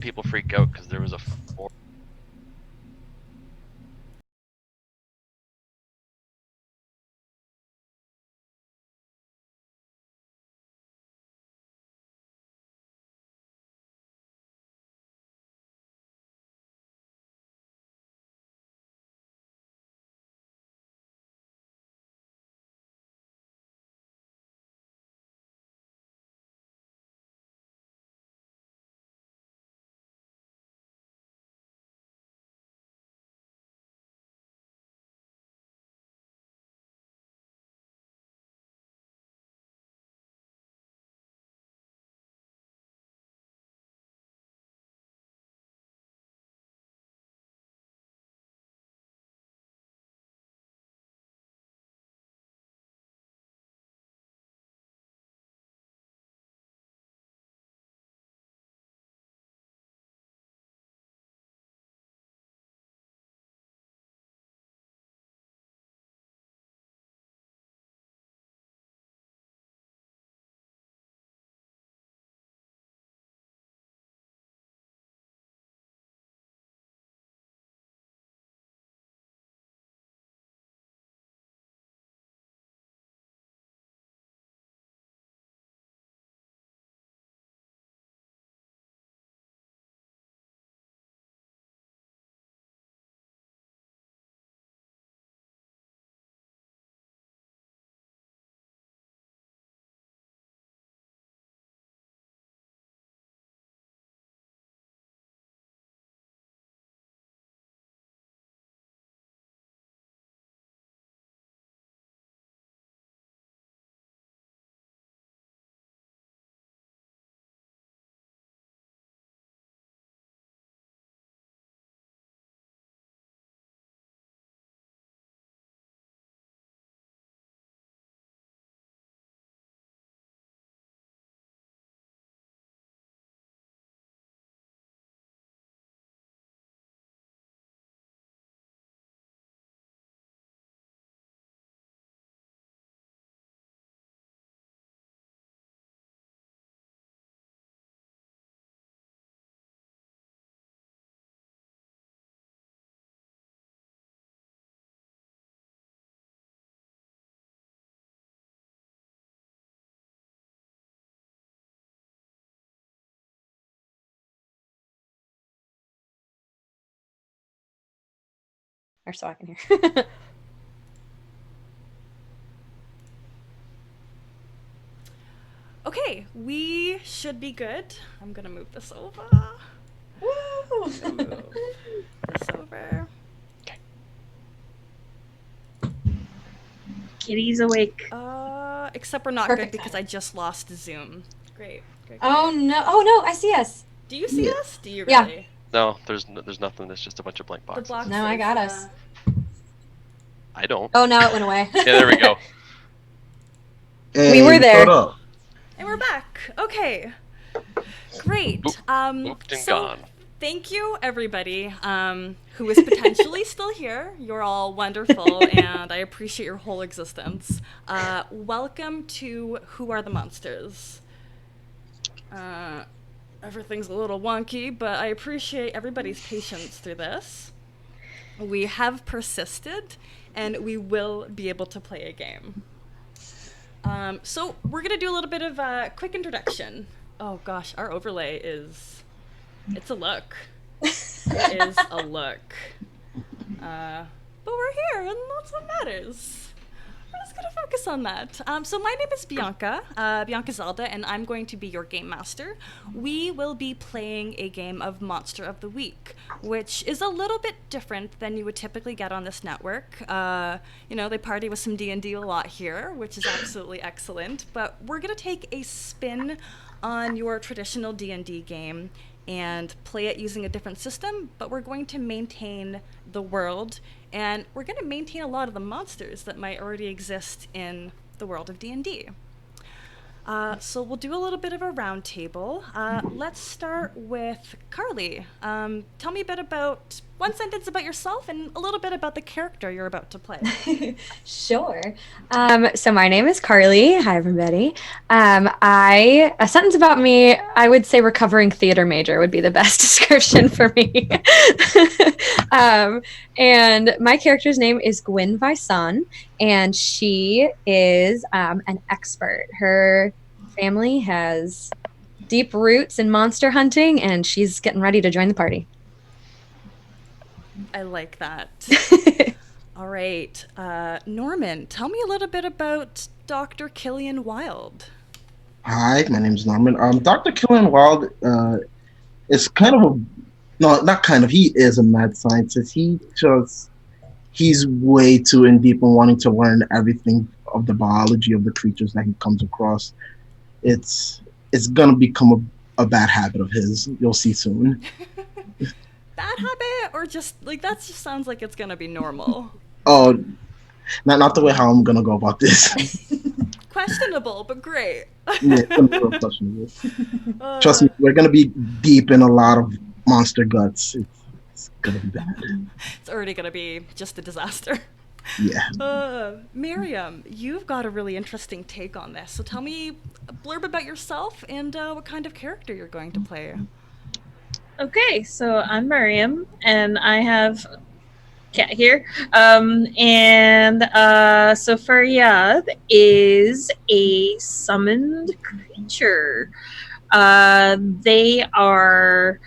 people freak out because there was a 4. Or so I can hear. Okay, we should be good. I'm gonna move this over. Woo! Move this over. Kitty's awake. Except we're not Perfect good because timing. I just lost Zoom. Great. Oh no! Oh no! I see us. Do you see us? Do you Yeah. really? No, there's nothing. There's just a bunch of blank The boxes. boxes. No, I got us. I don't. Oh, now it went away. Yeah, there we go. We were there. And we're back. Okay. Great. Booped and gone. Thank you, everybody who is potentially still here. You're all wonderful, and I appreciate your whole existence. Welcome to Who Are the Monsters? Everything's a little wonky, but I appreciate everybody's patience through this. We have persisted, and we will be able to play a game. So we're going to do a little bit of a quick introduction. Oh gosh, our overlay it's a look. It is a look. But we're here, and that's what matters. We're just gonna focus on that. So my name is Bianca, Bianca Zelda, and I'm going to be your game master. We will be playing a game of Monster of the Week, which is a little bit different than you would typically get on this network. They party with some D&D a lot here, which is absolutely excellent. But we're gonna take a spin on your traditional D&D game and play it using a different system, but we're going to maintain the world, and we're going to maintain a lot of the monsters that might already exist in the world of D&D. So we'll do a little bit of a round table. Let's start with Carly. Tell me a bit about one sentence about yourself and a little bit about the character you're about to play. Sure. So my name is Carly. Hi, everybody. A sentence about me, I would say recovering theater major would be the best description for me. And my character's name is Gwen Vison, and she is an expert. Her family has deep roots in monster hunting, and she's getting ready to join the party. I like that. All right. Norman, tell me a little bit about Dr. Killian Wilde. Hi, my name's Norman. Dr. Killian Wilde is kind of a no, not kind of. He is a mad scientist. He's way too in deep and wanting to learn everything of the biology of the creatures that he comes across. It's gonna become a bad habit of his. You'll see soon. Bad habit, or just like that just sounds like it's gonna be normal. Oh, not the way how I'm gonna go about this. Questionable, but great. Yeah, it's gonna be real questionable. Trust me, we're gonna be deep in a lot of monster guts. It's gonna be bad. It's already gonna be just a disaster. Yeah. Miriam, you've got a really interesting take on this. So tell me a blurb about yourself and what kind of character you're going to play. Okay, so I'm Miriam, and I have cat here. So Faryad is a summoned creature. They are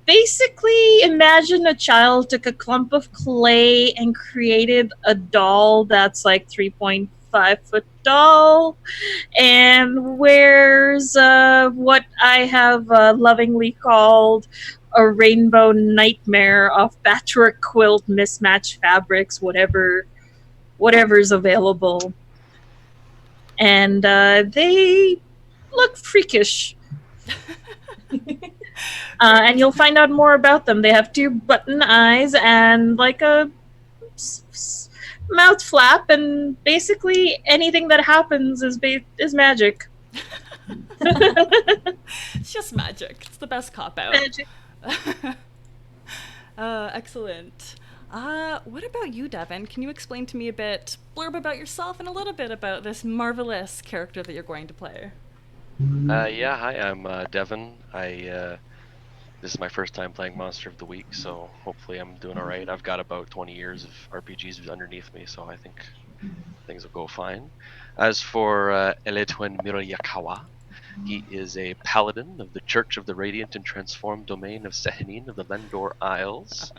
basically, imagine a child took a clump of clay and created a doll that's like 3.5-foot tall and wears what I have lovingly called a rainbow nightmare of patchwork quilt mismatched fabrics, whatever's available. And they look freakish. And you'll find out more about them. They have 2 button eyes and like a mouth flap, and basically anything that happens is magic. It's just magic. It's the best cop-out. Magic. Excellent. What about you, Devin? Can you explain to me a bit, blurb about yourself and a little bit about this marvelous character that you're going to play? Yeah, hi, I'm Devin. This is my first time playing Monster of the Week, so hopefully I'm doing alright. I've got about 20 years of RPGs underneath me, so I think things will go fine. As for Eletwen Miroyakawa, he is a paladin of the Church of the Radiant and Transformed Domain of Sehenin of the Lendor Isles.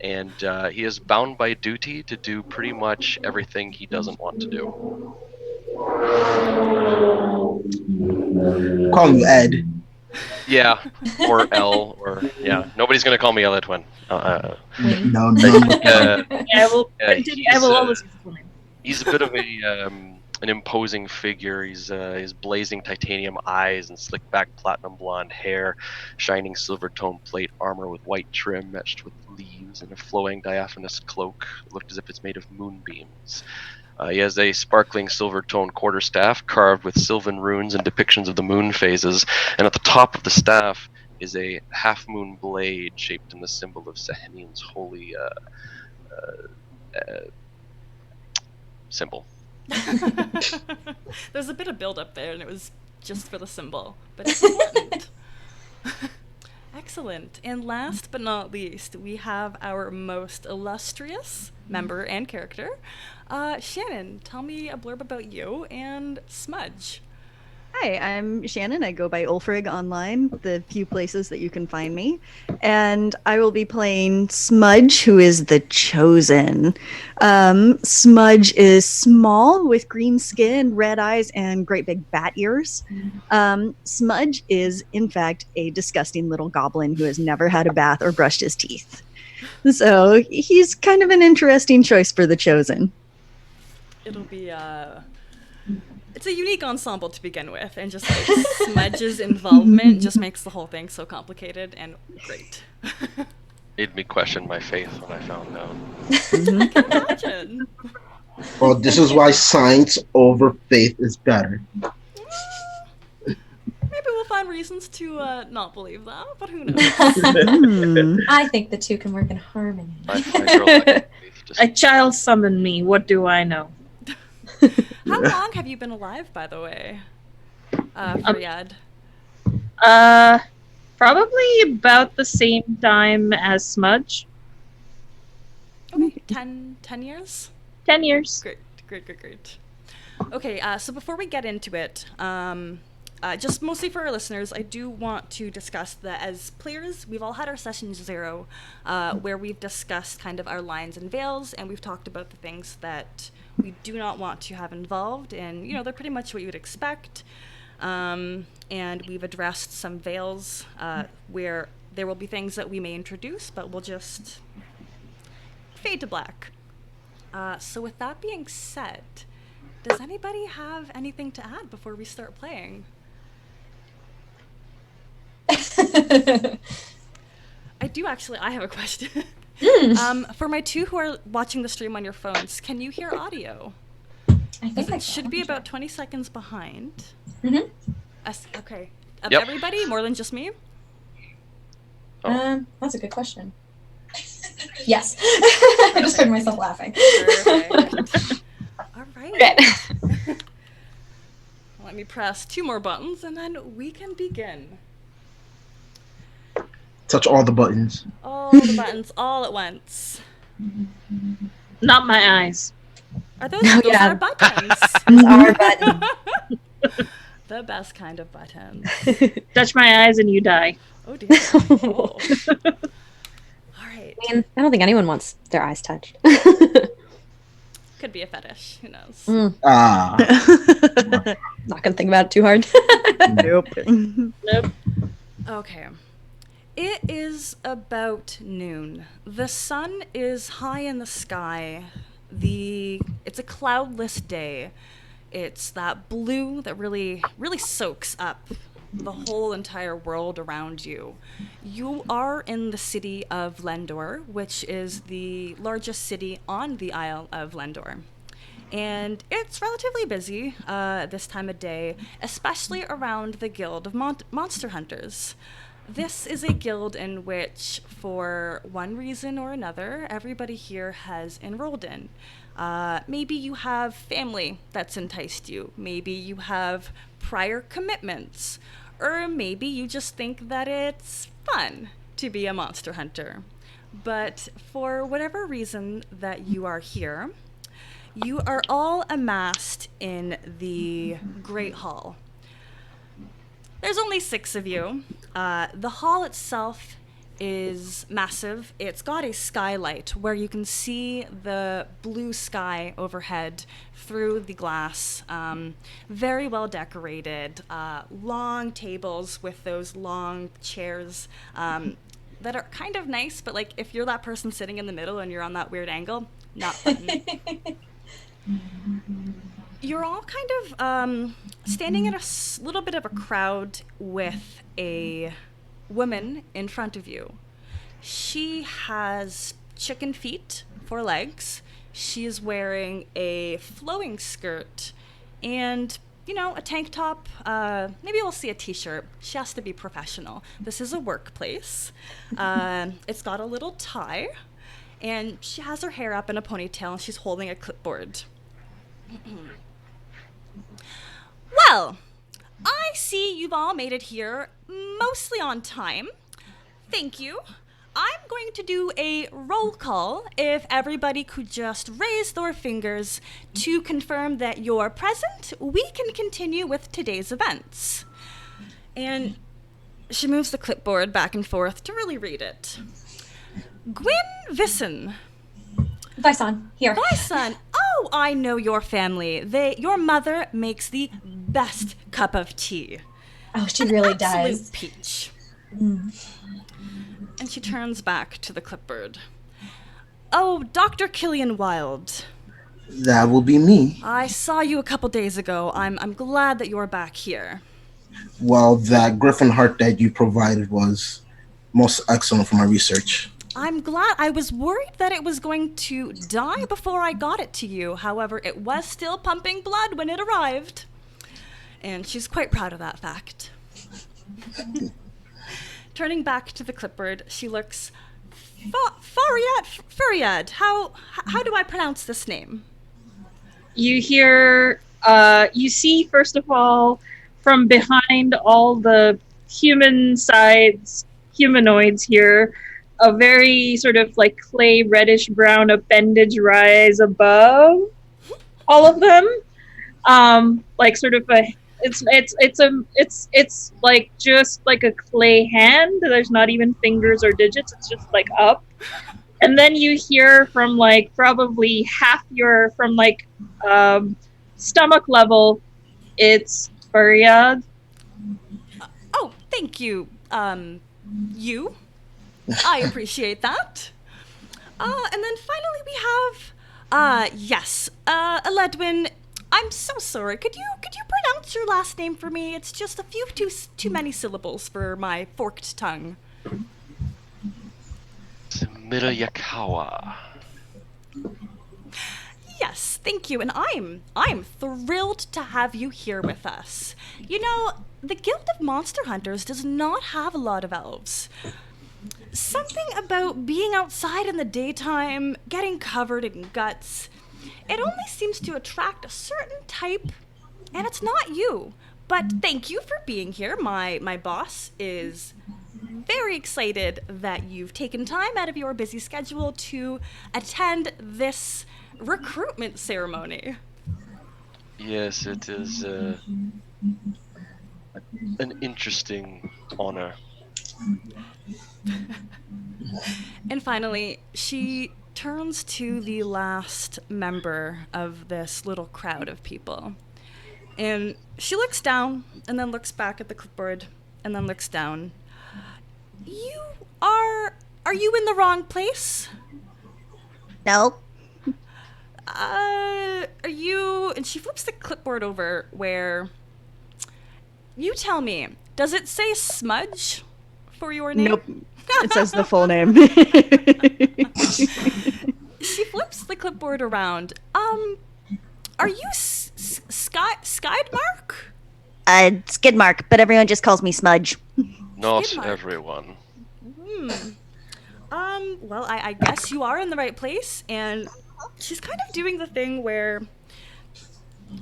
And he is bound by duty to do pretty much everything he doesn't want to do. Call you Ed. Yeah, or L, or yeah. Nobody's gonna call me Eletwen. No. I will continue. I will always use the full name. He's a bit of an imposing figure. He's blazing titanium eyes and slick back platinum blonde hair, shining silver tone plate armor with white trim matched with leaves, and a flowing diaphanous cloak that looked as if it's made of moonbeams. He has a sparkling silver-toned quarterstaff carved with sylvan runes and depictions of the moon phases, and at the top of the staff is a half-moon blade shaped in the symbol of Sehenin's holy symbol. There's a bit of build-up there, and it was just for the symbol, but it's important. Excellent. And last but not least, we have our most illustrious member and character. Shannon, tell me a blurb about you and Smudge. Hi, I'm Shannon. I go by Ulfrig online, the few places that you can find me. And I will be playing Smudge, who is the Chosen. Smudge is small with green skin, red eyes, and great big bat ears. Smudge is, in fact, a disgusting little goblin who has never had a bath or brushed his teeth. So he's kind of an interesting choice for the Chosen. It'll be it's a unique ensemble to begin with, and just like Smudge's involvement just makes the whole thing so complicated and great. Made me question my faith when I found out. I can imagine. Well, this is why science over faith is better. Maybe we'll find reasons to not believe that, but who knows? Hmm. I think the two can work in harmony. My girl likes faith, just A child summoned me. What do I know? How long have you been alive, by the way, Faryad? Probably about the same time as Smudge. Okay, 10 years? 10 years. Great. Okay, so before we get into it, just mostly for our listeners, I do want to discuss that as players, we've all had our session 0, where we've discussed kind of our lines and veils, and we've talked about the things that we do not want to have involved, and they're pretty much what you would expect. And we've addressed some veils where there will be things that we may introduce, but we'll just fade to black. So with that being said, does anybody have anything to add before we start playing? I have a question. For my two who are watching the stream on your phones, can you hear audio? I think It should be about 20 seconds behind. Mm-hmm. Okay. Of Yep. everybody, more than just me? That's a good question. Yes. I just heard myself laughing. Perfect. All right. Okay. Let me press 2 more buttons and then we can begin. Touch all the buttons. All the buttons all at once. Not my eyes. Are those, Oh, those yeah. are buttons? Those are buttons. The best kind of buttons. Touch my eyes and you die. Oh dear. Oh. All right. I mean, I don't think anyone wants their eyes touched. Could be a fetish. Who knows? Ah. Not gonna think about it too hard. Nope. Nope. Okay. It is about noon. The sun is high in the sky. It's a cloudless day. It's that blue that really soaks up the whole entire world around you. You are in the city of Lendor, which is the largest city on the Isle of Lendor. And it's relatively busy this time of day, especially around the Guild of Monster Hunters. This is a guild in which, for one reason or another, everybody here has enrolled in. Maybe you have family that's enticed you. Maybe you have prior commitments. Or maybe you just think that it's fun to be a monster hunter. But for whatever reason that you are here, you are all amassed in the Great Hall. There's only 6 of you. The hall itself is massive. It's got a skylight where you can see the blue sky overhead through the glass. Very well decorated. Long tables with those long chairs that are kind of nice, but like if you're that person sitting in the middle and you're on that weird angle, not fun. You're all kind of standing in a little bit of a crowd with a woman in front of you. She has chicken feet for legs. She is wearing a flowing skirt and, a tank top. Maybe we'll see a t-shirt. She has to be professional. This is a workplace. It's got a little tie, and she has her hair up in a ponytail, and she's holding a clipboard. Well, I see you've all made it here mostly on time. Thank you. I'm going to do a roll call if everybody could just raise their fingers to confirm that you're present. We can continue with today's events. And she moves the clipboard back and forth to really read it. Gwyn Visson. Bison, here. Bison. Oh, I know your family. Your mother makes the best cup of tea. Oh, she really Absolute does. peach. And she turns back to the clipboard. Oh, Dr. Killian Wilde. That will be me. I saw you a couple days ago. I'm glad that you're back here. Well, that griffin heart that you provided was most excellent for my research. I'm glad. I was worried that it was going to die before I got it to you. However, it was still pumping blood when it arrived. And she's quite proud of that fact. Turning back to the clipboard, she looks... Fariad. How do I pronounce this name? You hear, you see, first of all, from behind all the humanoids here, a very sort of like clay reddish brown appendage rise above all of them. Like sort of a, it's like just like a clay hand. There's not even fingers or digits. It's just like up. And then you hear from like probably half your from like stomach level, it's Faryad. Oh, thank you. You. I appreciate that. And then finally we have, yes, Eledwin. I'm so sorry. Could you pronounce your last name for me? It's just a few too many syllables for my forked tongue. Mirayakawa. Yes, thank you, and I'm thrilled to have you here with us. You know, the Guild of Monster Hunters does not have a lot of elves. Something about being outside in the daytime, getting covered in guts, it only seems to attract a certain type, and it's not you. But thank you for being here. My boss is very excited that you've taken time out of your busy schedule to attend this recruitment ceremony. Yes, it is an interesting honor. And finally, she turns to the last member of this little crowd of people. And she looks down and then looks back at the clipboard and then looks down. Are you in the wrong place? No. Are you... And she flips the clipboard over where... You tell me, does it say Smudge for your name? Nope. It says the full name. She flips the clipboard around. Are you Skidmark? Skidmark, but everyone just calls me Smudge. Not Skidmark. everyone. Well, I guess you are in the right place, and she's kind of doing the thing where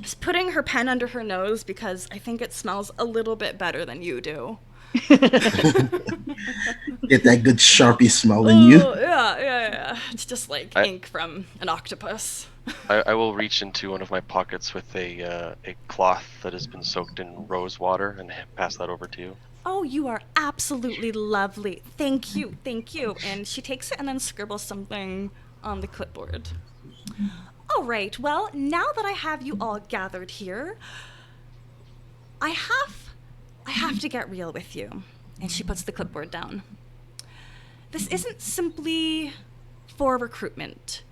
she's putting her pen under her nose because I think it smells a little bit better than you do. Get that good Sharpie smell in you. Yeah. It's just like ink from an octopus. I will reach into one of my pockets with a cloth that has been soaked in rose water and pass that over to you. Oh, you are absolutely lovely. Thank you. And she takes it and then scribbles something on the clipboard. All right, well, now that I have you all gathered here, I have to get real with you. And she puts the clipboard down. This isn't simply for recruitment.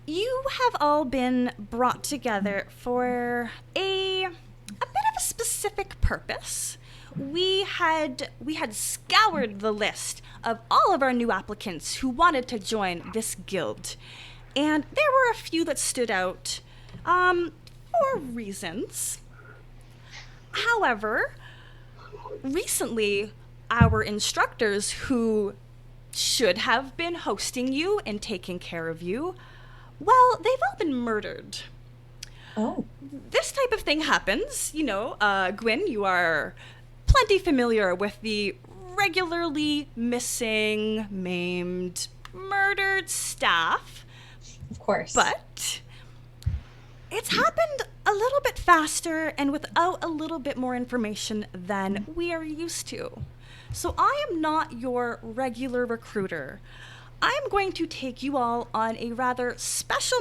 You have all been brought together for a bit of a specific purpose. We had scoured the list of all of our new applicants who wanted to join this guild. And there were a few that stood out for reasons. However, recently, our instructors who should have been hosting you and taking care of you, well, they've all been murdered. Oh. This type of thing happens. You know, Gwyn, you are plenty familiar with the regularly missing, maimed, murdered staff. Of course. But it's happened a little bit faster and without a little bit more information than we are used to. So I am not your regular recruiter. I am going to take you all on a rather special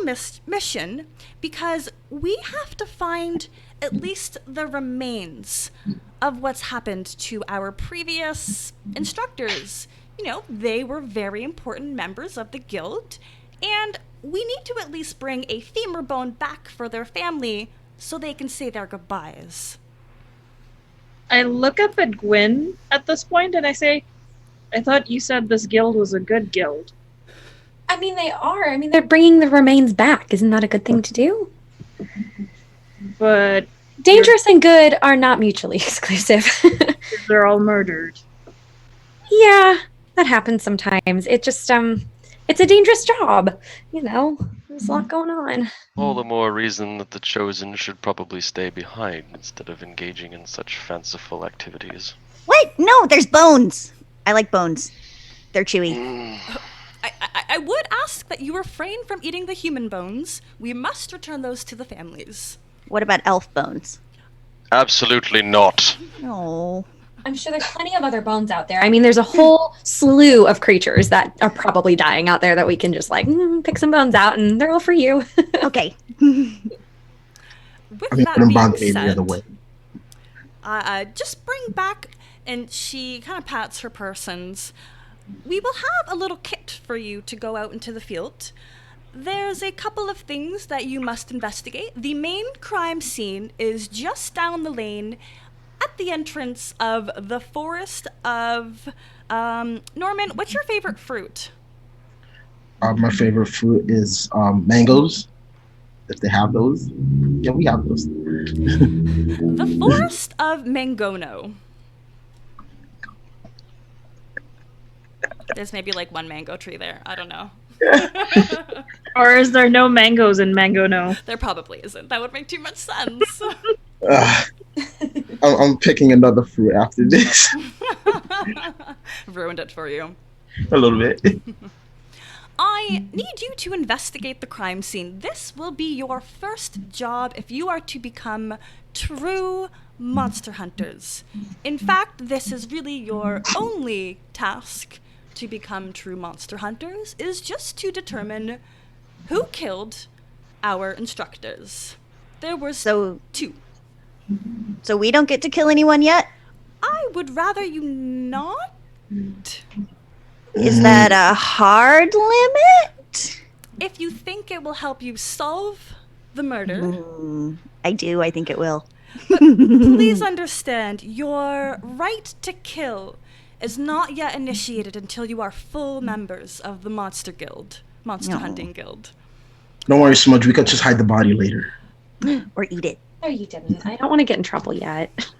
mission because we have to find at least the remains of what's happened to our previous instructors. You know, they were very important members of the guild, and we need to at least bring a femur bone back for their family so they can say their goodbyes. I look up at Gwyn at this point and I say, I thought you said this guild was a good guild. I mean, they are. I mean, they're bringing the remains back. Isn't that a good thing to do? But Dangerous and good are not mutually exclusive. they're all murdered. Yeah, that happens sometimes. It just it's a dangerous job. You know, there's a lot going on. All the more reason that the Chosen should probably stay behind instead of engaging in such fanciful activities. What? No, there's bones. I like bones. They're chewy. I would ask that you refrain from eating the human bones. We must return those to the families. What about elf bones? Absolutely not. Oh. I'm sure there's plenty of other bones out there. I mean, there's a whole slew of creatures that are probably dying out there that we can just like pick some bones out, and they're all for you. Okay. With that I'm being bound the said, other way. just bring back, and she kind of pats her persons. We will have a little kit for you to go out into the field. There's a couple of things that you must investigate. The main crime scene is just down the lane at the entrance of the forest of Norman. What's your favorite fruit? My favorite fruit is mangoes. If they have those, yeah, we have those. The forest of Mangono. There's maybe like one mango tree there. I don't know. Or is there no mangoes in Mangono? There probably isn't. That would make too much sense. I'm picking another fruit after this. Ruined it for you. A little bit. I need you to investigate the crime scene. This will be your first job if you are to become true monster hunters. In fact, this is really your only task to become true monster hunters, is just to determine who killed our instructors. There were two. So we don't get to kill anyone yet? I would rather you not. Is that a hard limit? If you think it will help you solve the murder, I do. I think it will. please understand, your right to kill is not yet initiated until you are full members of the Monster Hunting Guild. Don't worry, Smudge. We could just hide the body later. Or eat it. No, you didn't. I don't want to get in trouble yet.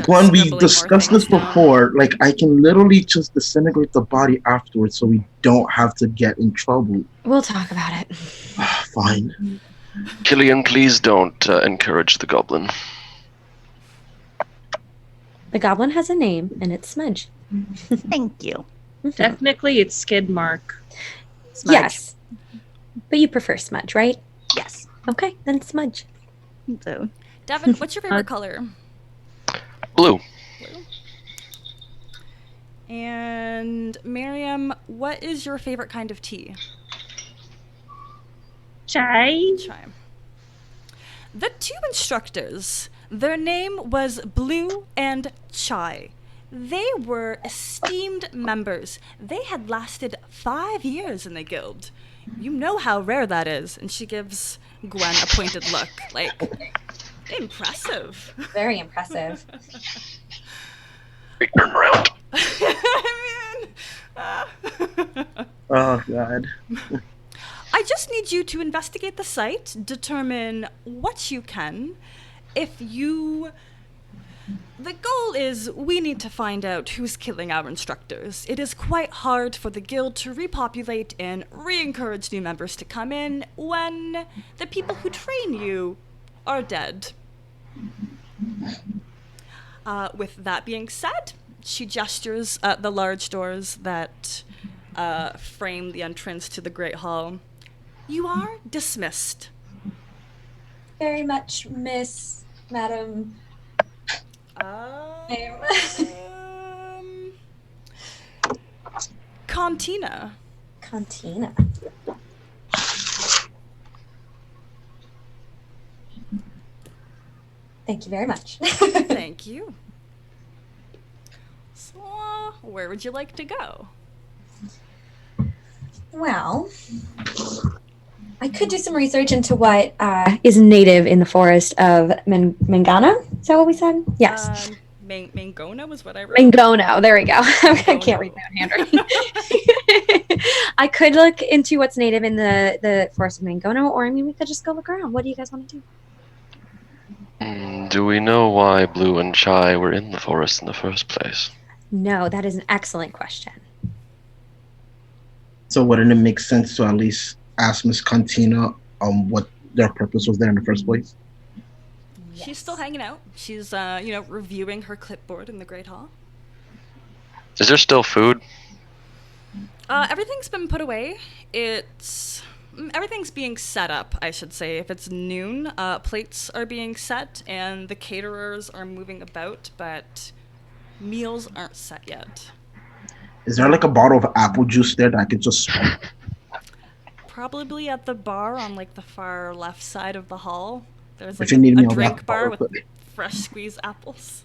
When we discussed this before, like I can literally just disintegrate the body afterwards, so we don't have to get in trouble. We'll talk about it. Fine. Killian, please don't encourage the goblin. The goblin has a name, and it's Smudge. Thank you. Technically, it's Skid Mark. Smudge. Yes. But you prefer Smudge, right? Yes. Okay, then Smudge. So, Devin, what's your favorite color? Blue. And Miriam, what is your favorite kind of tea? Chai? Chai. The two instructors, their name was Blue and Chai. They were esteemed members. They had lasted 5 years in the guild. You know how rare that is. And she gives Gwen a pointed look, like, impressive. Very impressive. Turn around. Oh God. I just need you to investigate the site, determine what you can. The goal is we need to find out who's killing our instructors. It is quite hard for the guild to repopulate and re-encourage new members to come in when the people who train you are dead. With that being said, she gestures at the large doors that frame the entrance to the Great Hall. You are dismissed. Very much miss, Madam. Cantina. Cantina. Thank you very much. Thank you. So, where would you like to go? Well, I could do some research into what is native in the forest of Mangana. Is that what we said? Yes. Mangona was what I wrote. Mangono. There we go. I can't Mangono. read my own handwriting. I could look into what's native in the forest of Mangono, or I mean, we could just go look around. What do you guys want to do? Do we know why Blue and Chai were in the forest in the first place? No, that is an excellent question. So wouldn't it make sense to at least ask Miss Cantina what their purpose was there in the first place? She's still hanging out. She's reviewing her clipboard in the Great Hall. Is there still food? Everything's been put away. Everything's being set up, I should say. If it's noon, plates are being set and the caterers are moving about, but meals aren't set yet. Is there like a bottle of apple juice there that I could just Probably at the bar on like the far left side of the hall. There's like If you need me, a I'll drink get bar that. with fresh squeezed apples.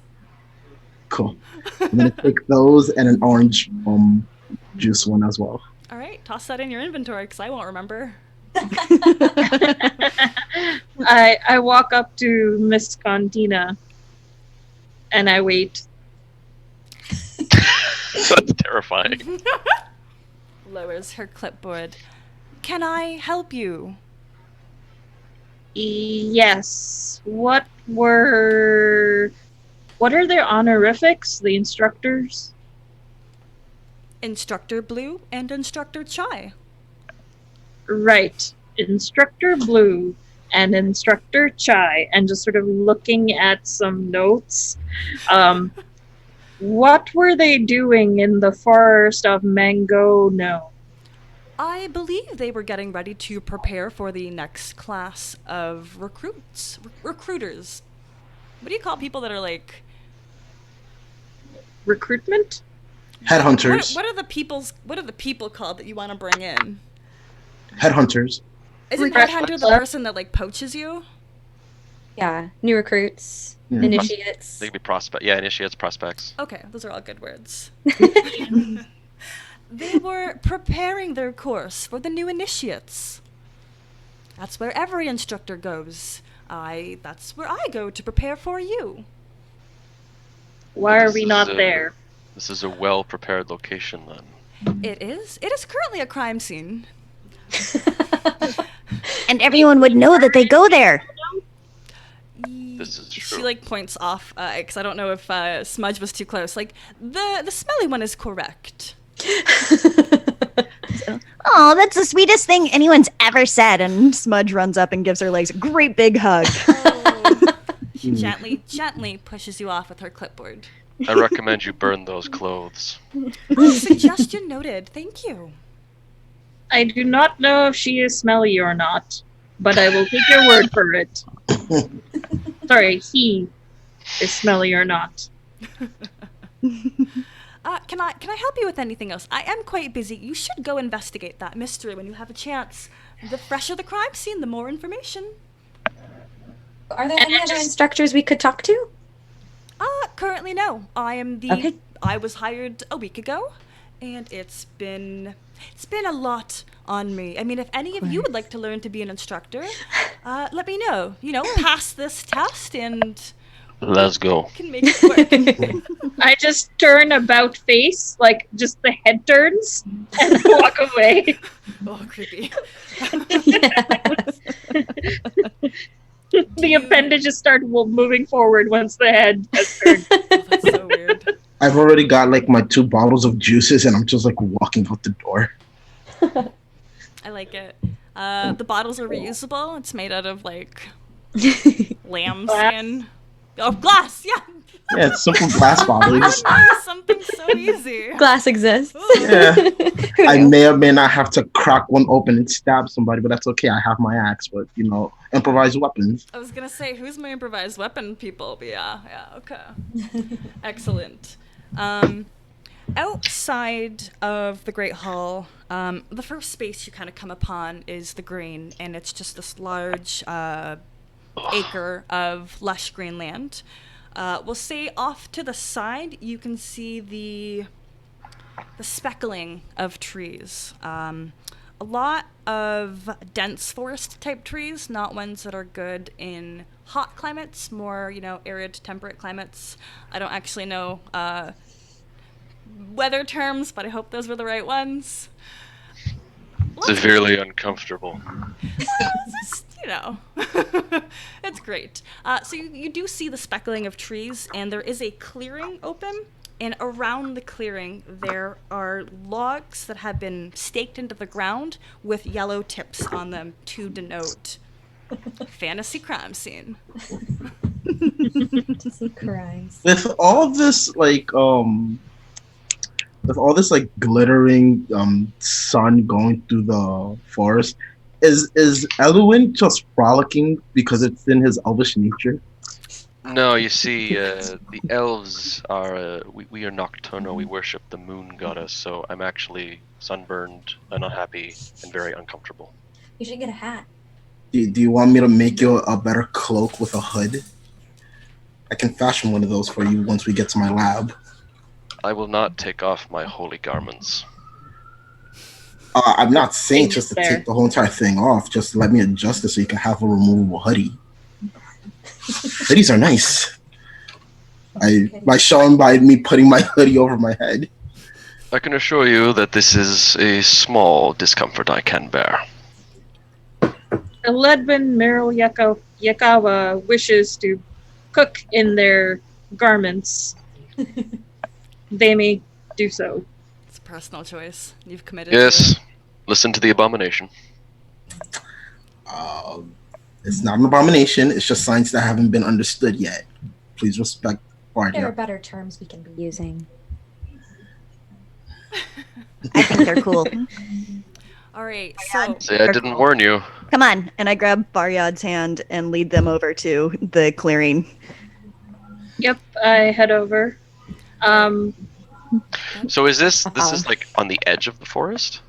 Cool. I'm gonna take those and an orange juice one as well. All right, toss that in your inventory because I won't remember. I walk up to Miss Cantina and I wait. That's terrifying. Lowers her clipboard. Can I help you? Yes. What are their honorifics, the instructors? Instructor Blue and Instructor Chai. Right. Instructor Blue and Instructor Chai, and just sort of looking at some notes. What were they doing in the forest of Mangono? I believe they were getting ready to prepare for the next class of recruiters. What do you call people that are like Recruitment? Headhunters. What are the people called that you want to bring in? Headhunters. Isn't headhunter the person that like poaches you? Yeah, new recruits, Yeah. initiates. They could be prospect. Yeah, initiates, prospects. Okay, those are all good words. They were preparing their course for the new initiates. That's where every instructor goes. That's where I go to prepare for you. Why are This we is, not there? This is a well-prepared location, then. It is. It is currently a crime scene. And everyone would know that they go there. This is true. She like points off because I don't know if Smudge was too close. Like the smelly one is correct. Oh, that's the sweetest thing anyone's ever said. And Smudge runs up and gives her legs a great big hug. Oh. She gently pushes you off with her clipboard. I recommend you burn those clothes. Suggestion noted. Thank you. I do not know if she is smelly or not, but I will take your word for it. Sorry, he is smelly or not. Can I help you with anything else? I am quite busy. You should go investigate that mystery when you have a chance. The fresher the crime scene, the more information. Are there any other instructors we could talk to? Currently no. Okay. I was hired a week ago, and it's been a lot on me. I mean, if any of you would like to learn to be an instructor, let me know. Pass this test and Let's go. can make it work. I just turn about face, like just the head turns, and walk away. Oh, creepy. The appendages start moving forward once the head has turned. Oh, that's so weird. I've already got like my 2 bottles of juices and I'm just like walking out the door. I like it. The bottles are reusable. It's made out of like lamb Glass. skin. Oh, glass! Yeah. Yeah, it's simple glass bottles. Something so easy. Glass exists. Yeah. Who I knew? may or may not have to crack one open and stab somebody, but that's okay. I have my axe, but improvised weapons. I was gonna say, who's my improvised weapon people? But yeah, okay. Excellent. Outside of the Great Hall, the first space you kind of come upon is the green, and it's just this large acre of lush green land. We'll say off to the side, you can see the speckling of trees. a lot of dense forest type trees, not ones that are good in hot climates, more, arid temperate climates. I don't actually know weather terms, but I hope those were the right ones. Severely uncomfortable. Just, it's great. So you do see the speckling of trees, and there is a clearing open. And around the clearing, there are logs that have been staked into the ground with yellow tips on them to denote fantasy crime scene. Crimes. With all this like glittering sun going through the forest, is Elwin just frolicking because it's in his elvish nature? No, you see, the elves are, we are nocturnal, we worship the moon goddess, so I'm actually sunburned and unhappy and very uncomfortable. You should get a hat. Do you want me to make you a better cloak with a hood? I can fashion one of those for you once we get to my lab. I will not take off my holy garments. I'm not saying just to There. take the whole entire thing off. Just let me adjust it so you can have a removable hoodie. Hoodies are nice. By showing by me putting my hoodie over my head. I can assure you that this is a small discomfort I can bear. Ledvin Meryl Yakawa wishes to cook in their garments. They may do so. It's a personal choice. You've committed Yes, to it. listen to the abomination. It's not an abomination. It's just signs that haven't been understood yet. Please respect There are Bardia. better terms we can be using. I think they're cool. All right, so Say I didn't warn you. Come on. And I grab Baryad's hand and lead them over to the clearing. Yep, I head over. So is this is like on the edge of the forest?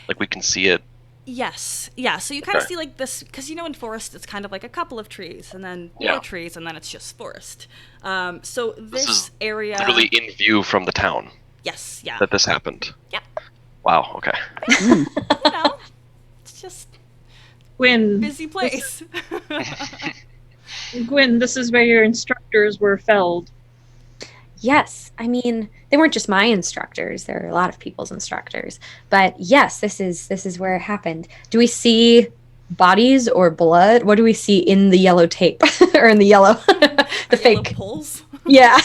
Like we can see it? yes, yeah. So you kind of Okay. see like this, because in forest it's kind of like a couple of trees, and then Yeah. more trees, and then it's just forest. So This this is area, literally in view from the town yes, yeah, that this happened. yeah. Wow, okay. It's just Gwyn, busy place. Gwyn, this is where your instructors were felled. Yes, I mean they weren't just my instructors. There are a lot of people's instructors, but yes, this is where it happened. Do we see bodies or blood? What do we see in the yellow tape or in the yellow, the Yellow fake? poles. Yeah.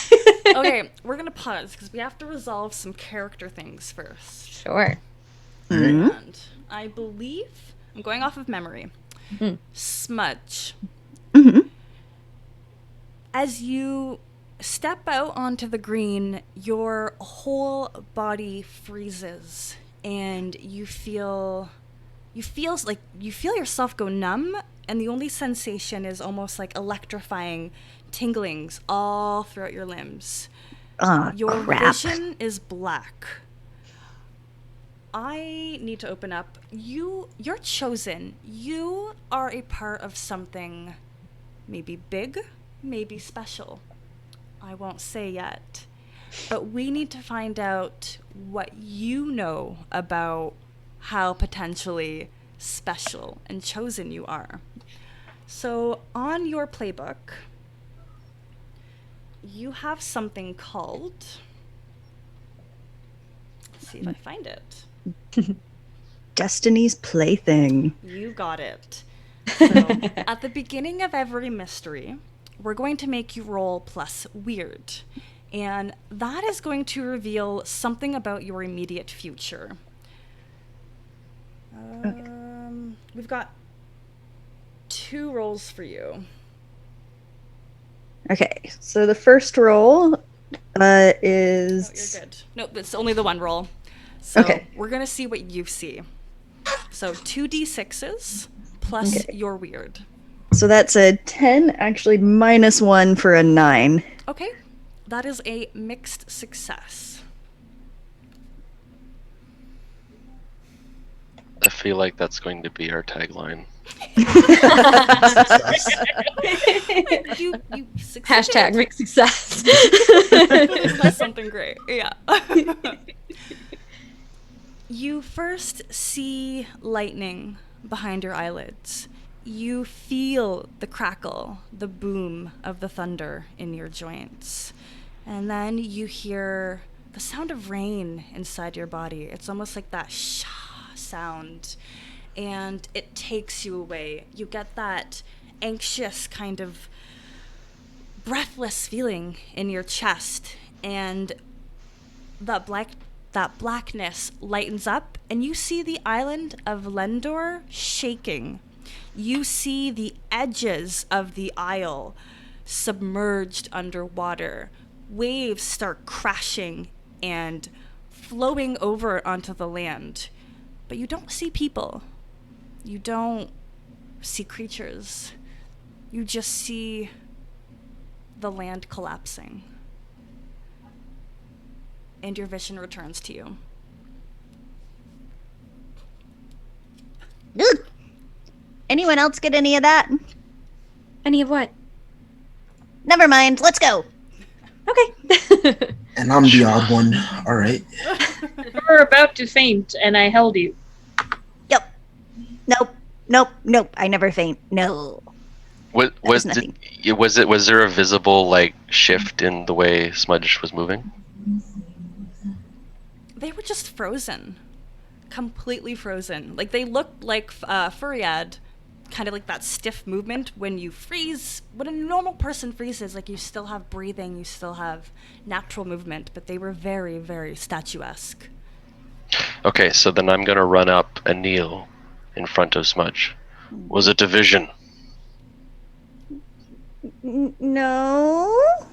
Okay, we're gonna pause because we have to resolve some character things first. Sure. Mhm. And I believe I'm going off of memory. Mm. Smudge. Mhm. As you step out onto the green, your whole body freezes and you feel yourself go numb, and the only sensation is almost like electrifying tinglings all throughout your limbs. Ah, Your crap. vision is black. I need to open up. You're chosen. You are a part of something maybe big, maybe special. I won't say yet. But we need to find out what you know about how potentially special and chosen you are. So on your playbook, you have something called, let's see if I find it. Destiny's Plaything. You got it. So, at the beginning of every mystery, we're going to make you roll plus weird. And that is going to reveal something about your immediate future. We've got 2 rolls for you. Okay, so the first roll Oh, is... you're good. No, it's only the 1 roll. So Okay. we're going to see what you see. So 2d6s plus Okay. your weird. So that's a 10, actually -1 for a 9. Okay, that is a mixed success. I feel like that's going to be our tagline. You succeeded. Hashtag big success. That's something great. Yeah. You first see lightning behind your eyelids. You feel the crackle, the boom of the thunder in your joints. And then you hear the sound of rain inside your body. It's almost like that shah sound. And it takes you away. You get that anxious kind of breathless feeling in your chest, and that blackness lightens up, and you see the island of Lendor shaking. You see the edges of the isle submerged underwater. Waves start crashing and flowing over onto the land. But you don't see people. You don't see creatures. You just see the land collapsing. And your vision returns to you. Ugh. Anyone else get any of that? Any of what? Never mind. Let's go. Okay. And I'm the odd one. All right. You were about to faint, and I held you. Yep. Nope. I never faint. No. Was nothing. was there a visible like shift in the way Smudge was moving? They were just frozen. Completely frozen. Like, they looked like Furiad. Kind of like that stiff movement when you freeze. When a normal person freezes, like, you still have breathing, you still have natural movement, but they were very, very statuesque. Okay, so then I'm gonna run up and kneel in front of Smudge. Was it a vision? No.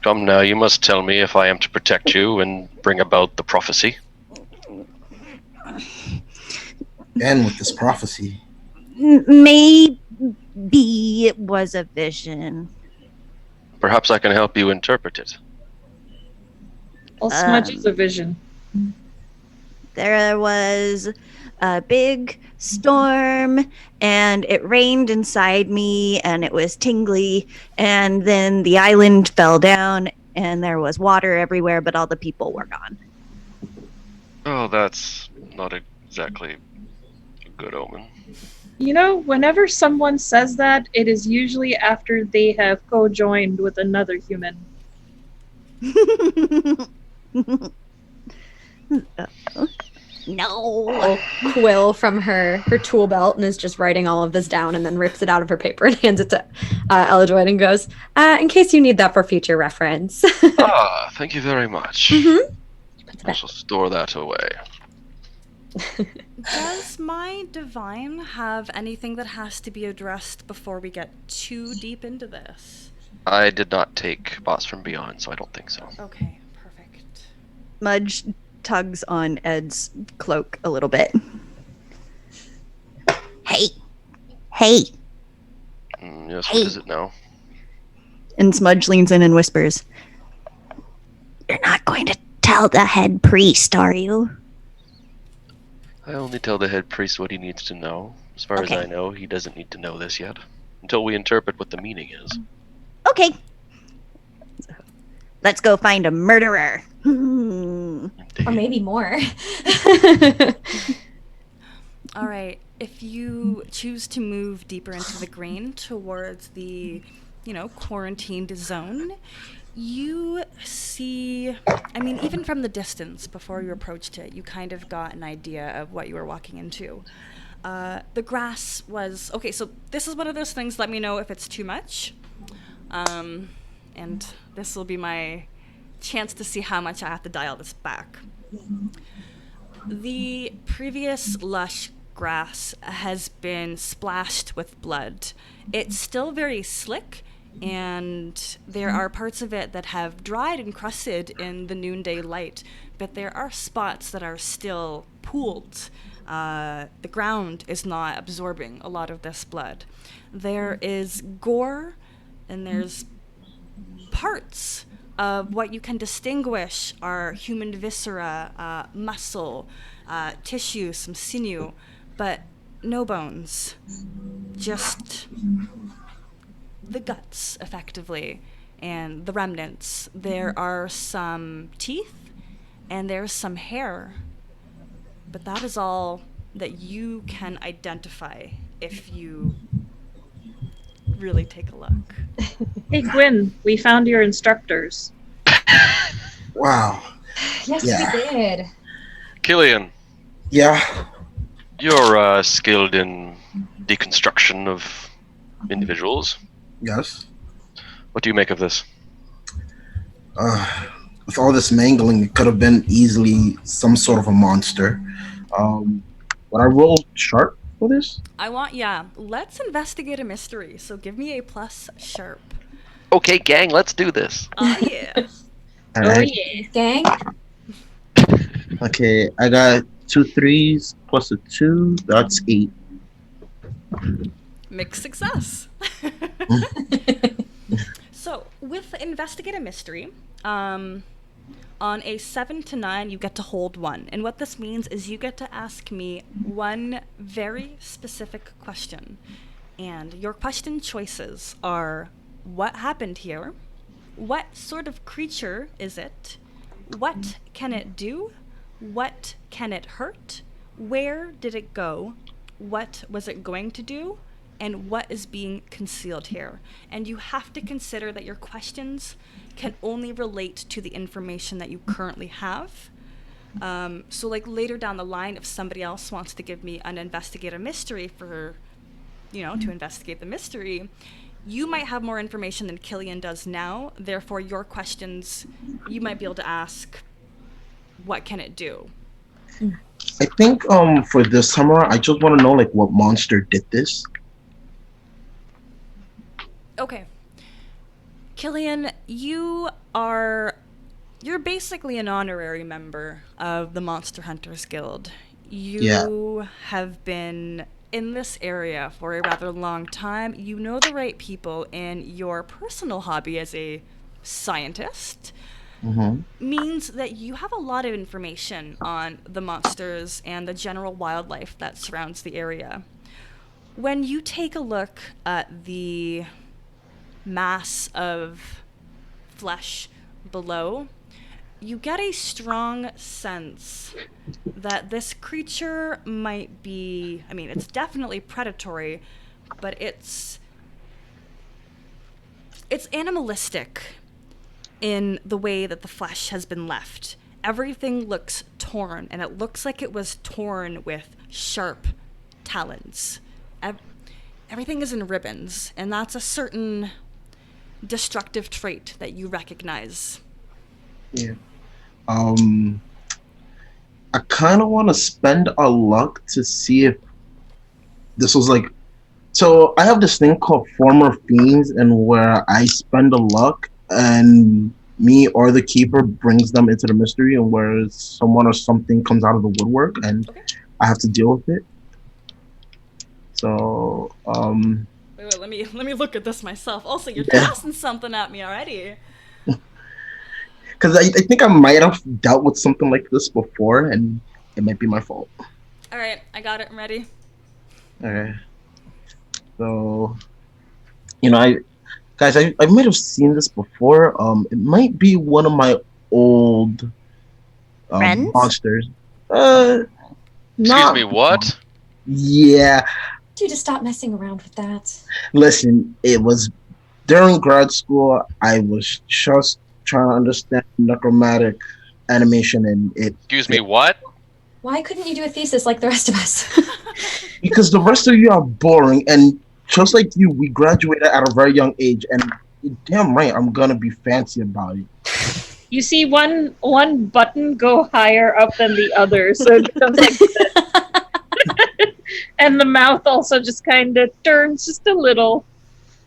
Come now, you must tell me if I am to protect you and bring about the prophecy. And with this prophecy. Maybe it was a vision. Perhaps I can help you interpret it. Well, Smudge is a vision. There was a big storm, and it rained inside me, and it was tingly, and then the island fell down, and there was water everywhere, but all the people were gone. Oh, that's not exactly a good omen. You know, whenever someone says that, it is usually after they have co-joined with another human. No. Quill from her tool belt and is just writing all of this down, and then rips it out of her paper and hands it to Eladroid and goes, in case you need that for future reference. Ah, thank you very much. Mm-hmm. I shall store that away. Does my divine have anything that has to be addressed before we get too deep into this? I did not take Boss from Beyond, so I don't think so. Okay, perfect. Mudge tugs on Ed's cloak a little bit. Hey. Yes, Hey. what is it now? And Smudge leans in and whispers, "You're not going to tell the head priest, are you?" I only tell the head priest what he needs to know. As far as Okay. I know, he doesn't need to know this yet. Until we interpret what the meaning is. Okay. Let's go find a murderer. Hmm. Or maybe more. All right. If you choose to move deeper into the green towards the, quarantined zone, you see, even from the distance before you approached it, you kind of got an idea of what you were walking into. The grass was, okay, so this is one of those things, let me know if it's too much. And this will be my chance to see how much I have to dial this back. The previous lush grass has been splashed with blood. It's still very slick, and there are parts of it that have dried and crusted in the noonday light, but there are spots that are still pooled. The ground is not absorbing a lot of this blood. There is gore, and there's parts of what you can distinguish are human viscera, muscle, tissue, some sinew, but no bones. Just the guts, effectively, and the remnants. There are some teeth, and there's some hair. But that is all that you can identify if you really take a look. Hey, Gwyn, we found your instructors. Wow. Yes, Yeah. we did. Killian, Yeah. you're skilled in deconstruction of individuals. Yes. What do you make of this? Uh, with all this mangling, it could have been easily some sort of a monster. Um, when I rolled sharp for this, Let's investigate a mystery. So give me a plus sharp. Okay, gang, let's do this. Ah, yeah. all Oh right. yeah. Gang? Okay, I got 2 3s plus a 2. That's 8. Mixed success. So, with investigate a mystery, on a 7 to 9, you get to hold one. And what this means is you get to ask me one very specific question. And your question choices are what happened here? What sort of creature is it? What can it do? What can it hurt? Where did it go? What was it going to do? And what is being concealed here? And you have to consider that your questions can only relate to the information that you currently have. So, like later down the line, if somebody else wants to give me an investigate a mystery for, to investigate the mystery, you might have more information than Killian does now. Therefore, your questions, you might be able to ask, what can it do? I think for this summer, I just want to know like what monster did this. Okay. Killian, you're basically an honorary member of the Monster Hunters Guild. You have been in this area for a rather long time. You know the right people, and your personal hobby as a scientist means that you have a lot of information on the monsters and the general wildlife that surrounds the area. When you take a look at the mass of flesh below, you get a strong sense that this creature might be, it's definitely predatory, but it's animalistic in the way that the flesh has been left. Everything looks torn, and it looks like it was torn with sharp talons. Everything is in ribbons, and that's a certain destructive trait that you recognize. Yeah. I kind of want to spend a luck to see if this was like. So I have this thing called former fiends, and where I spend a luck, and me or the keeper brings them into the mystery, and where someone or something comes out of the woodwork, and Okay. I have to deal with it. So Wait, let me look at this myself. Also, you're Yeah. tossing something at me already. because I think I might have dealt with something like this before, and it might be my fault. All right, I got it. I'm ready. Okay. So, I might have seen this before. It might be one of my old Friends? monsters. Excuse Not me, what? Yeah. You just stop messing around with that. Listen, it was during grad school. I was just trying to understand necromantic animation, and Excuse me, what? Why couldn't you do a thesis like the rest of us? because the rest of you are boring, and just like you, we graduated at a very young age, and damn right, I'm gonna be fancy about it. You see one button go higher up than the other, so it becomes like this. And the mouth also just kind of turns just a little.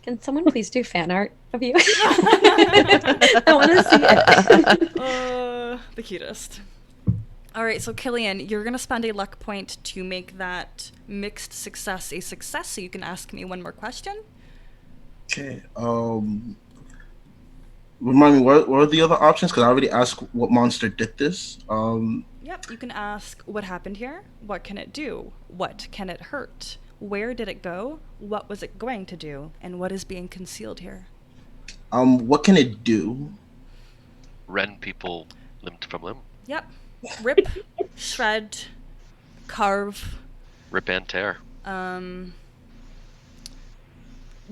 Can someone please do fan art of you? I want to see it. The cutest. All right, so Killian, you're going to spend a luck point to make that mixed success a success, so you can ask me one more question. Okay. Remind me, what are the other options? Because I already asked what monster did this. Yep, you can ask what happened here, what can it do, what can it hurt, where did it go, what was it going to do, and what is being concealed here. What can it do? Rend people limb from limb. Yep. Rip, shred, carve. Rip and tear.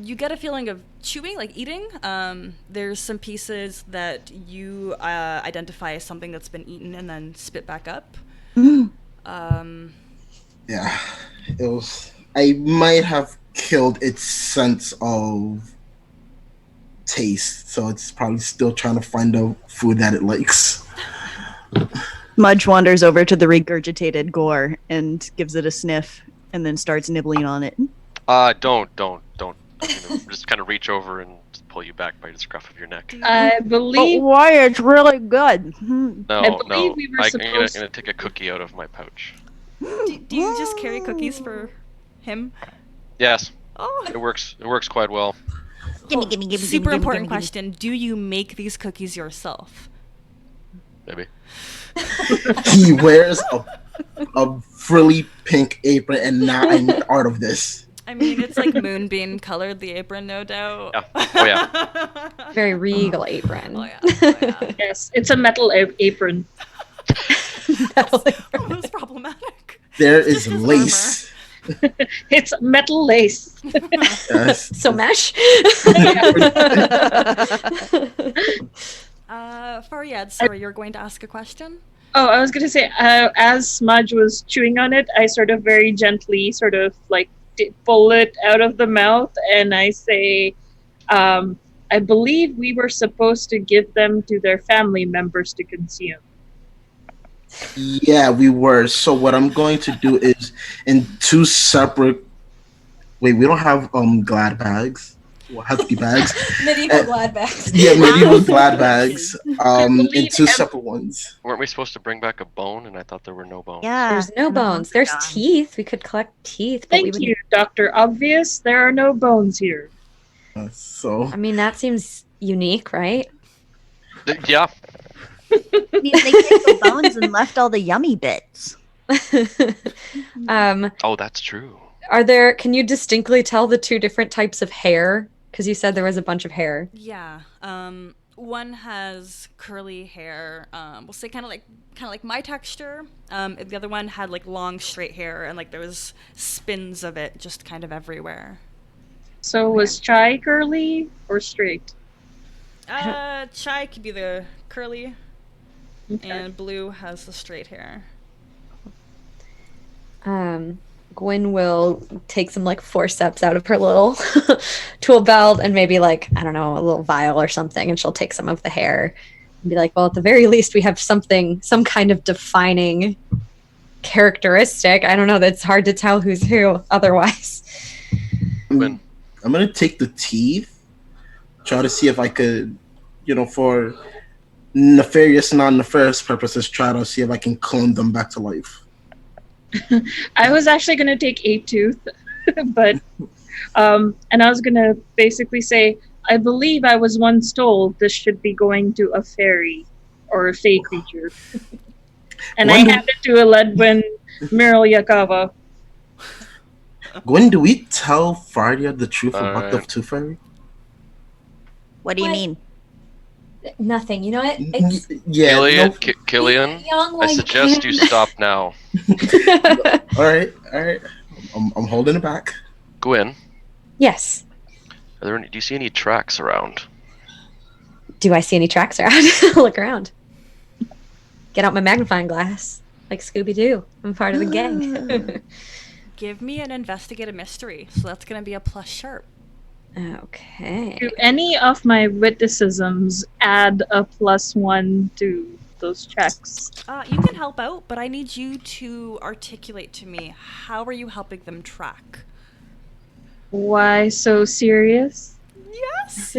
You get a feeling of chewing, like eating. There's some pieces that you identify as something that's been eaten and then spit back up. Yeah, it was. I might have killed its sense of taste, so it's probably still trying to find the food that it likes. Mudge wanders over to the regurgitated gore and gives it a sniff and then starts nibbling on it. Don't. Just kind of reach over and just pull you back by the scruff of your neck. I believe why? It's really good. No, believe we were I'm supposed- gonna take a cookie out of my pouch. Do you just carry cookies for him? Yes, Oh, it works. It works quite well. Gimme. super important question. Do you make these cookies yourself? Maybe. He wears a frilly pink apron, and now I need art of this. I mean, it's like moonbeam colored, the apron, no doubt. Yeah. Oh yeah. Very regal apron. Oh, yeah. Oh, yeah. yes, it's a metal apron. Almost problematic. There is lace. It's metal lace. Yes. So mesh. Faryad, sorry, you're going to ask a question? Oh, I was gonna say, as Smudge was chewing on it, I sort of very gently sort of like pull it out of the mouth, and I say, I believe we were supposed to give them to their family members to consume. Yeah, we were. So what I'm going to do is in two separate. Wait, we don't have glad bags. Well, hefty bags. Medieval glad bags. Yeah, medieval glad bags. In believe two ev- separate ones. Weren't we supposed to bring back a bone? And I thought there were no bones. Yeah. There's no bones. There's teeth. We could collect teeth, but we Thank would. you, Dr. Obvious. There are no bones here. So I mean, that seems unique, right? Yeah. I mean, they took the bones and left all the yummy bits. Oh, that's true. Can you distinctly tell the two different types of hair? Because you said there was a bunch of hair. Yeah. One has curly hair. We'll say kind of like my texture. The other one had like long straight hair and like there was spins of it just kind of everywhere. So was Chai curly or straight? Chai could be the curly, Okay. and Blue has the straight hair. Gwen will take some like forceps out of her little tool belt and maybe like, I don't know, a little vial or something, and she'll take some of the hair and be like, well, at the very least we have some kind of defining characteristic. I don't know, that's hard to tell who's who otherwise. When I'm gonna take the teeth, try to see if I could, for nefarious, non-nefarious purposes, try to see if I can clone them back to life. I was actually going to take a tooth, but and I was going to basically say, I believe I was once told this should be going to a fairy or a fey creature. And I handed to a Ledwin Miral Yakava. Gwen, do we tell Fardia the truth about the Tooth Fairy? What do you What? mean? Nothing. You know what? It's Yeah. Killian, no- Killian, young I like suggest you him. stop now. All right. I'm holding it back. Gwen, Yes. do you see any tracks around? Do I see any tracks around? Look around. Get out my magnifying glass. Like Scooby-Doo. I'm part of the gang. Give me an investigate a mystery. So that's going to be a plus sharp. Okay. Do any of my witticisms add a +1 to those checks? You can help out, but I need you to articulate to me, how are you helping them track? Why so serious? Yes.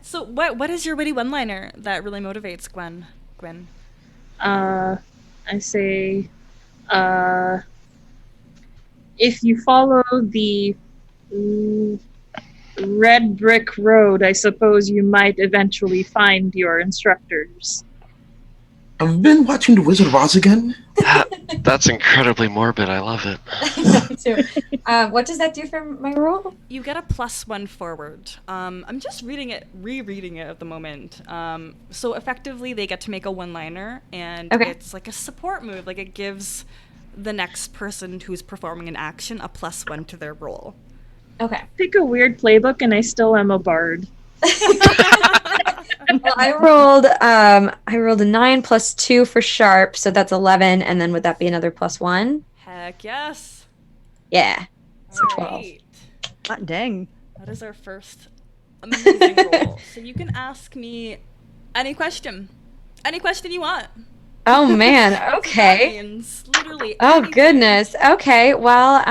So what is your witty one-liner that really motivates Gwen? I say, if you follow the red brick road, I suppose you might eventually find your instructors. I've been watching The Wizard of Oz again. That's incredibly morbid. I love it. I know too. What does that do for my role? You get a +1 forward. I'm just rereading it at the moment. So effectively, they get to make a one-liner, and Okay. it's like a support move. Like it gives the next person who's performing an action a +1 to their role. Okay. Pick a weird playbook, and I still am a bard. Well, I rolled a 9 plus 2 for sharp, so that's 11, and then would that be another +1? Heck yes. Yeah. So All 12. right. Hot dang. That is our first amazing roll. So you can ask me any question. Any question you want. Oh man, That okay. means literally Oh anything. goodness. Okay. Well,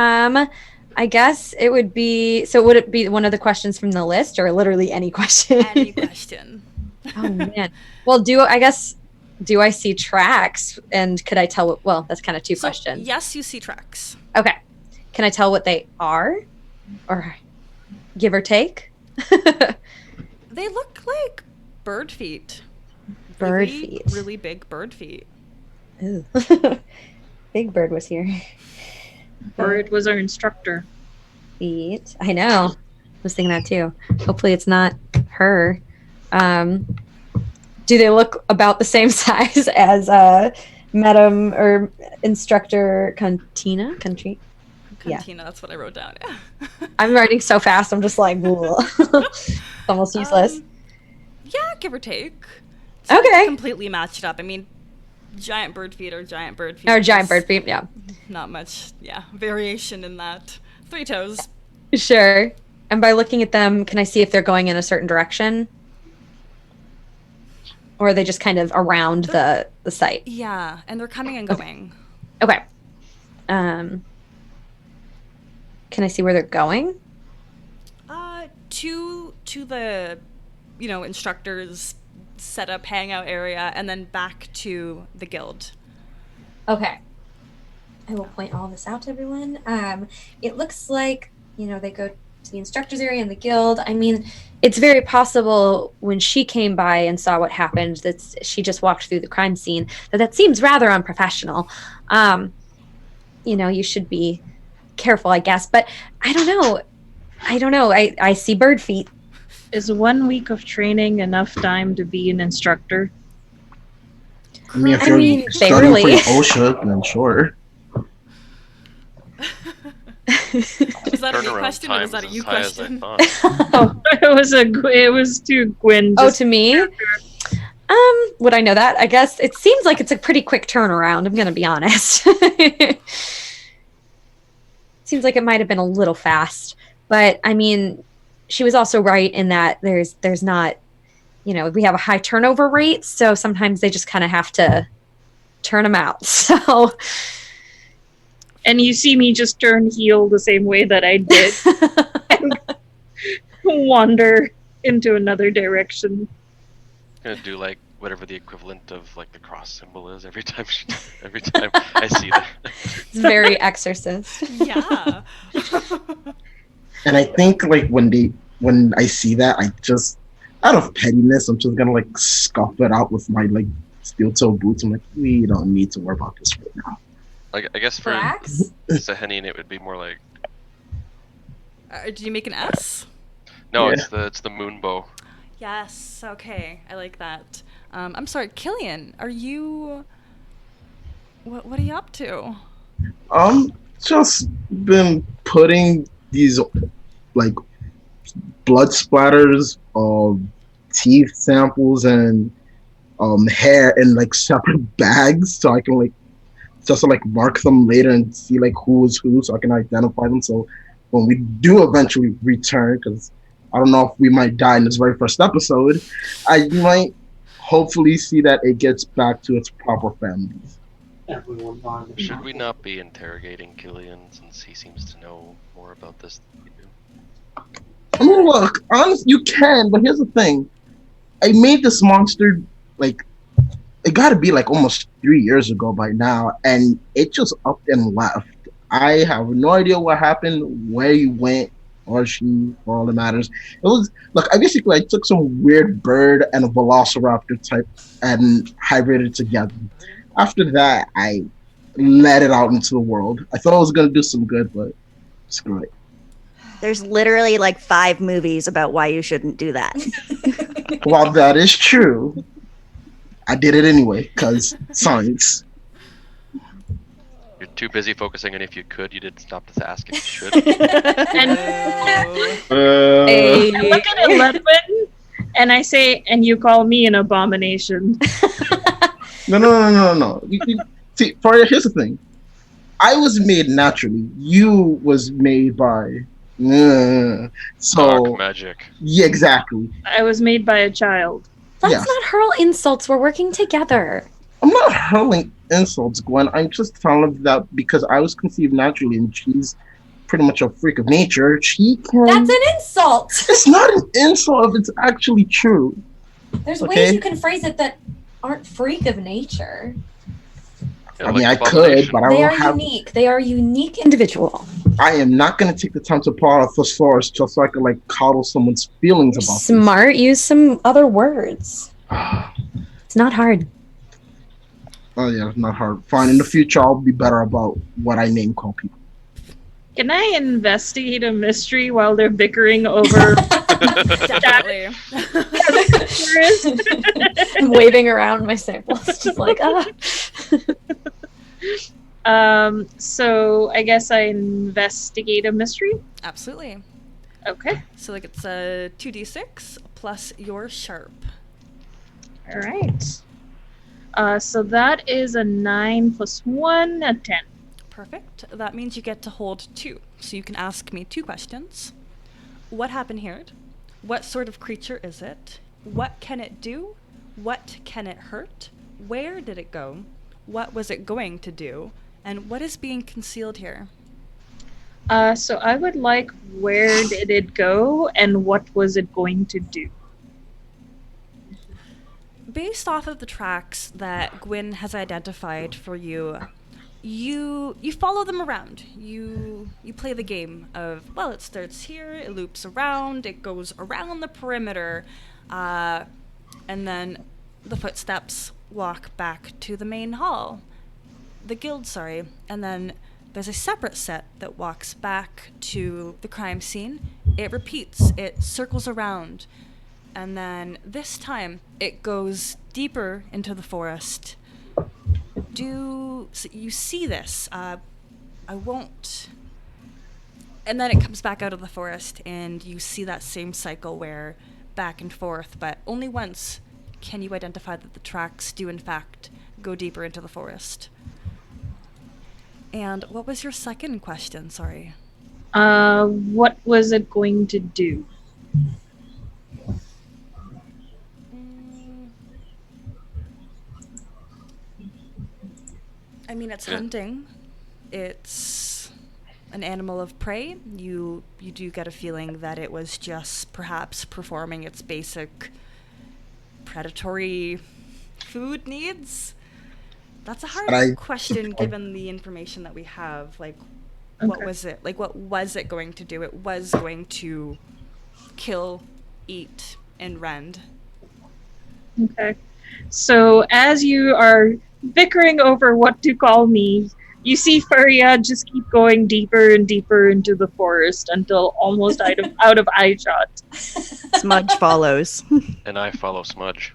I guess it would be, so would it be one of the questions from the list or literally any question? Any question. Oh man. Well, do I see tracks and could I tell well, that's kind of two So, questions. yes, you see tracks. Okay. Can I tell what they are? Or give or take? They look like bird feet. Bird really, feet. Really big bird feet. Ooh. Big Bird was here. Bird was our instructor. Feet. I know. I was thinking that too. Hopefully it's not her. Do they look about the same size as Madam or Instructor Cantina? Country? Yeah. Cantina, that's what I wrote down. I'm writing so fast. I'm just like, it's almost useless. Yeah, give or take. So Okay. Completely matched up. I mean, giant bird feet are giant bird feet. Or giant There's bird feet. Yeah. Not much, variation in that. 3 toes. Sure. And by looking at them, can I see if they're going in a certain direction? Or are they just kind of around the site? Yeah, and they're coming and going. Okay. Can I see where they're going? To the, instructors' setup hangout area, and then back to the guild. Okay. I will point all this out to everyone. It looks like, they go to the instructors area and the guild. I mean, it's very possible when she came by and saw what happened that she just walked through the crime scene. That seems rather unprofessional. You should be careful, I guess. But I don't know. I see bird feet. Is 1 week of training enough time to be an instructor? I mean, if I you're mean, studying barely. for your OSHA, then sure. Was that a me Turnaround question or was time that a is you as high as I question? thought. Oh, it was to Gwen. Oh, Just to me? Would I know that? I guess it seems like it's a pretty quick turnaround. I'm going to be honest. Seems like it might have been a little fast, but I mean, she was also right in that there's not, we have a high turnover rate, so sometimes they just kind of have to turn them out. So, and you see me just turn heel the same way that I did and wander into another direction. Gonna do like whatever the equivalent of like the cross symbol is every time I see that. It's very Exorcist. Yeah. And I think like when I see that, I just out of pettiness, I'm just gonna like scuff it out with my like steel toe boots. I'm like, we don't need to worry about this right now. Like I guess for Brax? Sahenin it would be more like Did you make an S? no, Yeah. it's the moon bow. Yes. Okay, I like that. I'm sorry, Killian. Are you? What are you up to? Just been putting these like blood splatters of teeth samples and hair in like separate bags so I can like just to, like mark them later and see like who is who so I can identify them. So when we do eventually return, because I don't know if we might die in this very first episode, I might hopefully see that it gets back to its proper families. Should we not be interrogating Killian since he seems to know more about this than we do? I mean, look, honest, you can, but here's the thing. I made this monster, like, it gotta be like almost 3 years ago by now, and it just up and left. I have no idea what happened, where he went. or she, for all that matters. It was look. I took some weird bird and a velociraptor type and hybrided together. After that, I let it out into the world. I thought I was gonna do some good, but screw it. There's literally like 5 movies about why you shouldn't do that. While that is true, I did it anyway because science. You're too busy focusing on if you could. You didn't stop to ask if you should. And Hey. I look at 11 and I say, and you call me an abomination. No. See, Faria, here's the thing. I was made naturally. You was made by. So Dark magic. yeah, exactly. I was made by a child. Let's Yes. not hurl insults. We're working together. I'm not hurling insults, Gwen. I'm just telling that because I was conceived naturally and she's pretty much a freak of nature. She can. That's an insult. It's not an insult if it's actually true. There's Okay. ways you can phrase it that aren't freak of nature. Yeah, I mean, like I could, abomination. but I They won't are have. unique. They are a unique individual. I am not going to take the time to pull out a thesaurus just so I can like coddle someone's feelings You're about smart. Use some other words. this. It's not hard. Oh yeah, not hard. Fine. In the future, I'll be better about what I name call people. Can I investigate a mystery while they're bickering over Definitely. I'm waving around my samples, just like So I guess I investigate a mystery. Absolutely. Okay. So like it's a 2d6 plus your sharp. All right. So that is a 9 plus 1, a 10. Perfect. That means you get to hold 2. So you can ask me 2 questions. What happened here? What sort of creature is it? What can it do? What can it hurt? Where did it go? What was it going to do? And what is being concealed here? So I would like where did it go and what was it going to do? Based off of the tracks that Gwyn has identified for you, you follow them around. You play the game of, well, it starts here, it loops around, it goes around the perimeter, and then the footsteps walk back to the main hall. The guild, sorry. And then there's a separate set that walks back to the crime scene. It repeats, it circles around. And then this time it goes deeper into the forest. So you see this? I won't. And then it comes back out of the forest, and you see that same cycle where back and forth, but only once can you identify that the tracks do in fact go deeper into the forest. And what was your second question? Sorry. What was it going to do? I mean, it's hunting. It's an animal of prey. You do get a feeling that it was just perhaps performing its basic predatory food needs. That's a hard question given the information that we have. Like, what Okay. was it? Like, what was it going to do? It was going to kill, eat, and rend. Okay. So as you are bickering over what to call me, you see Furia just keep going deeper and deeper into the forest until almost out of eye shot. Smudge follows. And I follow Smudge.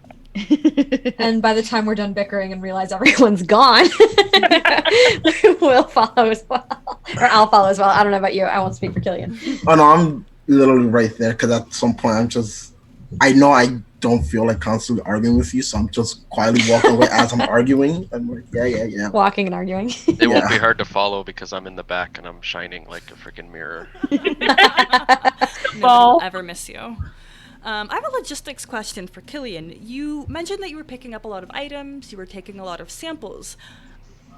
And by the time we're done bickering and realize everyone's gone, we'll follow as well. Or I'll follow as well. I don't know about you. I won't speak for Killian. Oh no, I'm literally right there because at some point I know I don't feel like constantly arguing with you, so I'm just quietly walking away as I'm arguing. I'm like, yeah. Walking and arguing. It won't be Yeah. hard to follow because I'm in the back and I'm shining like a freaking mirror. Nobody Ball. will ever miss you. I have a logistics question for Killian. You mentioned that you were picking up a lot of items, you were taking a lot of samples.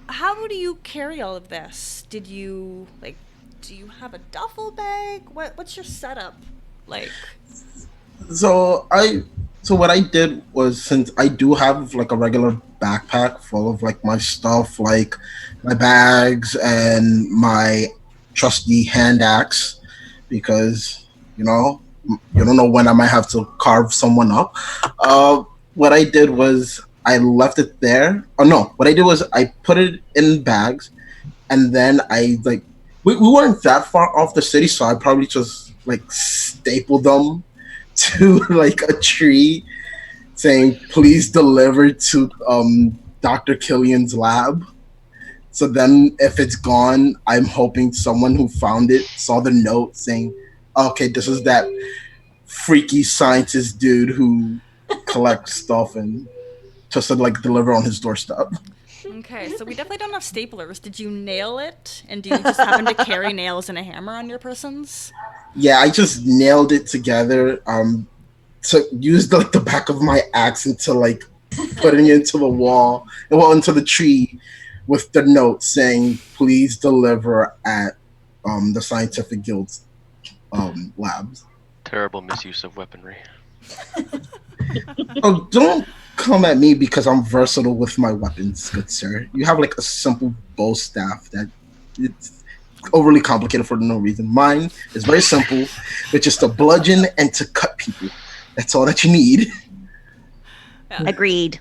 How do you carry all of this? Do you have a duffel bag? What's your setup like? So what I did was, since I do have like a regular backpack full of like my stuff, like my bags and my trusty hand axe because you don't know when I might have to carve someone up. What I did was I left it there. Oh no, what I did was I put it in bags, and then I like we weren't that far off the city, so I probably just like stapled them to like a tree, saying please deliver to Dr. Killian's lab. So then, if it's gone, I'm hoping someone who found it saw the note saying, "Okay, this is that freaky scientist dude who collects stuff and just to like deliver on his doorstep." Okay, so we definitely don't have staplers. Did you nail it? And do you just happen to carry nails and a hammer on your persons? Yeah, I just nailed it together. To use the back of my axe into like putting it into the wall, well, into the tree, with the note saying, "Please deliver at the scientific guild's labs." Terrible misuse of weaponry. Oh, don't come at me because I'm versatile with my weapons, good sir. You have like a simple bow staff that it's overly complicated for no reason. Mine is very simple. It's just to bludgeon and to cut people. That's all that you need. Yeah. Agreed.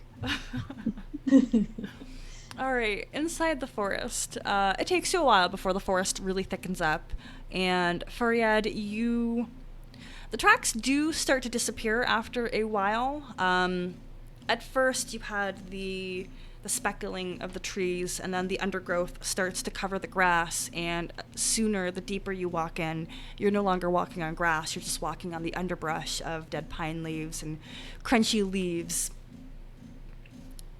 All right, inside the forest. It takes you a while before the forest really thickens up. And Faryad, the tracks do start to disappear after a while. At first, you had the speckling of the trees, and then the undergrowth starts to cover the grass. And sooner, the deeper you walk in, you're no longer walking on grass. You're just walking on the underbrush of dead pine leaves and crunchy leaves.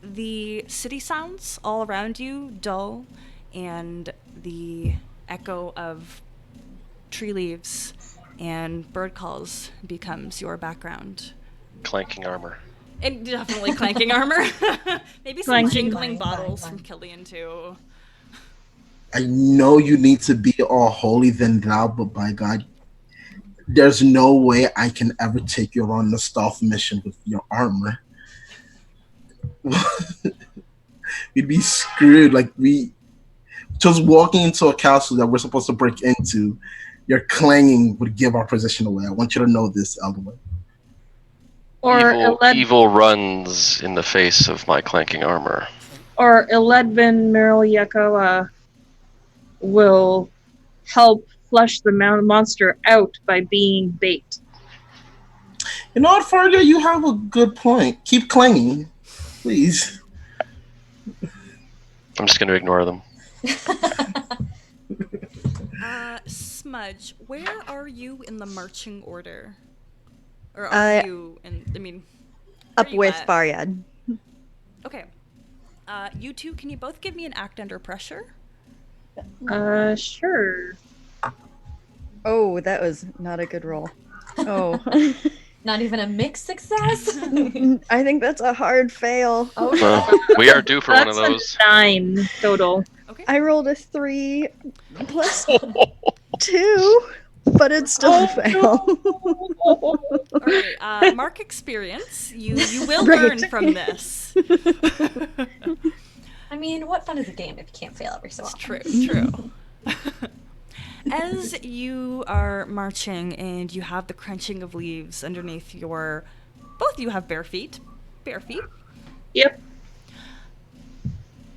The city sounds all around you dull, and the echo of tree leaves and bird calls becomes your background. Clanking armor. And definitely clanking armor. Maybe some Clanking. jingling bottles from Killian too. I know you need to be all holy than thou, but by God, there's no way I can ever take you on the stealth mission with your armor. We'd be screwed. Like we just walking into a castle that we're supposed to break into, your clanging would give our position away. I want you to know this, Elway. Or Evil runs in the face of my clanking armor. or Eledvin Mirilyeko will help flush the monster out by being bait. You know what, Fargo? You have a good point. Keep clanging, please. I'm just going to ignore them. Smudge, where are you in the marching order? Or are you in, where Up are you with at? Faryad. Okay. You two, can you both give me an act under pressure? Sure. Oh, that was not a good roll. Oh. Not even a mixed success? I think that's a hard fail. Oh, Well, we are due for one of That's those. a 9 total. Okay. I rolled a 3 plus 2, but it's still a fail. All right. Mark experience. You will Right. learn from this. I mean, what fun is a game if you can't fail every so It's often? true. As you are marching and you have the crunching of leaves underneath your... Both of you have bare feet. Bare feet. Yep.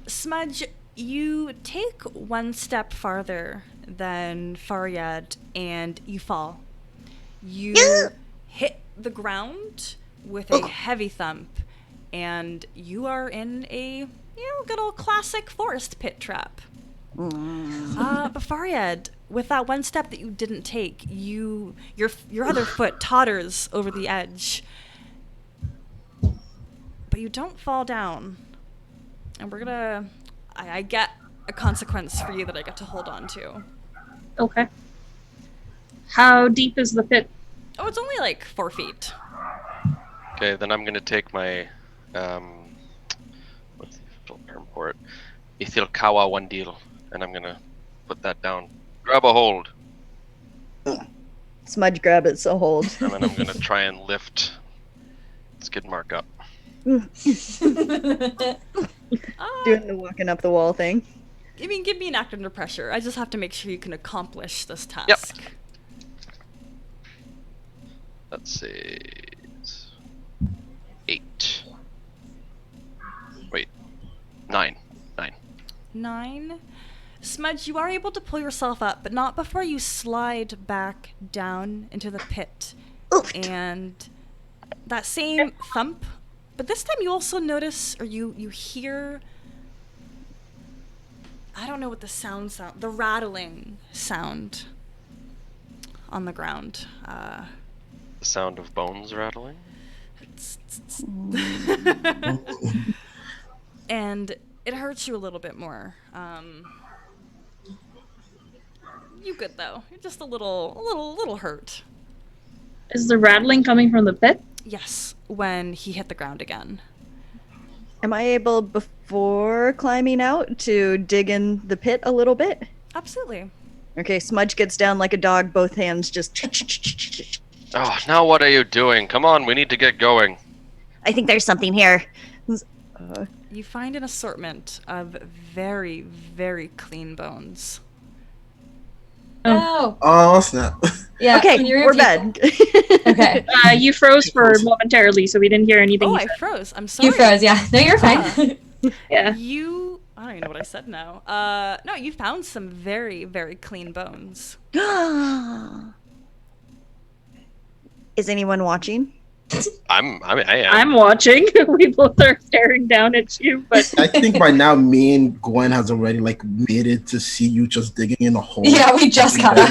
Smudge, you take one step farther than Faryad and you fall. You hit the ground with a heavy thump, and you are in a good old classic forest pit trap. But Faryad, with that one step that you didn't take, your other foot totters over the edge, but you don't fall down. And we're gonna... I get a consequence for you that I get to hold on to. Okay. How deep is the pit? Oh, it's only like 4 feet. Okay, then I'm going to take my... what's the official term for it? Ithilkawa Wandil. And I'm going to put that down. Grab a hold. Smudge grab it, so hold. And then I'm going to try and lift skid mark up. Doing the walking up the wall thing. Give me an act under pressure. I just have to make sure you can accomplish this task. Let's see. 8. Wait. 9. 9. 9. Smudge, you are able to pull yourself up, but not before you slide back down into the pit. Oofed. And that same thump, but this time you also notice, or you hear, I don't know what the sound, the rattling sound on the ground. The sound of bones rattling? And it hurts you a little bit more. You good though. You're just a little hurt. Is the rattling coming from the pit? Yes, when he hit the ground again. Am I able, before climbing out, to dig in the pit a little bit? Absolutely. Okay, Smudge gets down like a dog, both hands just... Oh, now what are you doing? Come on, we need to get going. I think there's something here. You find an assortment of very, very clean bones. Oh, Oh snap! yeah. Okay, can you we're repeat bad. Okay. You froze for momentarily, so we didn't hear anything. Oh, you I said. froze. I'm sorry. You froze, yeah. No, you're fine. Yeah. You... I don't even know what I said now. No, you found some very, very clean bones. Is anyone watching? I am. I'm watching. We both are staring down at you, but I think by now me and Gwen has already like made it to see you just digging in a hole. Yeah, we just got up.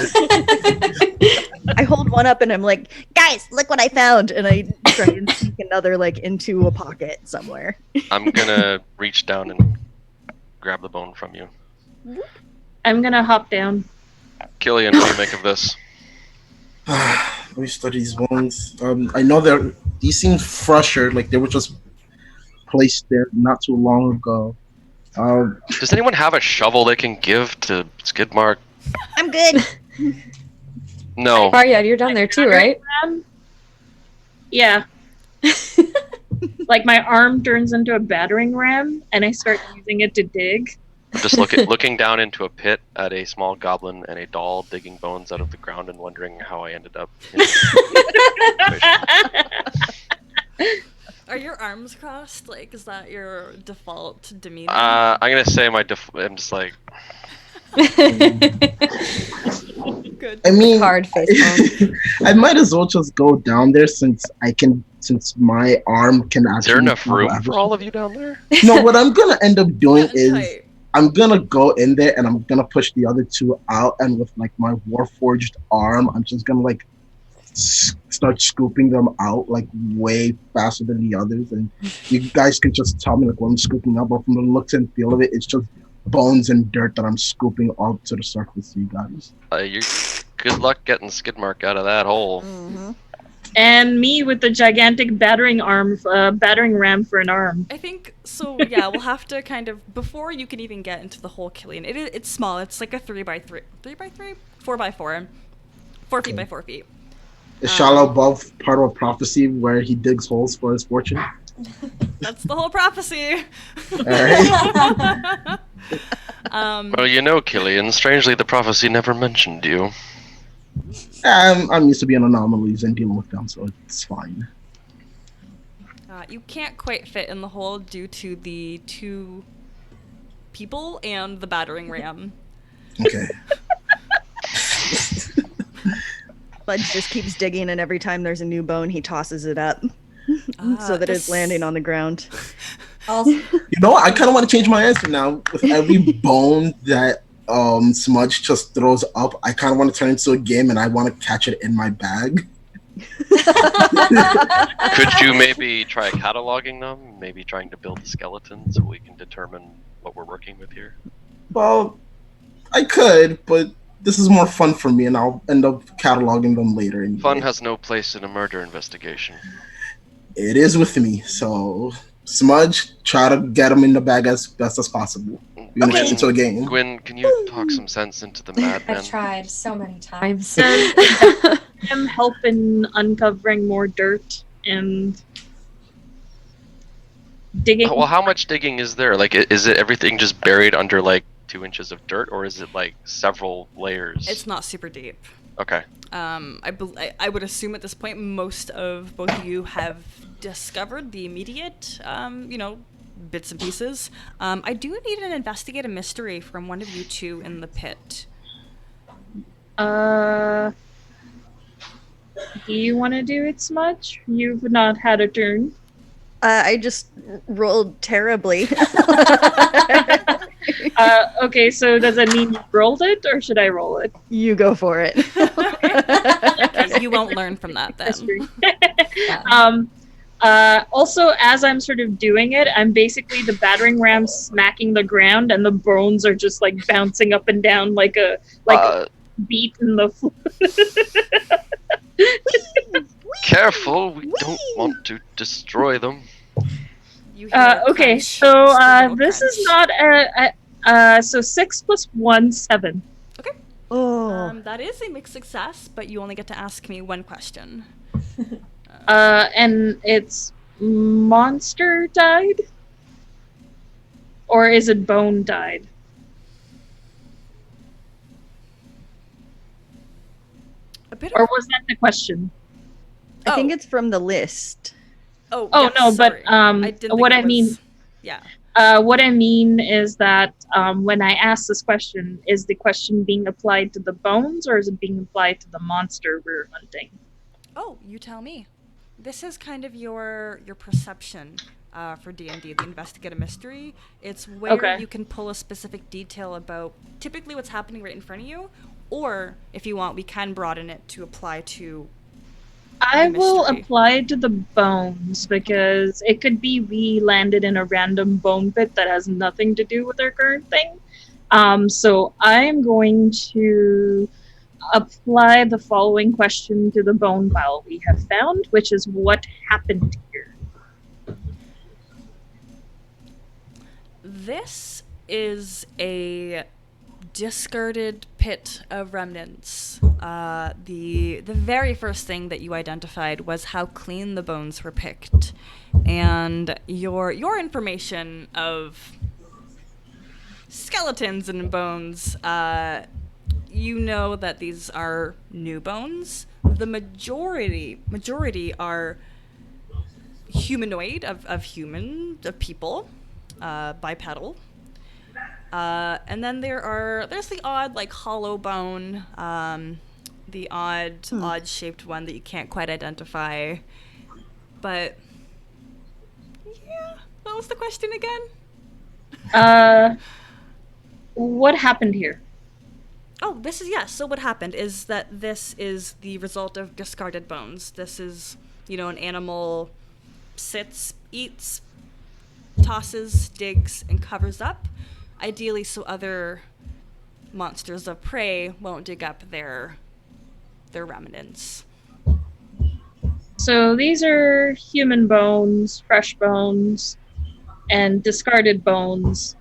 I hold one up and I'm like, guys, look what I found. And I try and sneak another like into a pocket somewhere. I'm gonna reach down and grab the bone from you. I'm gonna hop down. Killian, what do you make of this? Let me study these bones. I know these seem fresher, like they were just placed there not too long ago. Does anyone have a shovel they can give to Skidmark? I'm good. No. Faryad, you're down there too, right? Yeah. Like my arm turns into a battering ram, and I start using it to dig. I'm just looking down into a pit at a small goblin and a doll digging bones out of the ground and wondering how I ended up in this situation. Are your arms crossed? Like, is that your default demeanor? I'm gonna say I'm just like, Good. I mean, Hard face palm. I might as well just go down there since my arm can actually. is there enough travel room everything. for all of you down there? No, what I'm gonna end up doing That's is tight. I'm gonna go in there and I'm gonna push the other two out, and with like my warforged arm, I'm just gonna like start scooping them out like way faster than the others, and you guys can just tell me like what I'm scooping out. But from the looks and feel of it, it's just bones and dirt that I'm scooping up to the surface. You guys. Good luck getting Skidmark out of that hole. Mm-hmm. And me with the gigantic battering ram for an arm. I think so. Yeah, we'll have to kind of, before you can even get into the whole Killian. It's small. It's like a 3x3, 3x3, 4x4, 4 feet by 4 feet. Is Shallow above part of a prophecy where he digs holes for his fortune? That's the whole prophecy. Alright. Well, you know, Killian, strangely the prophecy never mentioned you. I'm used to being anomalies and dealing with them, so it's fine. You can't quite fit in the hole due to the 2 people and the battering ram. Okay. Budge just keeps digging, and every time there's a new bone, he tosses it up so that it's this- landing on the ground. Also, You know what? I kind of want to change my answer now. With every bone that Smudge just throws up, I kind of want to turn it into a game, and I want to catch it in my bag. Could you maybe try cataloging them? Maybe trying to build a skeleton so we can determine what we're working with here? Well, I could, but this is more fun for me, and I'll end up cataloging them later. Anyway. Fun has no place in a murder investigation. It is with me, so Smudge, try to get them in the bag as best as possible. We're gonna get into a game. Gwyn, can you talk some sense into the madman? I've tried so many times. I'm helping uncovering more dirt and digging. Well, how much digging is there? Like, is it everything just buried under like 2 inches of dirt, or is it like several layers? It's not super deep. Okay. I would assume at this point most of both of you have discovered the immediate, bits and pieces. I do need an investigate a mystery from one of you two in the pit. Do you want to do it, Smudge? You've not had a turn. I just rolled terribly. Okay, so does that mean you rolled it, or should I roll it? You go for it. Okay, you won't learn from that then. Mystery. Also, as I'm sort of doing it, I'm basically the battering ram smacking the ground, and the bones are just like bouncing up and down like a beat in the floor. Careful, we don't want to destroy them. You hear a Okay, crunch, so just a little this is crunch. not so 6 + 1, 7. Okay. Oh. That is a mixed success, but you only get to ask me one question. And it's monster died? Or is it bone died? A bit Or of. was that the question? I think Oh. it's from the list. Oh, yeah, no, but, sorry. I didn't think what it I mean- was- Yeah. What I mean is that when I ask this question, is the question being applied to the bones, or is it being applied to the monster we're hunting? Oh, you tell me. This is kind of your perception for D&D, the investigate a mystery. It's where Okay. you can pull a specific detail about typically what's happening right in front of you, or if you want, we can broaden it to apply to. I will mystery. apply it to the bones because it could be we landed in a random bone pit that has nothing to do with our current thing. So I'm going to apply the following question to the bone pile we have found, which is what happened here. This is a discarded pit of remnants. The very first thing that you identified was how clean the bones were picked, and your information of skeletons and bones. You know that these are new bones. The majority are humanoid of people, bipedal. And then there's the odd like hollow bone, the odd shaped one that you can't quite identify. But yeah, what was the question again? What happened here? Oh, this is yes. So what happened is that this is the result of discarded bones. This is, an animal sits, eats, tosses, digs, and covers up. Ideally, so other monsters of prey won't dig up their remnants. So these are human bones, fresh bones, and discarded bones,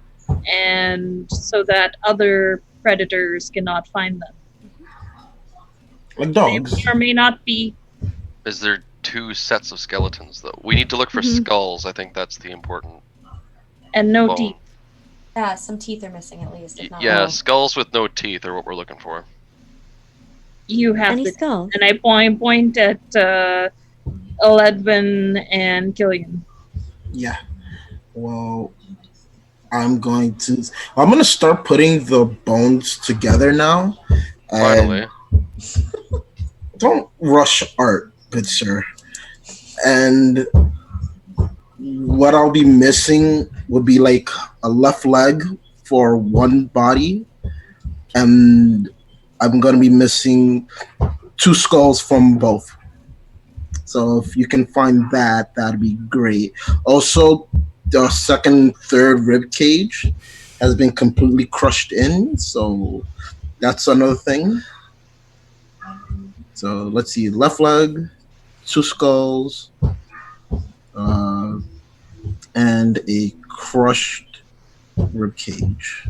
and so that other predators cannot find them. Like They dogs. may or may not be. Is there 2 sets of skeletons though? We need to look for skulls. I think that's the important. And no bone. teeth. Yeah, some teeth are missing at least. If not Yeah, all. skulls with no teeth are what we're looking for. You have Any the skulls? and I point at Ledvin and Killian. Yeah. Well, I'm going to start putting the bones together now. Finally. Don't rush art, good sir. And what I'll be missing would be like a left leg for one body, and I'm gonna be missing 2 skulls from both. So if you can find that, that'd be great. Also, the second, third rib cage has been completely crushed in, so that's another thing. So let's see, left leg, 2 skulls, and a crushed rib cage.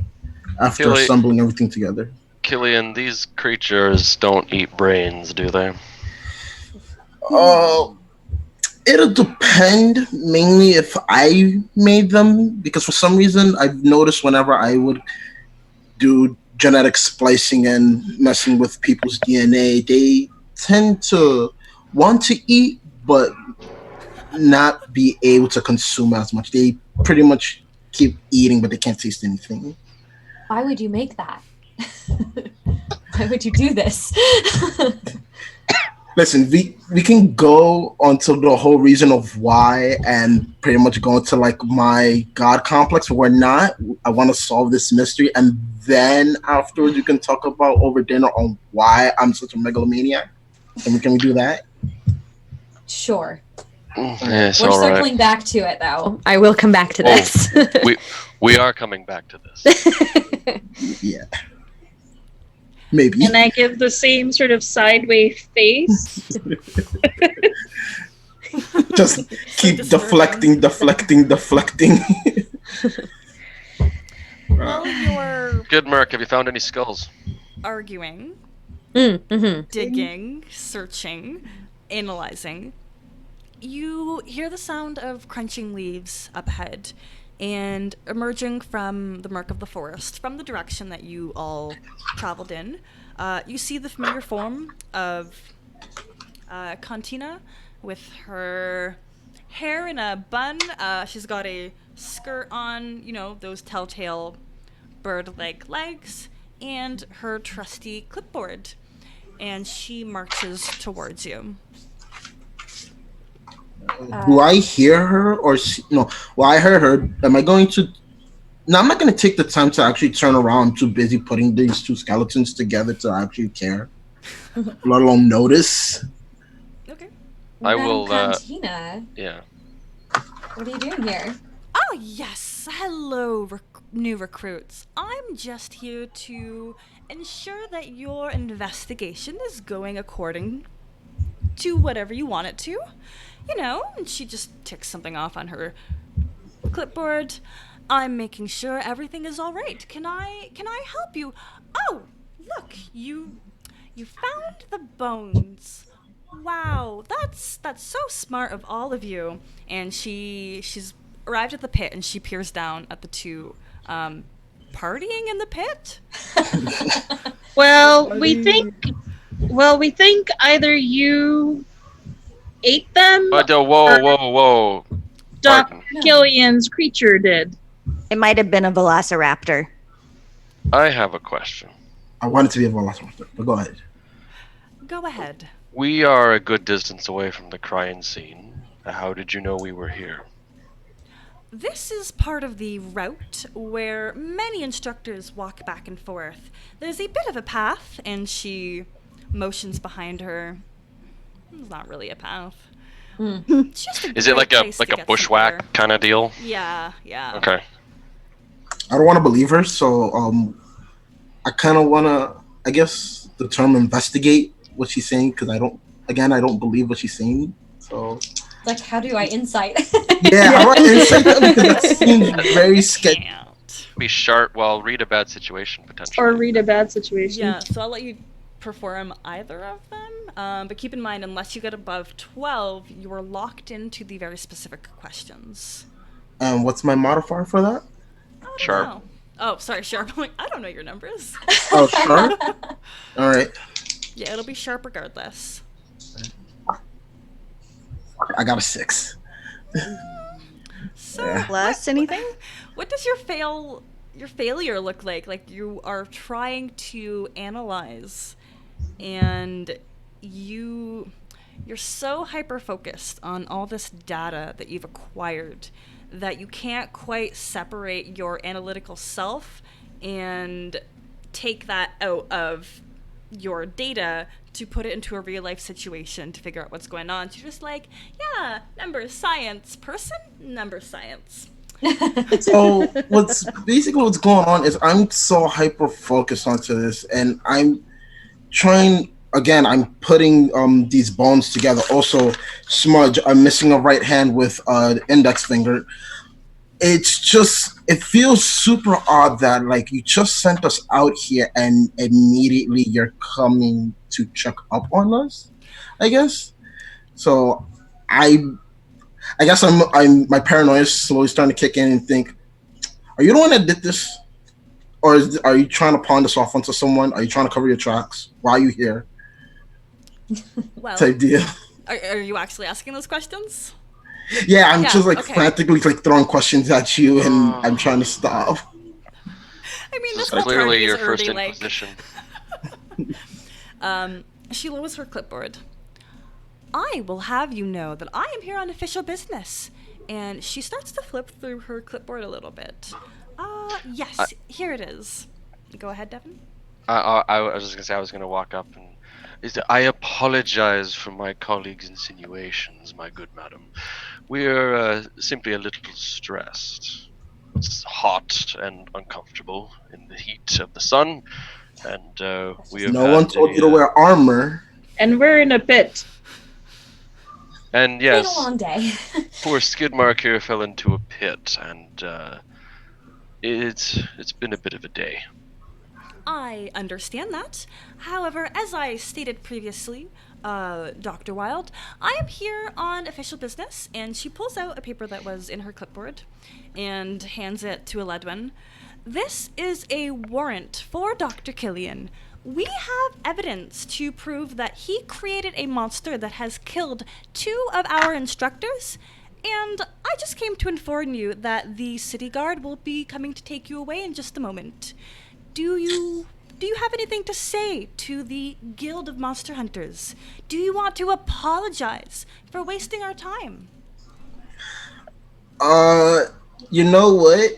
After Killy- assembling everything together. Killian, these creatures don't eat brains, do they? It'll depend mainly if I made them, because for some reason I've noticed whenever I would do genetic splicing and messing with people's DNA, they tend to want to eat, but not be able to consume as much. They pretty much keep eating, but they can't taste anything. Why would you make that? Why would you do this? Listen, we can go onto the whole reason of why and pretty much go into like my god complex. But we're not. I want to solve this mystery, and then afterwards you can talk about over dinner on why I'm such a megalomaniac. Can we do that? Sure. Yes, We're all right. circling back to it, though. I will come back to Oh, this. we are coming back to this. Yeah, maybe. And I give the same sort of sideways face. Just keep disturbing. deflecting. While you're Good, Merc. Have you found any skulls? arguing, Mm-hmm. digging, searching, analyzing, you hear the sound of crunching leaves up ahead, and emerging from the murk of the forest, from the direction that you all traveled in, you see the familiar form of Cantina with her hair in a bun. She's got a skirt on, you know, those telltale bird-like legs, and her trusty clipboard. And she marches towards you. Do I hear her or no? Well, I heard her. Am I going to? No, I'm not going to take the time to actually turn around. I'm too busy putting these two skeletons together to actually care, let alone notice. Okay. I will, Cantina, Yeah. what are you doing here? Oh, yes. Hello, new recruits. I'm just here to ensure that your investigation is going according to whatever you want it to. You know, and she just ticks something off on her clipboard. I'm making sure everything is all right. Can I help you? Oh, look, you found the bones. Wow, that's so smart of all of you. And she's arrived at the pit, and she peers down at the two partying in the pit. Well, we think either you ate them Whoa. Doc Pardon. Killian's creature did. It might have been a velociraptor. I have a question. I want it to be a velociraptor, but go ahead. Go ahead. We are a good distance away from the crime scene. How did you know we were here? This is part of the route where many instructors walk back and forth. There's a bit of a path, and she motions behind her. It's not really a path. It's just a Is it great like a place to get bushwhack somewhere. kind of deal? Yeah. Okay. I don't want to believe her, so I kind of want to. I guess the term investigate what she's saying because I don't believe what she's saying. So Like, how do I insight? yeah, how do I insight that because that seems very sketchy. Can't. Be sharp. Well, read a bad situation potentially. Or read a bad situation. Yeah, so I'll let you perform either of them. But keep in mind, unless you get above 12, you are locked into the very specific questions. And what's my modifier for that? I don't Sharp. know. Oh, sorry, sharp. I don't know your numbers. Oh, sure. All right. Yeah, it'll be sharp regardless. I got a 6. So, Yeah. Plus anything? what does your failure look like? Like you are trying to analyze, and you're so hyper focused on all this data that you've acquired that you can't quite separate your analytical self and take that out of your data to put it into a real life situation to figure out what's going on. So you're just like, yeah, numbers, science, person, numbers, science. So what's going on is I'm so hyper focused onto this, and I'm trying again. I'm putting these bones together. Also, Smudge, I'm missing a right hand with index finger. It feels super odd that like you just sent us out here and immediately you're coming to check up on us. I guess. So I guess I'm my paranoia is slowly starting to kick in and think, are you the one that did this? Or are you trying to pawn this off onto someone? Are you trying to cover your tracks? Why are you here? Well, Type deal. are you actually asking those questions? Yeah, I'm Yeah, just like okay. frantically like throwing questions at you, and I'm trying to Oh, stop. I mean, this this is whole turn clearly is your first already like. Inquisition. She lowers her clipboard. I will have you know that I am here on official business. And she starts to flip through her clipboard a little bit. I, Yes, here it is. Go ahead, Devin. I was just gonna say I was gonna walk up and I apologize for my colleague's insinuations, my good madam. We're simply a little stressed. It's hot and uncomfortable in the heat of the sun, and we have No one had told you to wear armor. And we're in a pit. and Been a yes, long day. poor Skidmark here fell into a pit, and it's been a bit of a day. I understand that. However, as I stated previously, Dr. Wild, I am here on official business, and she pulls out a paper that was in her clipboard and hands it to Eledwin. This is a warrant for Dr. Killian. We have evidence to prove that he created a monster that has killed 2 of our instructors, and I just came to inform you that the city guard will be coming to take you away in just a moment. Do you have anything to say to the Guild of Monster Hunters? Do you want to apologize for wasting our time? Uh, you know what?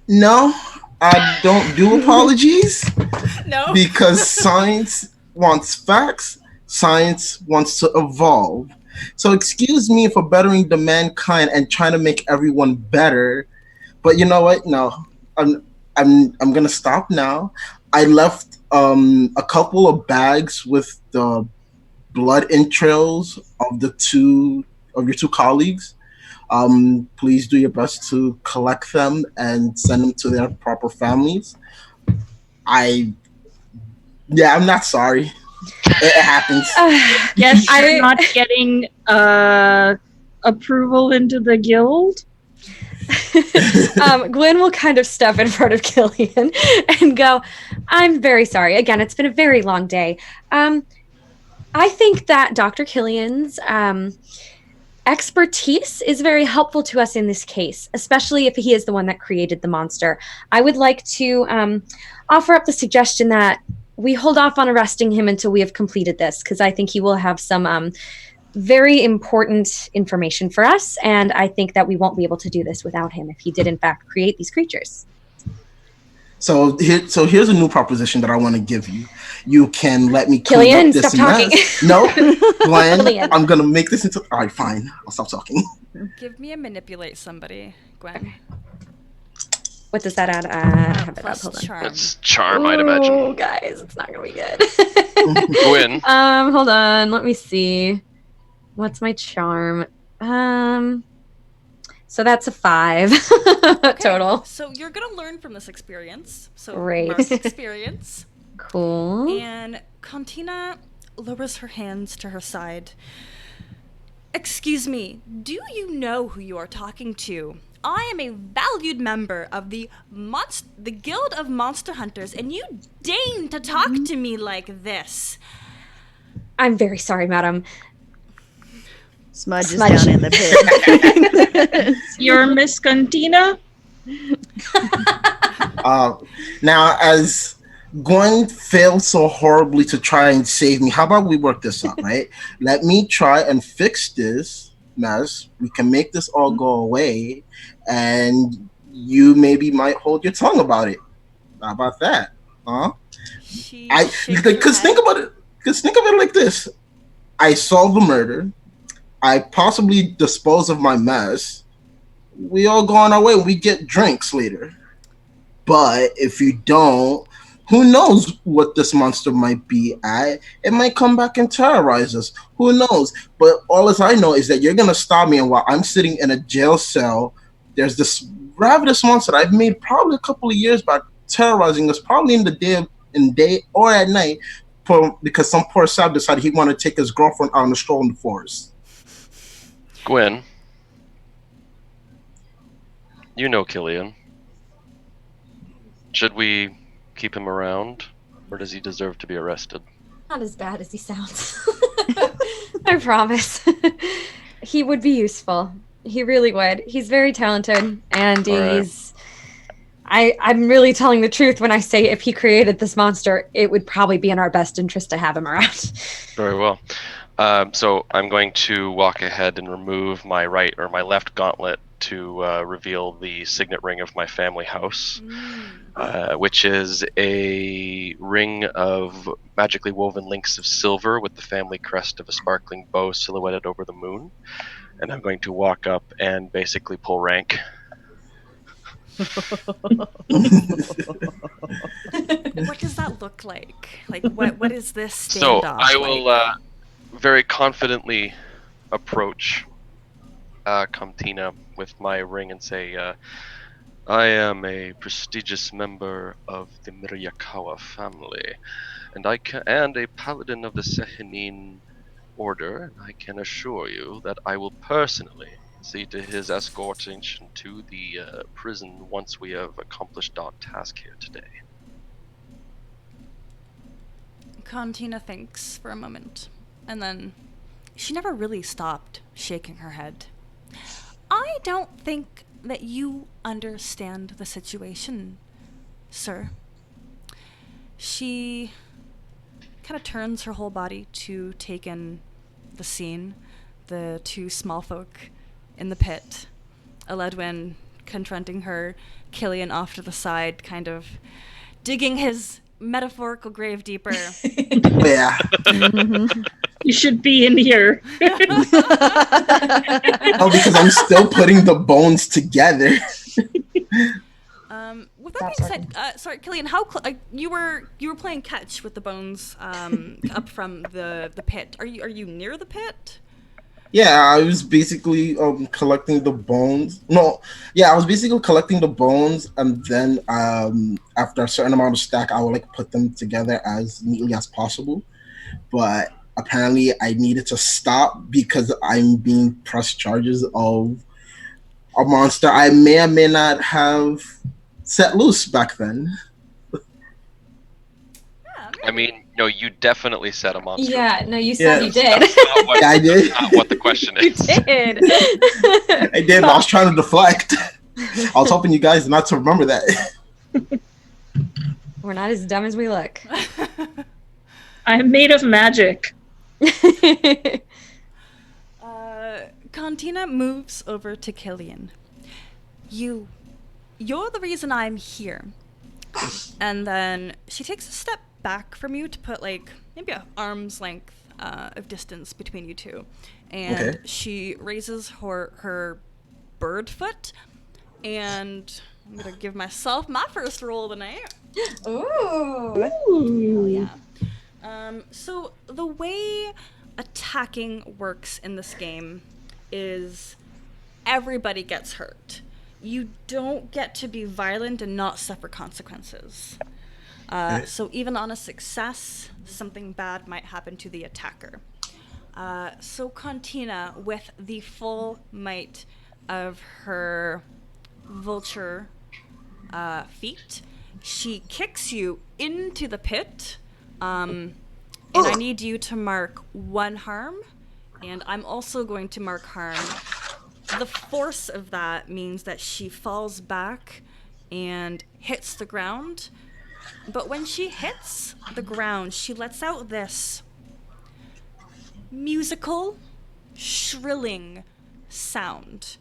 No, I don't do apologies No. because science wants facts. Science wants to evolve. So excuse me for bettering the mankind and trying to make everyone better. But you know what? No, I'm I'm gonna stop now. I left a couple of bags with the blood entrails of the two of your two colleagues. Please do your best to collect them and send them to their proper families. I Yeah, I'm not sorry. It happens. Yes, I- you're not getting approval into the guild. Gwen will kind of step in front of Killian and go, I'm very sorry. Again, it's been a very long day. I think that Dr. Killian's expertise is very helpful to us in this case, especially if he is the one that created the monster. I would like to offer up the suggestion that we hold off on arresting him until we have completed this, because I think he will have some very important information for us, and I think that we won't be able to do this without him if he did in fact create these creatures. So here's a new proposition that I want to give you. You can let me clean Killian, up this stop talking. mess. No, Glenn, Killian. I'm gonna make this into. All right, fine. I'll stop talking. Give me a manipulate somebody, Gwen. What does that add? I have it up. Plus Hold on. charm. That's charm, I'd imagine. Oh, guys, it's not gonna be good. Gwyn. Hold on. Let me see. What's my charm? So that's a 5 total. So you're gonna learn from this experience. So Great. mark experience. Cool. And Contina lowers her hands to her side. Excuse me, do you know who you are talking to? I am a valued member of the Guild of Monster Hunters, and you deign to talk to me like this. I'm very sorry, madam. Smudge is Smudge. down in the pit. You're Miss Cantina. Now, as Gwen failed so horribly to try and save me, how about we work this out, right? Let me try and fix this mess. We can make this all go away, and you maybe might hold your tongue about it. How about that? Huh? She I shakes her because think head. about it. Because think of it like this: I solve a murder. I possibly dispose of my mess. We all go on our way. We get drinks later. But if you don't, who knows what this monster might be at? It might come back and terrorize us. Who knows? But all as I know is that you're gonna stop me, and while I'm sitting in a jail cell, there's this ravenous monster that I've made probably a couple of years back terrorizing us, probably in the day or at night, because some poor sap decided he wanted to take his girlfriend out on a stroll in the forest. Gwyn. You know Killian. Should we keep him around, or does he deserve to be arrested? Not as bad as he sounds. I promise. He would be useful. He really would. He's very talented, and All right. I'm really telling the truth when I say if he created this monster, it would probably be in our best interest to have him around. Very well. So I'm going to walk ahead and remove my left gauntlet to reveal the signet ring of my family house, which is a ring of magically woven links of silver with the family crest of a sparkling bow silhouetted over the moon. And I'm going to walk up and basically pull rank. What does that look like? Like, what is this So standoff I will like? very confidently approach Comtina with my ring and say, I am a prestigious member of the Miryakawa family, and and a paladin of the Sehenin order, and I can assure you that I will personally see to his escorting to the prison once we have accomplished our task here today. Contina thinks for a moment, and then she never really stopped shaking her head. I don't think that you understand the situation, sir. She kind of turns her whole body to take in the scene, the two small folk in the pit, Eledwin confronting her, Killian off to the side, kind of digging his metaphorical grave deeper. Yeah. You should be in here. Oh, because I'm still putting the bones together. With that being said, sorry, Killian, how you were playing catch with the bones up from the pit? Are you near the pit? Yeah, I was basically collecting the bones. No, yeah, I was basically collecting the bones, and then after a certain amount of stack, I would like put them together as neatly as possible. But apparently, I needed to stop because I'm being pressed charges of a monster I may or may not have set loose back then. I mean, no, you definitely set a monster. Yeah, no, you said Yeah. you did. That's not what, Yeah, I did. not what the question You is. did. I did. I was trying to deflect. I was hoping you guys not to remember that. We're not as dumb as we look. I'm made of magic. Contina moves over to Killian. You're the reason I'm here. And then she takes a step back from you to put like maybe an arm's length of distance between you two. And Okay. she raises her bird foot, and I'm gonna give myself my first roll of the night. Ooh. Oh yeah. So the way attacking works in this game is everybody gets hurt. You don't get to be violent and not suffer consequences. So even on a success, something bad might happen to the attacker. So Contina, with the full might of her vulture feet, she kicks you into the pit. And I need you to mark 1 harm, and I'm also going to mark harm. The force of that means that she falls back and hits the ground. But when she hits the ground, she lets out this musical, shrilling sound.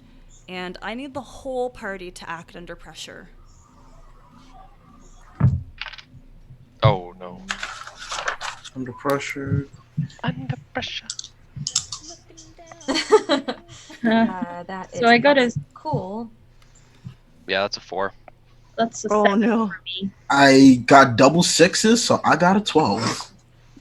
And I need the whole party to act under pressure. Oh no. Under pressure. Under pressure. That is So I got a. cool. Yeah, that's a 4. That's a Oh, 7 no. for me. I got double 6s, so I got a 12.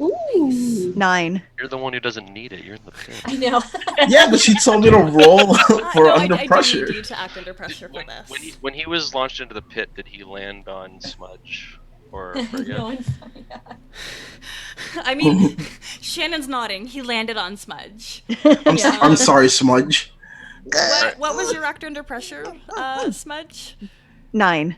Ooh. 9. You're the one who doesn't need it. You're in the pit. I know. Yeah, but she told me to roll for No, under I pressure. do need you to act under pressure for this. When he was launched into the pit, did he land on Smudge or Frigga? No, I'm sorry. I mean, Shannon's nodding. He landed on Smudge. I'm sorry, Smudge. What was your actor under pressure, Smudge? 9.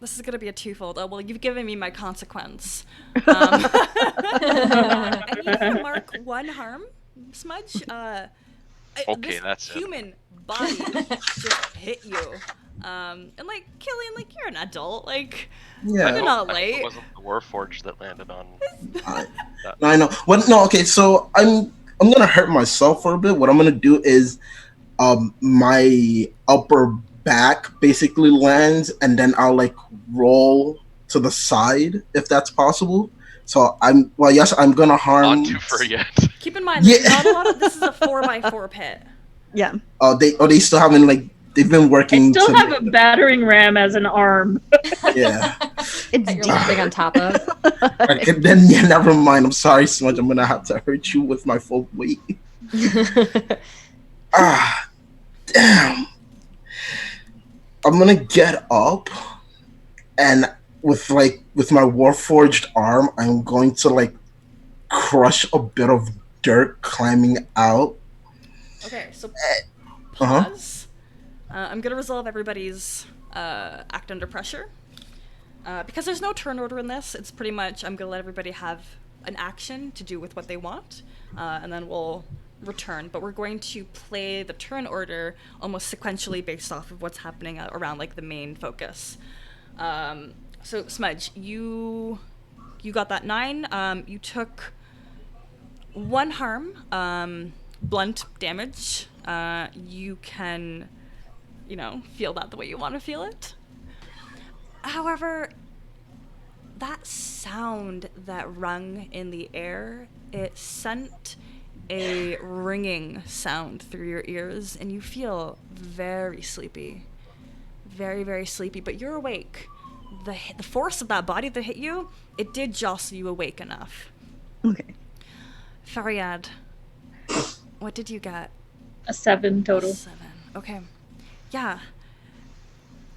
This is gonna be a twofold. Oh well, you've given me my consequence. I need you to mark 1 harm, Smudge. Okay, This that's it. human body just hit you. And like Killian, like you're an adult. Like Yeah. you're not I hope late. it wasn't the Warforged that landed on. I, no, I know. What? No. Okay. So I'm gonna hurt myself for a bit. What I'm gonna do is, my upper back basically lands, and then I'll like roll to the side if that's possible. So yes, I'm gonna harm. Not too far yet. Keep in mind, Yeah. there's not a lot of. This is a 4x4 pit. Yeah. They still haven't like they've been I working. still to have a battering ram as an arm. Yeah. It's That you're landing on top of. Okay, then yeah, never mind. I'm sorry, Smudge. I'm gonna have to hurt you with my full weight. Ah, damn. I'm gonna get up, and with my warforged arm, I'm going to like crush a bit of dirt climbing out. Okay, so Uh-huh. pause. I'm gonna resolve everybody's act under pressure. Because there's no turn order in this, it's pretty much I'm gonna let everybody have an action to do with what they want, and then we'll return. But we're going to play the turn order almost sequentially based off of what's happening around like the main focus. So Smudge, you got that 9. You took 1 harm, blunt damage. You can, feel that the way you want to feel it. However, that sound that rung in the air, it sent a ringing sound through your ears, and you feel very sleepy. Very, very sleepy, but you're awake. The force of that body that hit you, it did jostle you awake enough. Okay. Faryad, what did you get? A 7 total. 7. Okay. Yeah.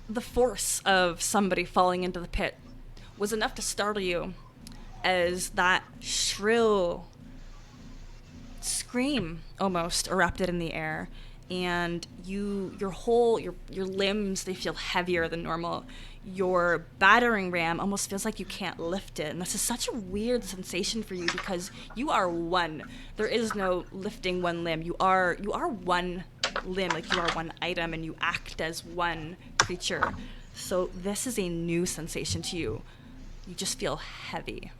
The force of somebody falling into the pit was enough to startle you as that shrill scream almost erupted in the air, and your limbs, they feel heavier than normal. Your battering ram almost feels like you can't lift it, and this is such a weird sensation for you because you are one. There is no lifting one limb. You are one limb, like you are one item, and you act as one creature. So this is a new sensation to you. You just feel heavy.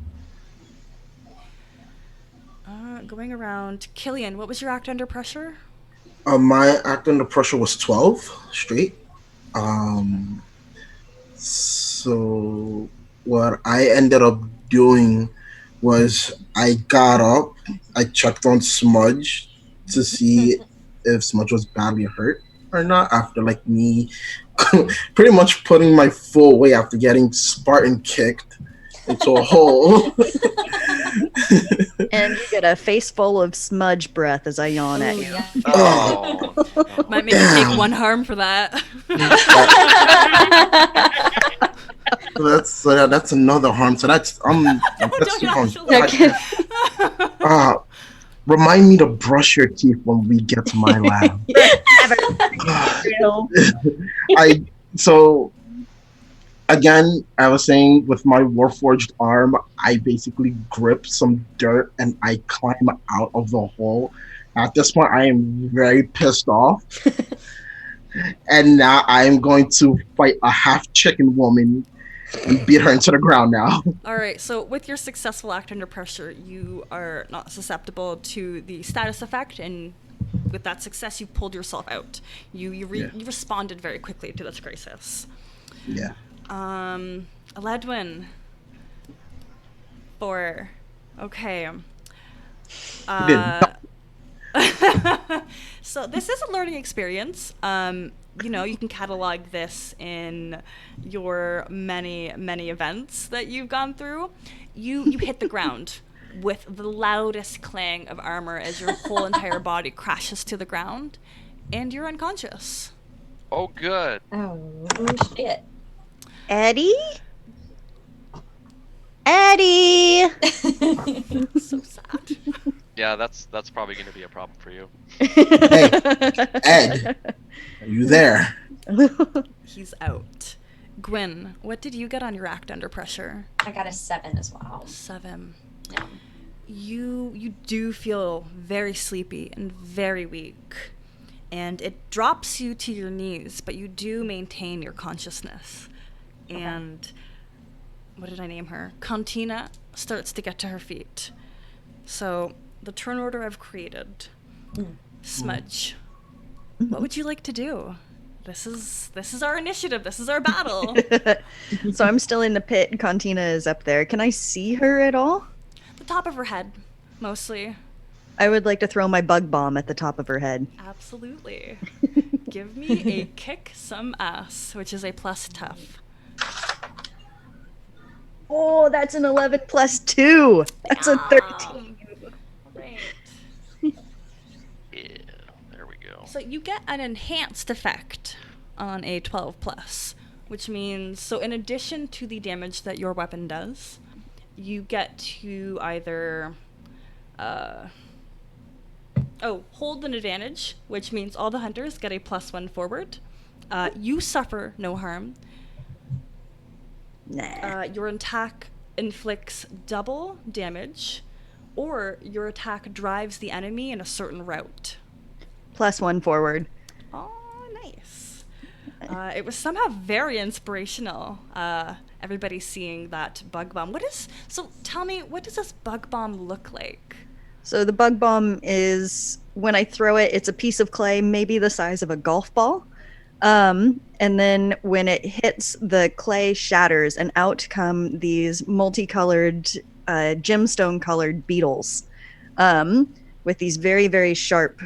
Going around, Killian, what was your act under pressure? My act under pressure was 12 straight. So what I ended up doing was I got up, I checked on Smudge to see if Smudge was badly hurt or not after like me pretty much putting my full weight after getting Spartan kicked into a hole. And you get a face full of smudge breath as I yawn at you. Oh. Might make you Damn. take 1 harm for that. That's another harm. So that's Don't two harms. actually. Remind me to brush your teeth when we get to my lab. Real. So again, I was saying with my warforged arm, I basically grip some dirt and I climb out of the hole. At this point, I am very pissed off. And now I am going to fight a half chicken woman and beat her into the ground now. All right, so with your successful act under pressure, you are not susceptible to the status effect, and with that success, you pulled yourself out. You responded very quickly to this crisis. Yeah. Aledwin. 4. Okay. So this is a learning experience. You can catalog this in your many, many events that you've gone through. You hit the ground with the loudest clang of armor as your whole entire body crashes to the ground, and you're unconscious. Oh, good. Oh, shit. Eddie? Eddie! So sad. Yeah, that's probably going to be a problem for you. Hey, Ed, are you there? He's out. Gwyn, what did you get on your act under pressure? I got a 7 as well. 7. Yeah. You do feel very sleepy and very weak, and it drops you to your knees, but you do maintain your consciousness. Okay. And what did I name her? Cantina starts to get to her feet. So the turn order I've created. Smudge, what would you like to do? This is our initiative. This is our battle. So I'm still in the pit. Cantina is up there. Can I see her at all? The top of her head, mostly. I would like to throw my bug bomb at the top of her head. Absolutely. Give me a kick some ass, which is a plus tough. Oh, that's an 11 plus 2. That's a 13. Great. Yeah, there we go. So you get an enhanced effect on a 12 plus, which means, so in addition to the damage that your weapon does, you get to either hold an advantage, which means all the hunters get a +1 forward. You suffer no harm. Nah. Your attack inflicts double damage, or your attack drives the enemy in a certain route. +1 forward. Oh, nice. It was somehow very inspirational. Everybody seeing that bug bomb. So tell me, what does this bug bomb look like? So the bug bomb is, when I throw it, it's a piece of clay, maybe the size of a golf ball. And then when it hits, the clay shatters, and out come these multicolored, gemstone-colored beetles, with these very, very sharp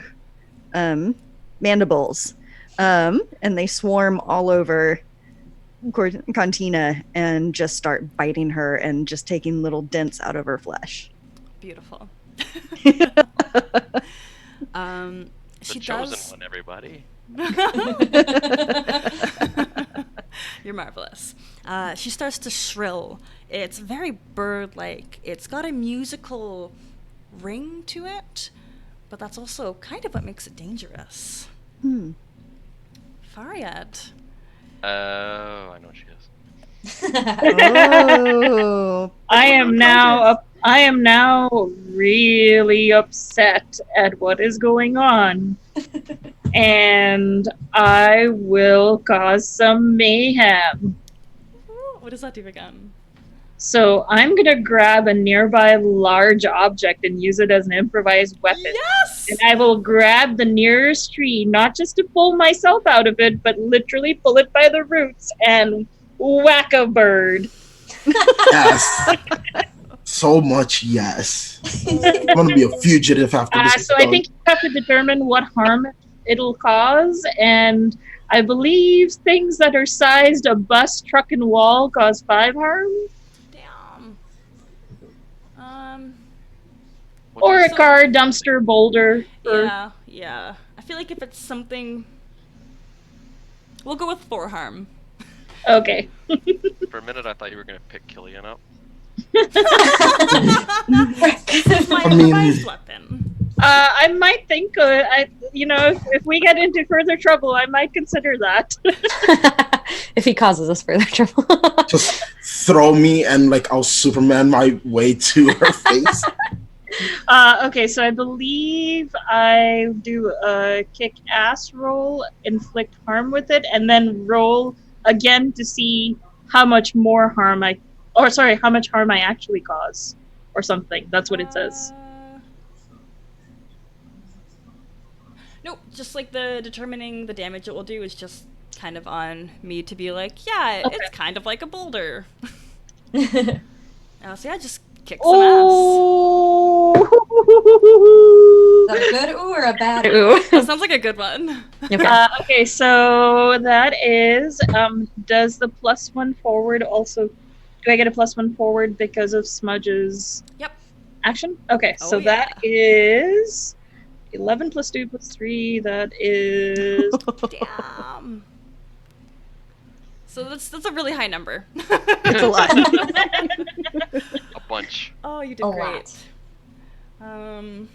mandibles. And they swarm all over Cantina and just start biting her and just taking little dents out of her flesh. Beautiful. The She chosen does. one, everybody. You're marvelous. She starts to shrill. It's very bird-like. It's got a musical ring to it, but that's also kind of what makes it dangerous. Faryad. Oh, I know what she is. Oh. I am now really upset at what is going on. And I will cause some mayhem. What does that do again? So I'm gonna grab a nearby large object and use it as an improvised weapon. Yes! And I will grab the nearest tree, not just to pull myself out of it, but literally pull it by the roots and whack a bird. Yes. So much yes. I'm gonna be a fugitive after this. So I think you have to determine what harm it'll cause, and I believe things that are sized a bus, truck, and wall cause 5 harm. Damn. Or a So- car, dumpster, boulder. Yeah. I feel like if it's something, we'll go with 4 harm. Okay. For a minute, I thought you were gonna pick Killian up. This is my I mean- improvised weapon. I might think, if we get into further trouble, I might consider that. If he causes us further trouble. Just throw me and like I'll Superman my way to her face. Okay, so I believe I do a kick-ass roll, inflict harm with it, and then roll again to see how much harm I actually cause, or something. That's what it says. Nope, just like the determining the damage it will do is just kind of on me to be like, yeah, Okay. it's kind of like a boulder. So yeah, just kick some ass. Oh! Is that a good ooh or a bad ooh? That sounds like a good one. Okay. Okay, so that is, does the +1 forward also, do I get a +1 forward because of Smudge's Yep. action? Okay, Oh, so that is 11 plus 2 plus 3, that is, Damn. So that's a really high number. It's a lot. A bunch. Oh, you did A great. lot.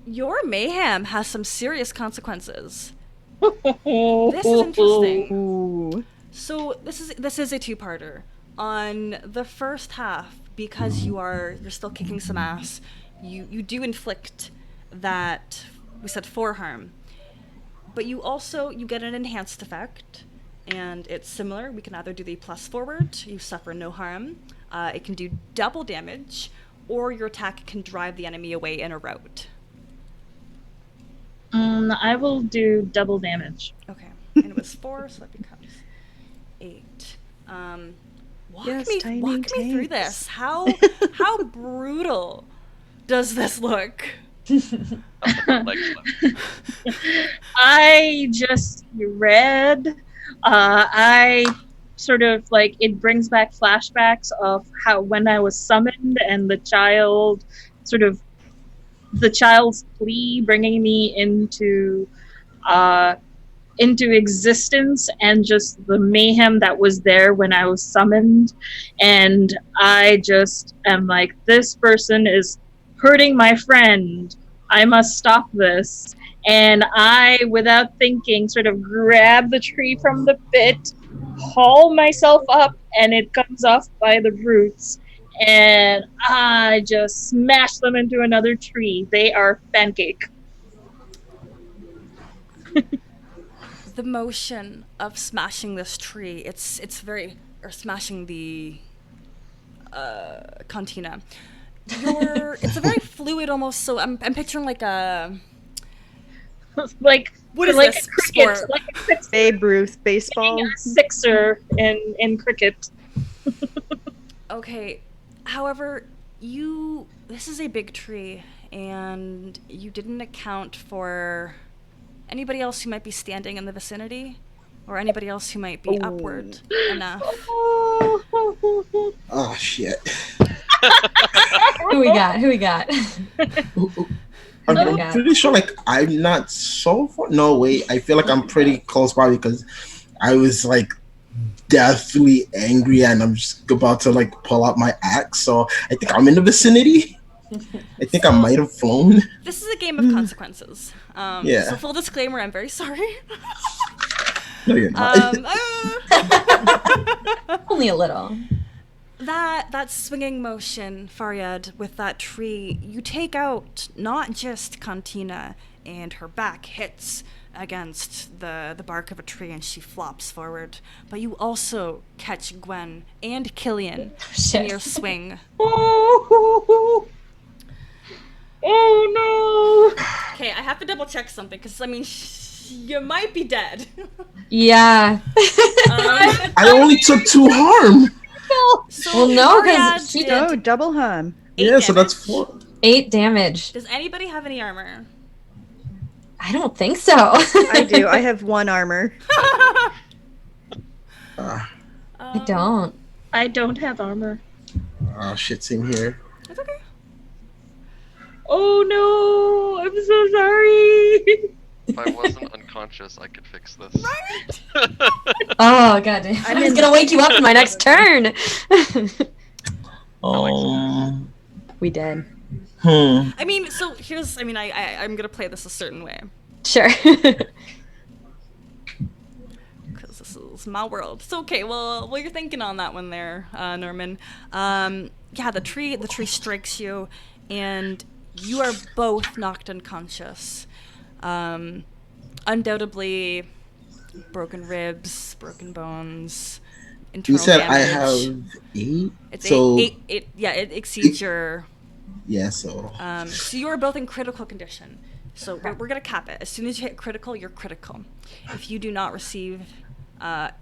Your mayhem has some serious consequences. This is interesting. Ooh. So this is a two-parter. On the first half, because you're still kicking some ass, you do inflict that, we said, 4 harm. But you get an enhanced effect, and it's similar. We can either do the plus forward, you suffer no harm. It can do double damage, or your attack can drive the enemy away in a rout. I will do double damage. Okay, and it was 4, so that becomes 8. Yes, tiny Walk me through tanks. this. How brutal does this look? Legs left. I just read. I sort of like, it brings back flashbacks of how when I was summoned and the child's plea bringing me into existence, and just the mayhem that was there when I was summoned. And I just am like, this person is hurting my friend. I must stop this. And I, without thinking, sort of grab the tree from the pit, haul myself up, and it comes off by the roots. And I just smash them into another tree. They are pancake. The motion of smashing this tree, it's very, or smashing the cantina. It's a very fluid, almost. So I'm picturing like a Like, what is like this a cricket, sport? like a sixer, Babe Ruth baseball. a sixer in cricket. Okay. However, this is a big tree, and you didn't account for anybody else who might be standing in the vicinity, or anybody else who might be upward enough. Oh shit. Who we got? I'm God. pretty sure, like, I'm not so far. No, wait. I feel like I'm pretty close by because I was like deathly angry and I'm just about to like pull out my axe. So I think I'm in the vicinity. I think I might have flown. This is a game of consequences. Yeah. So full disclaimer, I'm very sorry. No, you're not. Only a little. That swinging motion, Faryad, with that tree, you take out not just Cantina, and her back hits against the bark of a tree and she flops forward, but you also catch Gwen and Killian in your swing. Oh no! Okay, I have to double check something, because, I mean, you might be dead. Yeah. I only took 2 harm. So Well, no, 'cause Faryad she did Oh, double harm. 8 Yeah, so that's damage. 4. 8 damage. Does anybody have any armor? I don't think so. I do. I have 1 armor. I don't. I don't have armor. Oh shit, same here. It's okay. Oh no! I'm so sorry. If I wasn't unconscious, I could fix this. Oh god damn. I'm just gonna wake you up in my next turn. We did. I mean, so here's, I'm gonna play this a certain way, Sure. because this is my world. So okay, well, you're thinking on that one there, Norman. Yeah, the tree strikes you, and you are both knocked unconscious. Undoubtedly, broken ribs, broken bones, internal You said damage. I have 8? It's so eight. Yeah, it exceeds your. yeah, so So you are both in critical condition. So we're gonna cap it. As soon as you hit critical, you're critical. If you do not receive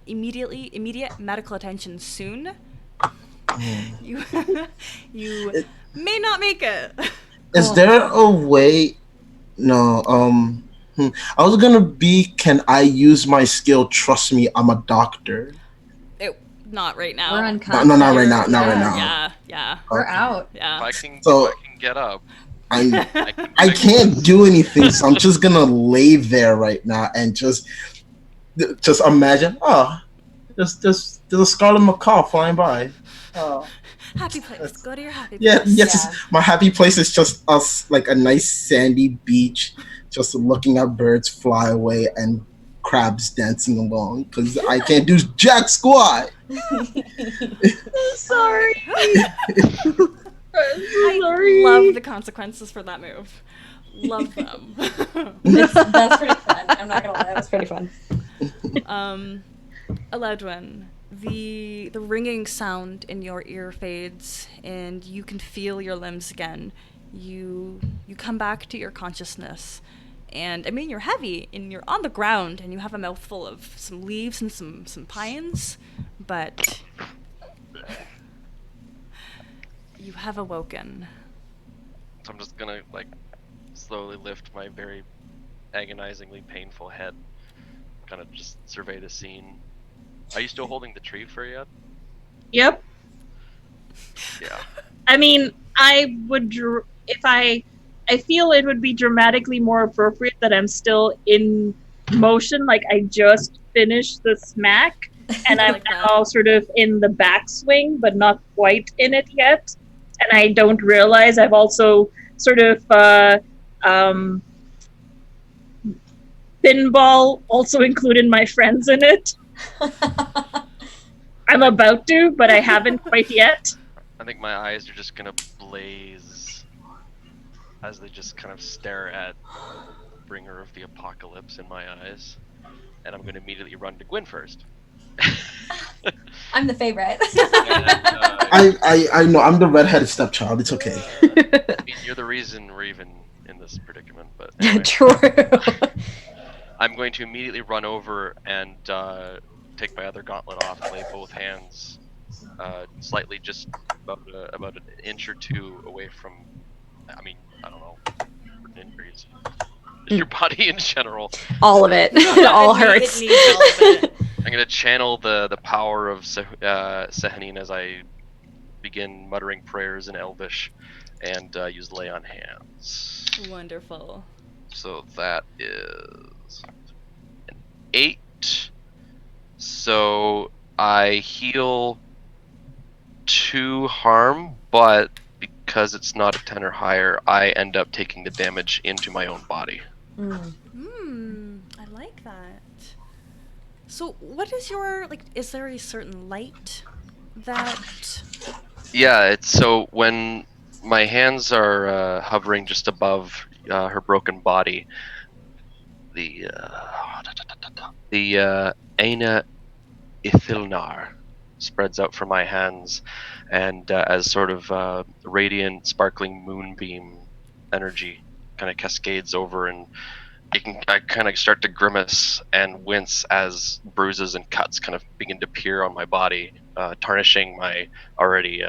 immediate medical attention soon, you you may not make it. is there a way? No, I was gonna be. Can I use my skill? Trust me, I'm a doctor. Not right now. We're No, unconscious. not right now. Not right now. Yeah. We're Okay. out. Yeah. If I So- can get up, I can't do anything, so I'm just gonna lay there right now and just imagine. Oh, there's a scarlet macaw flying by. Oh, Happy place. Go to your happy Yeah, place. yes. Yeah. My happy place is just us, like a nice sandy beach, just looking at birds fly away and crabs dancing along. Because I can't do jack squat. Sorry. I'm so I sorry. love the consequences for that move. Love them. That's pretty fun. I'm not gonna lie, that was pretty fun. Eledwin, the ringing sound in your ear fades, and you can feel your limbs again. You come back to your consciousness, and I mean you're heavy and you're on the ground, and you have a mouthful of some leaves and some pines, but you have awoken. So I'm just gonna like slowly lift my very agonizingly painful head, kind of just survey the scene. Are you still holding the tree for yet? Yep. Yeah. I mean, I would if I feel it would be dramatically more appropriate that I'm still in motion, like I just finished the smack, and I'm Like that. now sort of in the backswing, but not quite in it yet. And I don't realize I've also sort of pinball also included my friends in it. I'm about to, but I haven't quite yet. I think my eyes are just gonna blaze as they just kind of stare at bringer of the apocalypse in my eyes, and I'm gonna immediately run to Gwyn first. I'm the favorite. I know I'm the redheaded stepchild. It's okay. I mean, you're the reason we're even in this predicament, but anyway. True. I'm going to immediately run over and take my other gauntlet off, lay both hands slightly just about an inch or two away from, I mean, I don't know, injuries. Just your body in general. All of it. It all hurts. It needs all of it. I'm going to channel the power of Sehanin as I begin muttering prayers in Elvish and use lay on hands. Wonderful. So that is an 8. So I heal 2 harm, but because it's not a 10 or higher, I end up taking the damage into my own body. I like that. So what is your, like, is there a certain light that... Yeah, it's so when my hands are hovering just above her broken body, the Aina Ithilnar spreads out from my hands, and as sort of radiant, sparkling moonbeam energy kind of cascades over, and I kind of start to grimace and wince as bruises and cuts kind of begin to appear on my body, tarnishing my already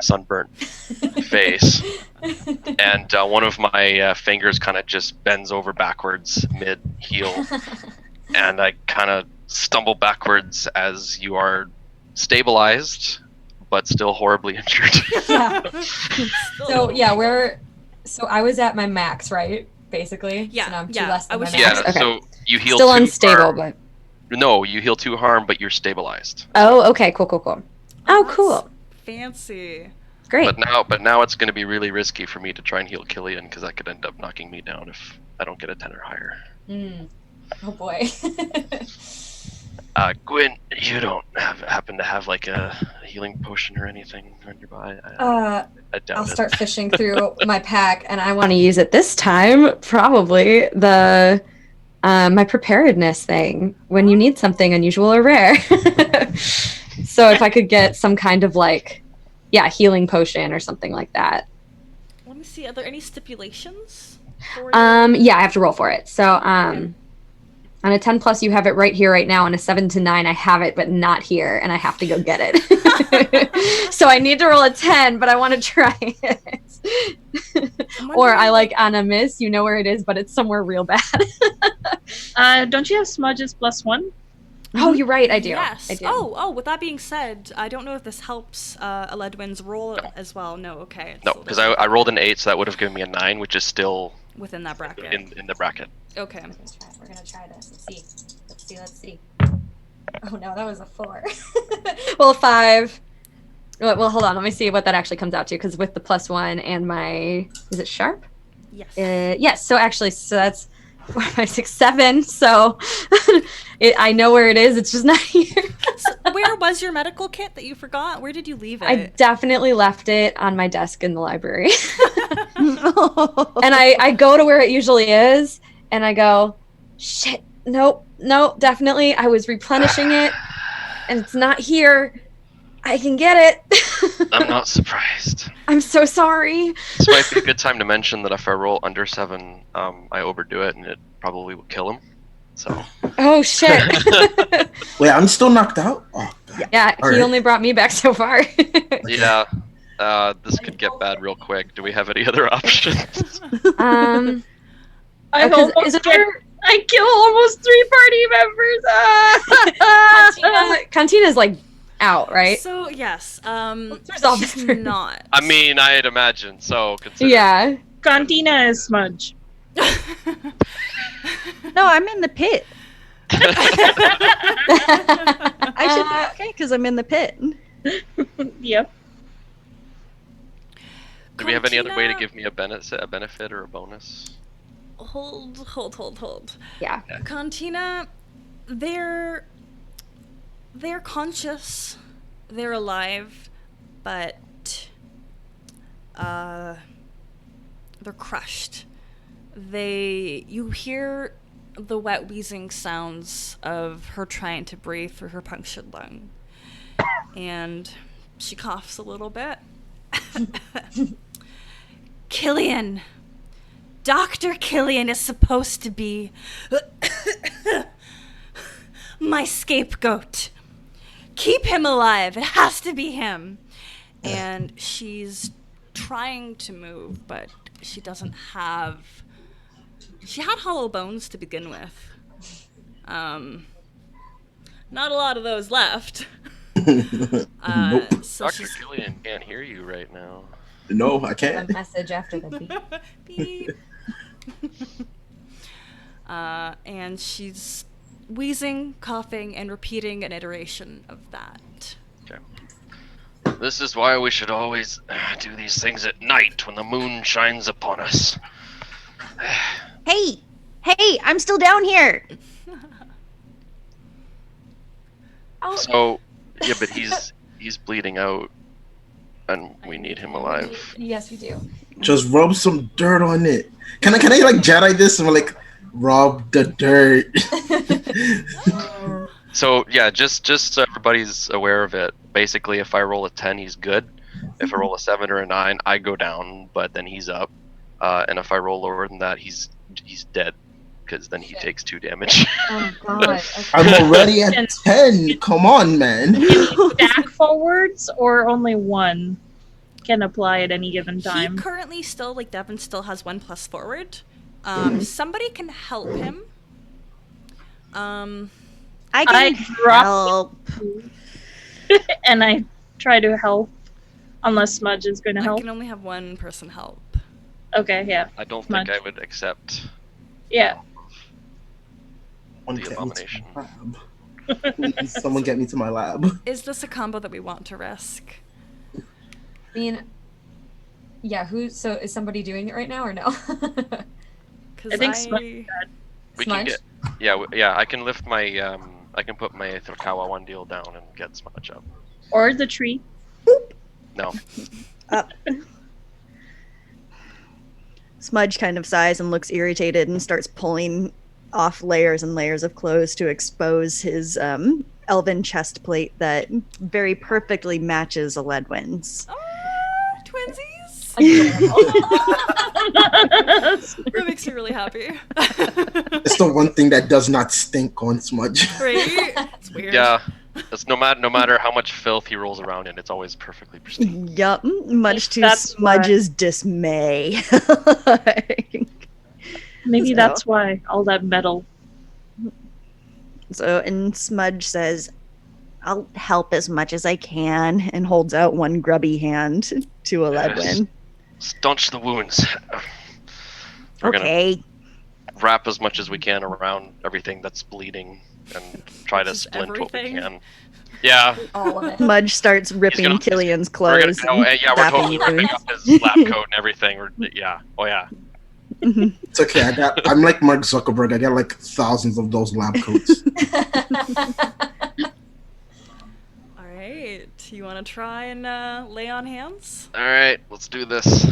sunburnt face. And one of my fingers kind of just bends over backwards mid-heel, and I kind of stumble backwards as you are stabilized, but still horribly injured. Yeah. So yeah, so I was at my max, right? Basically. Yeah, So now I'm 2 yeah, less I than was- my max. Yeah, Okay. so you heal Still 2 unstable, harm. but No, you heal 2 harm, but you're stabilized. oh, okay, cool. Oh, That's cool. fancy. Great. But now it's going to be really risky for me to try and heal Killian, because that could end up knocking me down if I don't get a 10 or higher. Oh boy. Gwyn, you don't happen to have like a healing potion or anything nearby? I doubt I'll it. start fishing through my pack, and I want to use it this time. Probably the my preparedness thing when you need something unusual or rare. So if I could get some kind of like, healing potion or something like that. Let me see, are there any stipulations? For Yeah, I have to roll for it. So on a 10 plus, you have it right here, right now. On a 7 to 9, I have it, but not here, and I have to go get it. So I need to roll a 10, but I want to try it. Or I like on a miss, you know where it is, but it's somewhere real bad. Don't you have smudges +1? Oh, you're right. I do. Yes. I do. Oh, with that being said, I don't know if this helps Eledwin's roll as well. No, okay. No, because I rolled an 8, so that would have given me a 9, which is still within that bracket. in the bracket. Okay. We're gonna try this. Let's see. Oh no, that was a 4. Well, 5. Well, hold on. Let me see what that actually comes out to. Because with the +1 and is it sharp? Yes. Yes. So actually, that's 4, 5, 6, 7. So I know where it is. It's just not here. So where was your medical kit that you forgot? Where did you leave it? I definitely left it on my desk in the library. And I go to where it usually is, and I go, shit, nope, definitely. I was replenishing it, and it's not here. I can get it. I'm not surprised. I'm so sorry. This might be a good time to mention that if I roll under 7, I overdo it, and it probably would kill him. So. Oh shit. Wait, I'm still knocked out? Oh, God. Yeah, All he right. only brought me back so far. Yeah. This could get bad real quick. Do we have any other options? Um, I Oh, 'cause almost isn't get- there- I kill almost 3 party members. Cantina's like out, right? So yes, There's all she's different- not. I mean, I'd imagine so. Considering Yeah. Cantina is Smudge. No, I'm in the pit. I should be okay because I'm in the pit. Yep. Do we have any other way to Cantina- give me a benefit or a bonus? Hold. Yeah. Cantina, they're conscious, they're alive, but they're crushed. You hear the wet wheezing sounds of her trying to breathe through her punctured lung, and she coughs a little bit. Killian. Dr. Killian is supposed to be my scapegoat. Keep him alive. It has to be him. And she's trying to move, but she doesn't have... She had hollow bones to begin with. Not a lot of those left. Nope. So Dr. she's... Killian can't hear you right now. No, I A can't. message after the beep. Beep. And she's wheezing, coughing, and repeating an iteration of that. Okay. This is why we should always do these things at night when the moon shines upon us. Hey, I'm still down here. So, yeah, but he's bleeding out, and we need him alive. Yes, we do. Just rub some dirt on it. Can I like Jedi this and like rub the dirt? So yeah, just so everybody's aware of it. Basically, if I roll a 10, he's good. If I roll a 7 or a 9, I go down, but then he's up. And if I roll lower than that, he's dead, because then he takes 2 damage. Oh god. Okay. I'm already at 10. Come on, man. Can you stack forwards or only one can apply at any given time? He currently still, like Devin, still has 1+ forward. Somebody can help him. I I can drop help. and I try to help unless Smudge is going to I help. can only have one person help. Okay, yeah. I don't Smudge. think I would accept Yeah. Someone the get me to abomination. my lab. Please, someone get me to my lab. Is this a combo that we want to risk? I mean, yeah. So is somebody doing it right now or no? Because I think Smudge We Smudge? can get. Yeah. I can lift my. I can put my Thurkawa 1 deal down and get Smudge up. Or the tree. No. Up. Smudge kind of sighs and looks irritated and starts pulling off layers and layers of clothes to expose his elven chest plate that very perfectly matches Aledwin's. Twinsies! That's That makes me really happy. It's the one thing that does not stink on Smudge. Right? It's weird. Yeah. That's no matter how much filth he rolls around in, it's always perfectly pristine. Yup, much to That's Smudge's dismay. Maybe So- that's why all that metal. And Smudge says, I'll help as much as I can, and holds out one grubby hand to Aledwin. Staunch the wounds. We're gonna Okay. wrap as much as we can around everything that's bleeding and try to Just splint what we everything? can. Yeah. All of it. Smudge starts ripping gonna- Killian's We're gonna clothes. go, and yeah, we're wrapping totally ripping wounds. up his lab coat and everything. Yeah. Oh yeah. It's okay. I'm like Mark Zuckerberg. I got like thousands of those lab coats. All right. You want to try and lay on hands? All right, let's do this.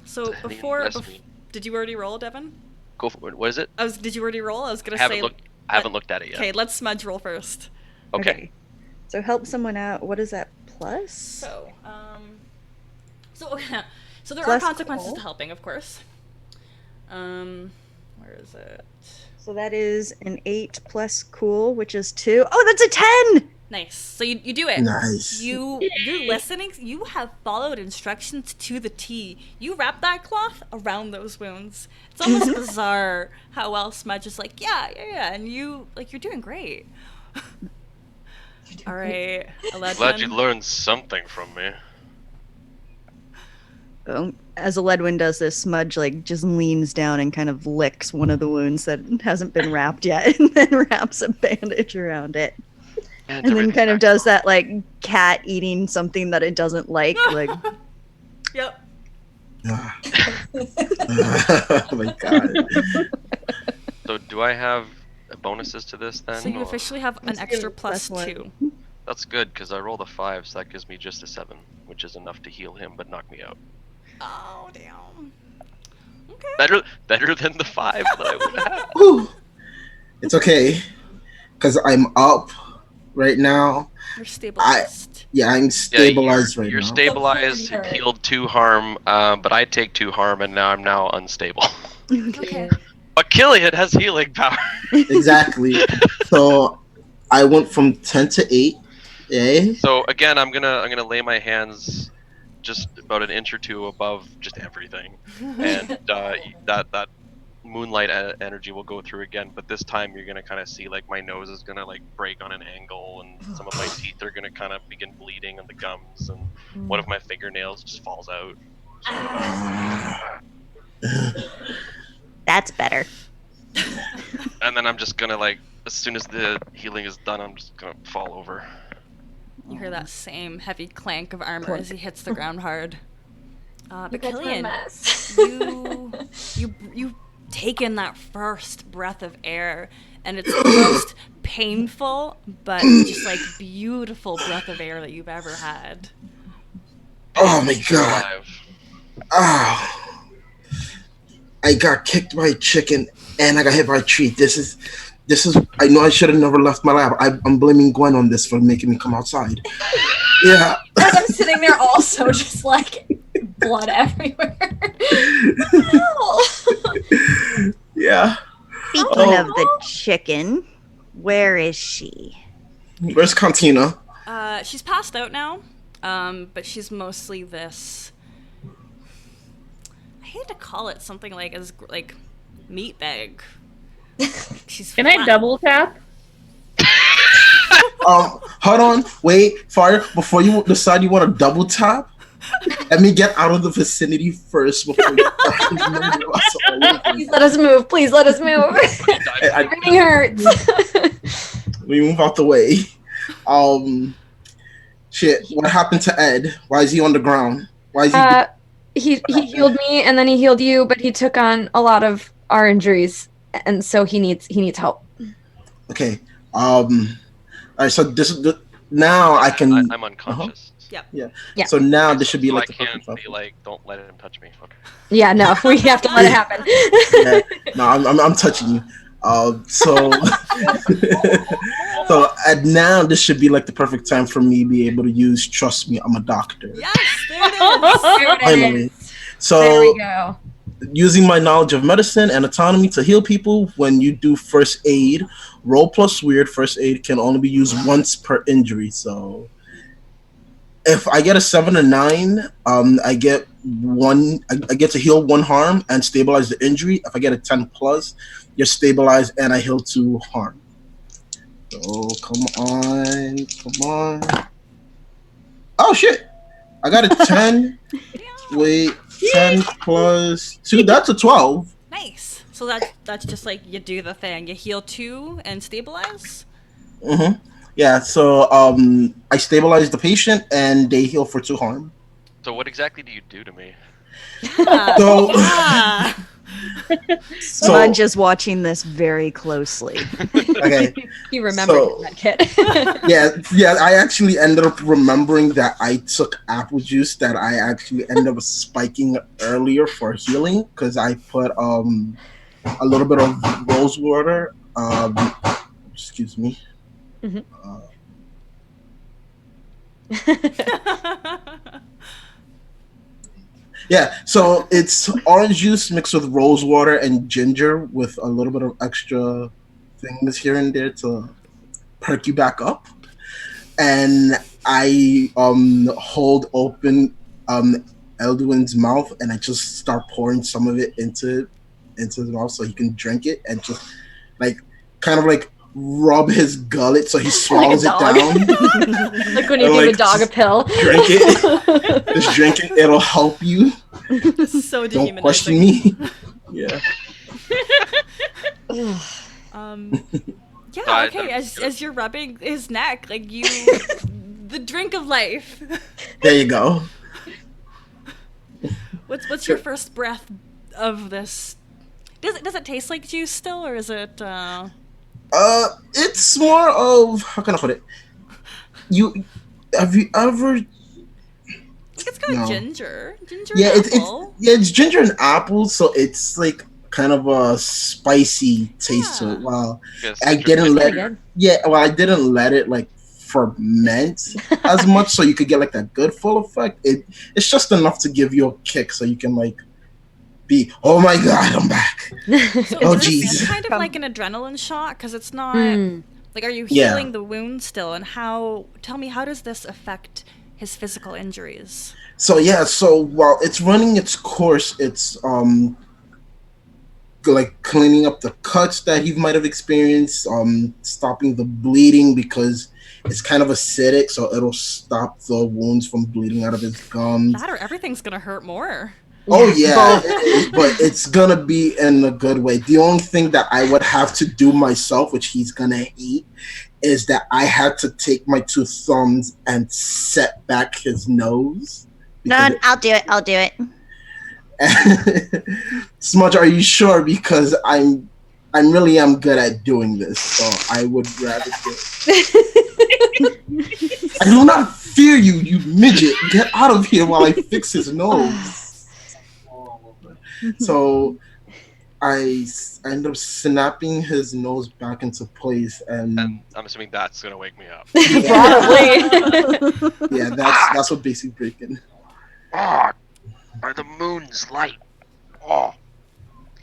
So Any before, recipe? did you already roll, Devin? Go for it. What is it? Did you already roll? I was gonna I say. haven't looked at it yet. Okay, let's Smudge roll first. Okay. So help someone out. What is that plus? So, so there Plus are consequences cool. to helping, of course. Where is it? So that is an 8 plus cool, which is 2. Oh, that's a 10! Nice. So you do it. Nice. You're listening. You have followed instructions to the T. You wrap that cloth around those wounds. It's almost bizarre how well Smudge is like, yeah, and you're doing great. All right, Glad you learned something from me. As Aledwin does this, Smudge like just leans down and kind of licks one of the wounds that hasn't been wrapped yet, and then wraps a bandage around it. And then kind of does that like cat eating something that it doesn't like. Yep. Oh my god. So do I have bonuses to this then? So you or- officially have an Let's extra give it plus +1. 2. That's good because I rolled a 5, so that gives me just a 7, which is enough to heal him but knock me out. Oh damn. Okay. Better than the 5 that I would have. Whew. It's okay, because I'm up right now. You're stabilized. Yeah, I'm stabilized right You're now. stabilized, So pretty healed 2 harm, but I take 2 harm and I'm now unstable. Okay. But Killian has healing power. Exactly. So I went from 10 to 8. Yeah. So again, I'm gonna lay my hands just about an inch or 2 above just everything, and that moonlight energy will go through again. But this time, you're gonna kind of see like my nose is gonna like break on an angle, and some of my teeth are gonna kind of begin bleeding on the gums, and one of my fingernails just falls out. That's better. And then I'm just gonna like, as soon as the healing is done, I'm just gonna fall over. You hear that same heavy clank of armor as he hits the ground hard. But You guys are a Killian, mess. you take in that first breath of air, and it's the most painful but just like beautiful breath of air that you've ever had. Oh my You're god. alive. Oh. I got kicked by a chicken and I got hit by a tree. This is. I know I should have never left my lab. I'm blaming Gwen on this for making me come outside. Yeah. As I'm sitting there also just like blood everywhere. No. Yeah. Speaking Oh. of the chicken, where is she? Where's Cantina? She's passed out now, but she's mostly this. I hate to call it something like meat bag. She's Can I flat. double tap? Hold on. Wait, Fire. Before you decide you want to double tap, let me get out of the vicinity first before you Please let us move. Please let us move. Everything hurts. we move out the way. Shit. What happened to Ed? Why is he on the ground? Why is he? He healed me and then he healed you, but he took on a lot of our injuries, and so he needs help. Okay. All right. So this is now I can. I'm unconscious. Yeah. So now this should be So like I the can't perfect be time. like, don't let him touch me. Okay. Yeah, no, we have to let it happen. Yeah. No, I'm touching you. So and now this should be like the perfect time for me to be able to use. Trust me, I'm a doctor. Yes, there it is. There it Finally. is. So There we go. using my knowledge of medicine and autonomy to heal people, when you do first aid, roll plus weird, first aid can only be used once per injury. So if I get a 7 or 9, I get to heal 1 harm and stabilize the injury. If I get a 10 plus, you're stabilized and I heal 2 harm. So come on. Oh shit! I got a 10. Wait, 10 plus 2. That's a 12. Nice. So that's just like you do the thing. You heal 2 and stabilize. Yeah, so I stabilize the patient and they heal for 2 harm. So what exactly do you do to me? So, Yeah. Smudge is watching this very closely. okay. He remembered his med kit. Yeah, I actually ended up remembering that I took apple juice that I actually ended up spiking earlier for healing because I put a little bit of rose water. Excuse me. Mhm. Yeah, so it's orange juice mixed with rose water and ginger with a little bit of extra things here and there to perk you back up. And I hold open Eldwin's mouth and I just start pouring some of it into his mouth so he can drink it and just like kind of like rub his gullet so he Like a swallows it dog. down. Like when you And, give a like, dog a pill. Drink it. Just drink it. It'll help you. This is so Don't dehumanizing. question me. Yeah. Yeah, So okay. As you're rubbing his neck, like the drink of life. There you go. What's your first breath of this? Does it taste like juice still, or is it? It's more of how can I put it? Have you ever? Like it's got No. ginger Yeah, and apple. it's ginger and apple, so it's like kind of a spicy taste to Yeah. it. Wow, Yeah, I citrus didn't let ginger. I didn't let it like ferment as much, so you could get like that good full effect. It's just enough to give you a kick, so you can like be, oh my god, I'm back. So Oh, is this jeez. kind of like an adrenaline shot? Because it's not Mm. like, are you Yeah. healing the wound still? And tell me, how does this affect his physical injuries? So yeah, so while it's running its course, it's like cleaning up the cuts that he might have experienced, stopping the bleeding because it's kind of acidic, so it'll stop the wounds from bleeding out of his gums. That or everything's gonna hurt more. Oh yeah, but it's gonna be in a good way. The only thing that I would have to do myself, which he's gonna hate, is that I had to take my 2 thumbs and set back his nose. No, I'll do it. Smudge, are you sure? Because I really am good at doing this, so I would rather do it. I do not fear you, you midget. Get out of here while I fix his nose. So I end up snapping his nose back into place, and And I'm assuming that's gonna wake me up. Probably. yeah, that's what basic breaking. Oh, by the moon's light. Oh,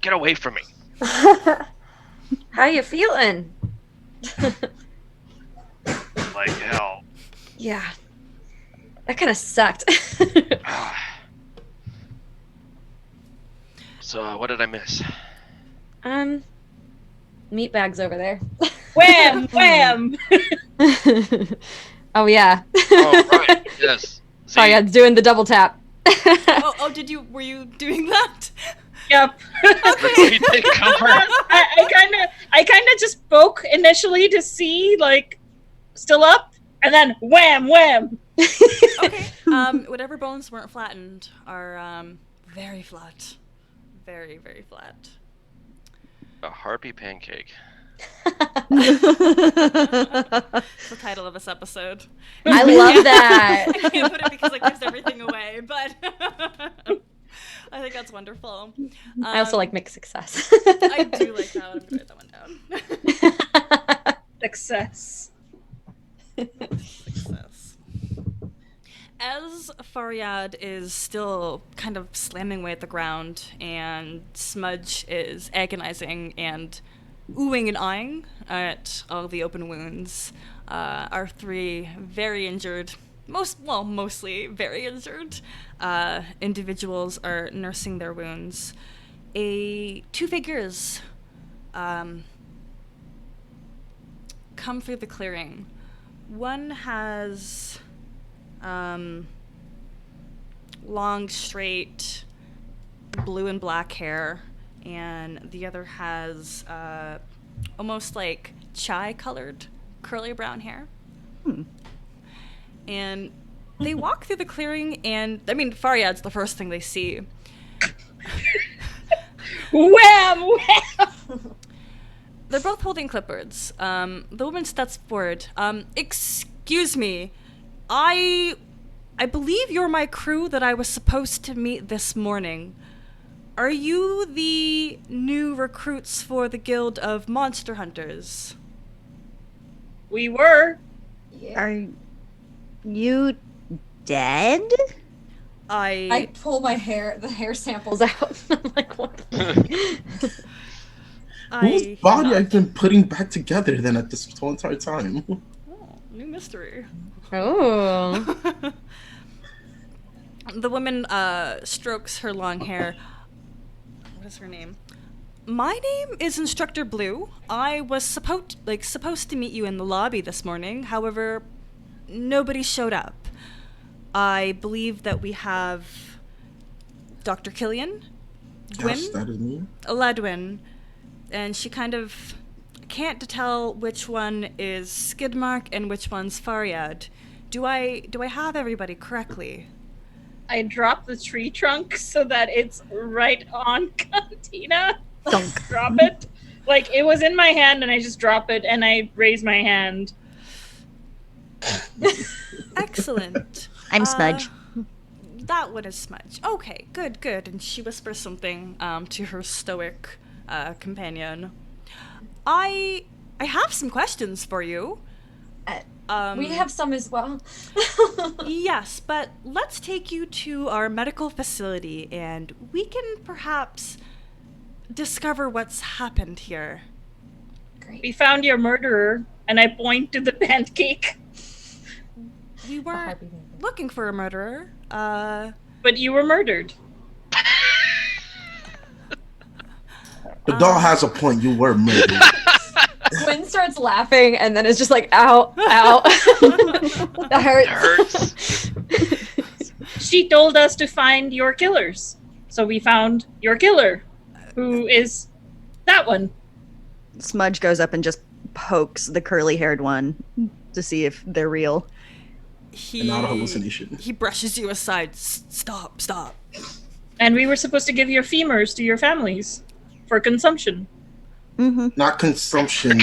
get away from me. How you feeling? Like hell. Yeah. That kind of sucked. Ah. So, what did I miss? Meat bags over there. Wham! Wham! Oh yeah. Oh, right. Yes. Sorry, I was doing the double tap. Were you doing that? Yep. We take cover. I kind of just spoke initially to see, like, still up, and then wham, wham. Okay. Whatever bones weren't flattened are very flat. Very, very flat. A harpy pancake. It's the title of this episode. I love that. I can't put it because it gives everything away, but I think that's wonderful. I also like mixed success. I do like that. I'm gonna write that one down. Success. Success. As Faryad is still kind of slamming away at the ground, and Smudge is agonizing and oohing and eyeing at all the open wounds, our 3 very injured, mostly very injured individuals are nursing their wounds. 2 figures come through the clearing. One has long, straight, blue and black hair and the other has almost like chai-colored curly brown hair. And they walk through the clearing, and I mean, Faryad's the first thing they see. Wham! Wham! They're both holding clipboards. The woman steps forward. Excuse me, I believe you're my crew that I was supposed to meet this morning. Are you the new recruits for the Guild of Monster Hunters? We were. Are you dead? I pull the hair samples out. I'm like, what? Whose body I've been putting back together then at this whole entire time? Oh, new mystery. Oh. The woman strokes her long hair. What is her name? My name is Instructor Blue. I was supposed to meet you in the lobby this morning. However, nobody showed up. I believe that we have Dr. Killian, Gwyn, Yes, that is me. Ledwin, and she kind of can't tell which one is Skidmark and which one's Faryad. Do I have everybody correctly? I dropped the tree trunk so that it's right on Cantina. Dunk. Drop it. Like, it was in my hand, and I just drop it, and I raise my hand. Excellent. I'm Smudge. That one is Smudge. Okay, good. And she whispers something to her stoic companion. I have some questions for you. We have some as well. Yes, but let's take you to our medical facility, and we can perhaps discover what's happened here. Great. We found your murderer, and I point to the pancake. We weren't looking for a murderer. But you were murdered. The doll has a point. You were murdered. Gwyn starts laughing and then it's just like, ow, ow. That hurts. It hurts. She told us to find your killers. So we found your killer, who is that one. Smudge goes up and just pokes the curly-haired one to see if they're real. Not a hallucination. He brushes you aside. Stop. And we were supposed to give your femurs to your families for consumption. Mm-hmm. Not consumption.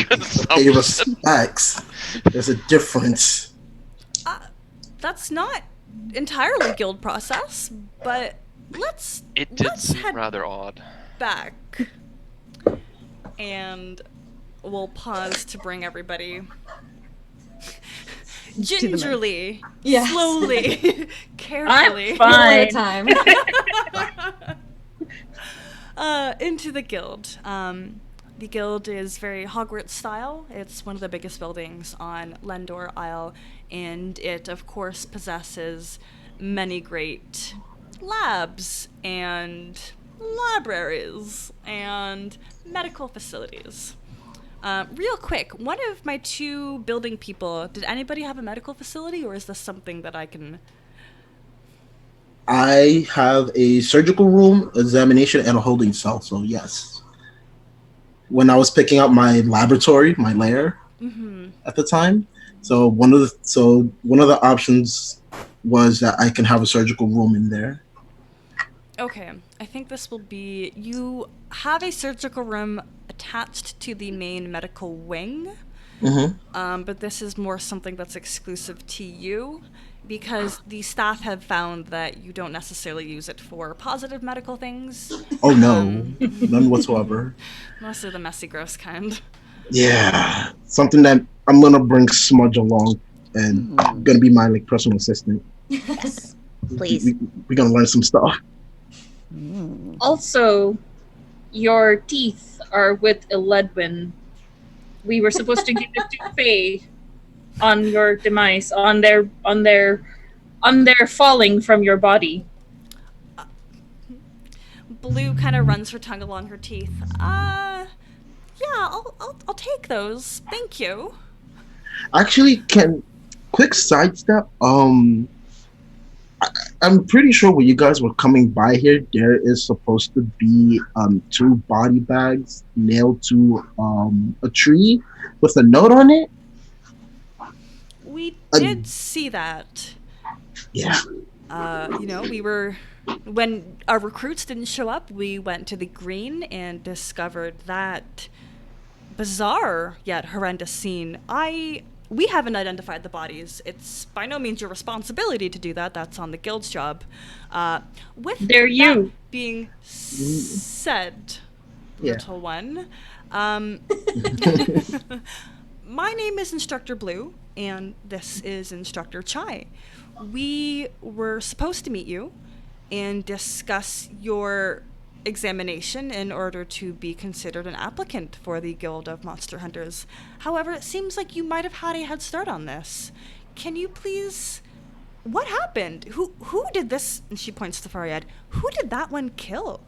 Pay respects. There's a difference. That's not entirely guild process, but let's seem head rather odd. back. And we'll pause to bring everybody gingerly, Yes. slowly, carefully. I'm fine. Time. Into the guild. The guild is very Hogwarts style. It's one of the biggest buildings on Lendor Isle, and it, of course, possesses many great labs and libraries and medical facilities. Real quick, one of my two building people, did anybody have a medical facility, or is this something that I can... I have a surgical room, examination, and a holding cell. So yes. When I was picking up my laboratory, my lair at the time, so one of the options was that I can have a surgical room in there. Okay, I think this will be... You have a surgical room attached to the main medical wing, but this is more something that's exclusive to you, because the staff have found that you don't necessarily use it for positive medical things. Oh no, none whatsoever. Mostly the messy, gross kind. Yeah, something that I'm gonna bring Smudge along and gonna be my personal assistant. Yes. Please. We're gonna learn some stuff. Also, your teeth are with Eledwin. We were supposed to give it to Faye on your demise, on their falling from your body. Blue kind of runs her tongue along her teeth. Yeah, I'll take those. Thank you. Actually, quick sidestep. I'm pretty sure when you guys were coming by here, there is supposed to be two body bags nailed to a tree with a note on it. We Uh, did see that. yeah, We were when our recruits didn't show up, we went to the green and discovered that bizarre yet horrendous scene. We haven't identified the bodies. It's by no means your responsibility to do that. That's on the guild's job. With They're that you. being said, yeah. little one, my name is Instructor Blue, and this is Instructor Chai. We were supposed to meet you and discuss your examination in order to be considered an applicant for the Guild of Monster Hunters. However, it seems like you might have had a head start on this. Can you please... What happened? Who did this? And she points to Faryad. Who did that one kill?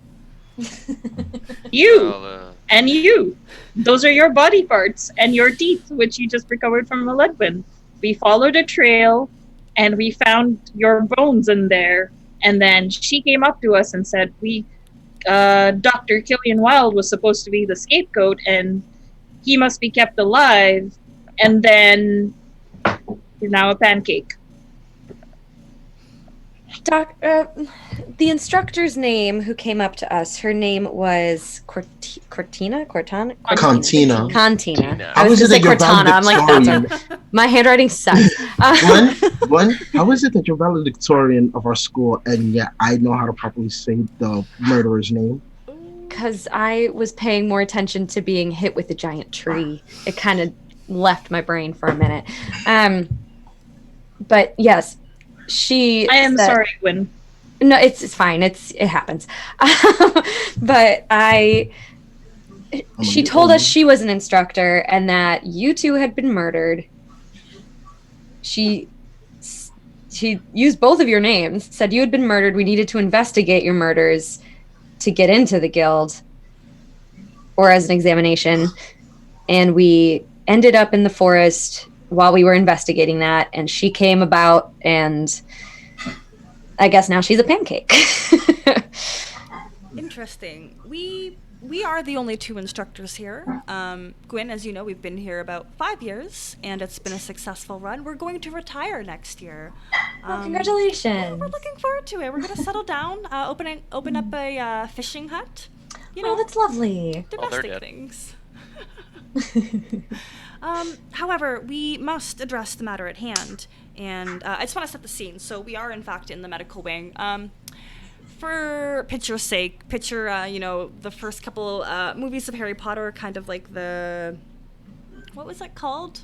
You Well, and you. Those are your body parts and your teeth, which you just recovered from Meledwin. We followed a trail, and we found your bones in there. And then she came up to us and said, Dr. Killian Wilde was supposed to be the scapegoat, and he must be kept alive. And then you're now a pancake. The instructor's name who came up to us, her name was Cortina? Cantina. Cantina. How I was is going it to say that you're Cortana. I'm like, that's valedictorian? my handwriting sucks. How is it that you're valedictorian of our school and yet I know how to properly say the murderer's name? Because I was paying more attention to being hit with a giant tree. It kind of left my brain for a minute. But yes, she. I am said, sorry, Gwen. No, it's fine. It happens. But she told us she was an instructor and that you two had been murdered. She used both of your names, said you had been murdered. We needed to investigate your murders to get into the guild or as an examination. And we ended up in the forest while we were investigating that. And she came about, and I guess now she's a pancake. Interesting. We are the only two instructors here. Gwen, as you know, we've been here about 5 years, and it's been a successful run. We're going to retire next year. Congratulations. Yeah, we're looking forward to it. We're going to settle down, open up a fishing hut. You know, that's lovely. domestic dead. things. However, we must address the matter at hand, and I just want to set the scene. So we are, in fact, in the medical wing. For picture's sake, picture, the first couple movies of Harry Potter, kind of like the... What was that called?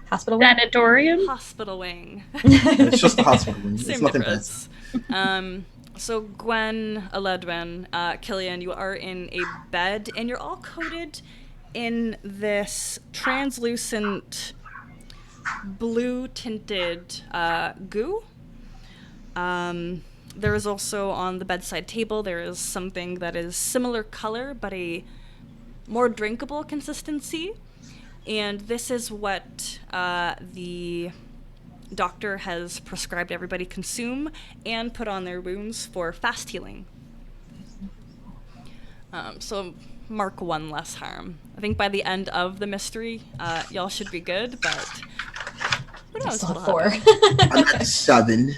Hospital wing? Sanatorium? Hospital wing. It's just the hospital wing. It's Same nothing difference. So Gwen, Aledwin, Killian, you are in a bed, and you're all coated in this translucent blue-tinted goo. There is also on the bedside table, there is something that is similar color, but a more drinkable consistency. And this is what the doctor has prescribed everybody consume and put on their wounds for fast healing. So mark one less harm. I think by the end of the mystery, y'all should be good, but who knows what'll Four. happen. I'm at 7.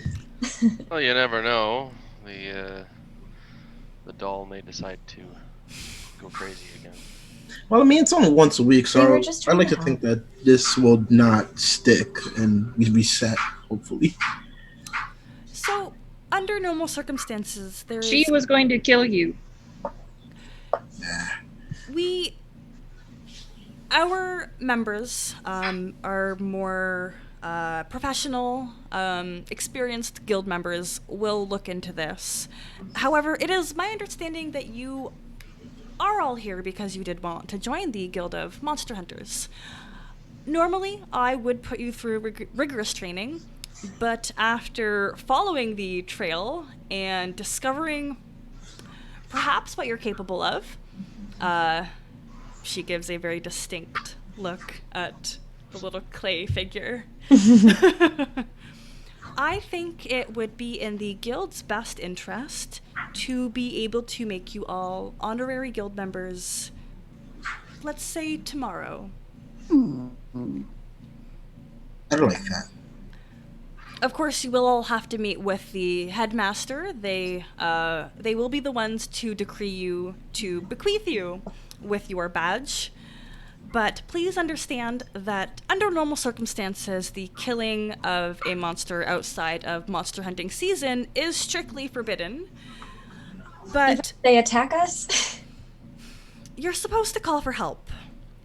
well, you never know. The doll may decide to go crazy again. Well, I mean, it's only once a week, We so were just I trying like to to think that this will not stick and we reset, hopefully. So, under normal circumstances, there is... She was going to kill you. Our members are more professional, experienced guild members will look into this. However, it is my understanding that you are all here because you did want to join the Guild of Monster Hunters. Normally, I would put you through rigorous training, but after following the trail and discovering perhaps what you're capable of, she gives a very distinct look at the little clay figure. I think it would be in the guild's best interest to be able to make you all honorary guild members, let's say tomorrow. I don't like that. Of course, you will all have to meet with the headmaster. They will be the ones to decree you, to bequeath you with your badge. But please understand that under normal circumstances, the killing of a monster outside of monster hunting season is strictly forbidden. But If they attack us? you're supposed to call for help.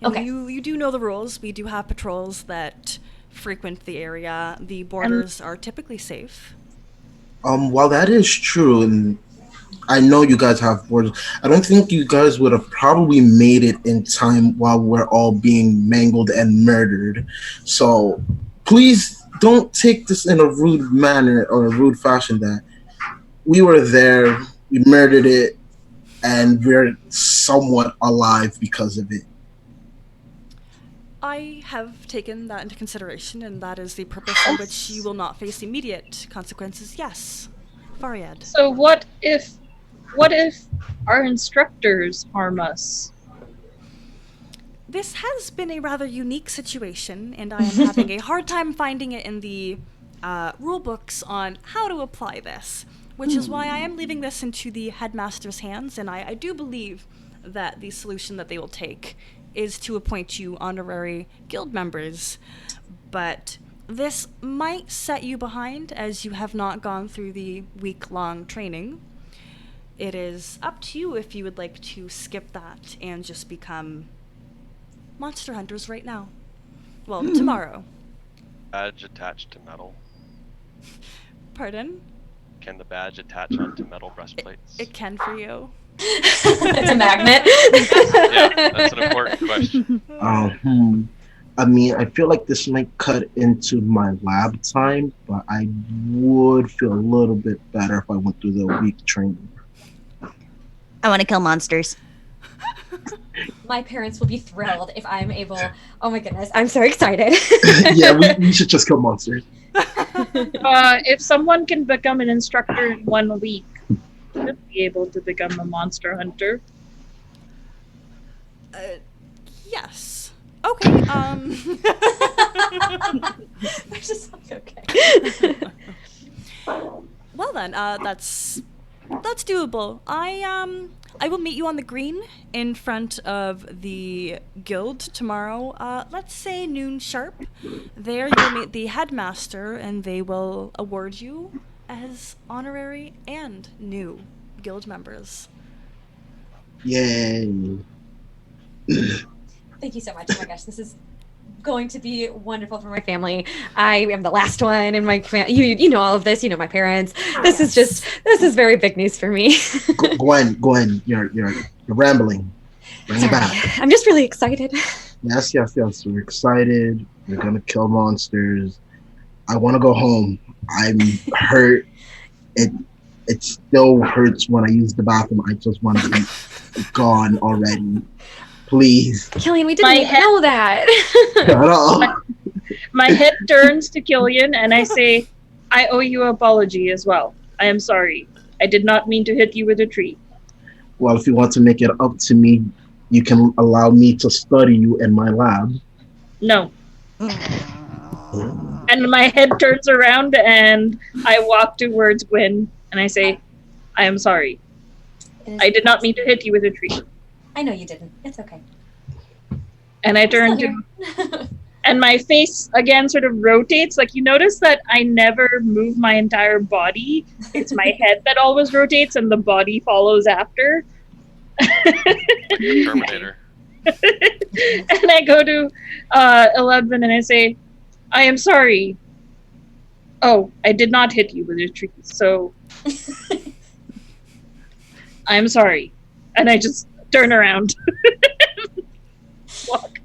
And Okay. You do know the rules. We do have patrols that frequent the area. The borders are typically safe. While that is true, and I know you guys have borders, I don't think you guys would have probably made it in time while we're all being mangled and murdered. So please don't take this in a rude manner or a rude fashion that we were there, we murdered it, and we're somewhat alive because of it. I have taken that into consideration, and that is the purpose in which you will not face immediate consequences. Yes, Faryad. So what if our instructors harm us? This has been a rather unique situation, and I am having a hard time finding it in the rule books on how to apply this, which is why I am leaving this into the headmaster's hands, and I do believe that the solution that they will take is to appoint you honorary guild members. But this might set you behind as you have not gone through the week-long training. It is up to you if you would like to skip that and just become monster hunters right now. Well, tomorrow. Badge attached to metal. Pardon? Can the badge attach onto metal breastplates? It can for you. It's a magnet. Yeah, that's an important question. I mean, I feel like this might cut into my lab time, but I would feel a little bit better if I went through the week training. I want to kill monsters. My parents will be thrilled if I'm able. Oh my goodness, I'm so excited. Yeah, we should just kill monsters. If someone can become an instructor in 1 week, should be able to become a monster hunter. Yes. Okay, I'm just like, okay. well then, that's doable. I will meet you on the green in front of the guild tomorrow. Let's say noon sharp. There you will meet the headmaster, and they will award you as honorary and new guild members. Yay. Thank you so much. Oh my gosh, this is going to be wonderful for my family. I am the last one in my family. You know all of this. You know my parents. This is very big news for me. Gwen, you're rambling. Bring it back. I'm just really excited. Yes. We're excited. We're gonna kill monsters. I want to go home. I'm hurt. It still hurts when I use the bathroom. I just want to be gone already. Please. Killian, we didn't know that. At all. My head turns to Killian and I say, I owe you an apology as well. I am sorry. I did not mean to hit you with a tree. Well, if you want to make it up to me, you can allow me to study you in my lab. No. And my head turns around and I walk towards Gwen and I say, I am sorry. I did not mean to hit you with a tree. I know you didn't. It's okay. And I turn to, and my face again sort of rotates. Like, you notice that I never move my entire body. It's my head that always rotates and the body follows after. Terminator. And I go to 11 and I say, I am sorry. Oh, I did not hit you with a tree, so I'm sorry. And I just turn around. Walk.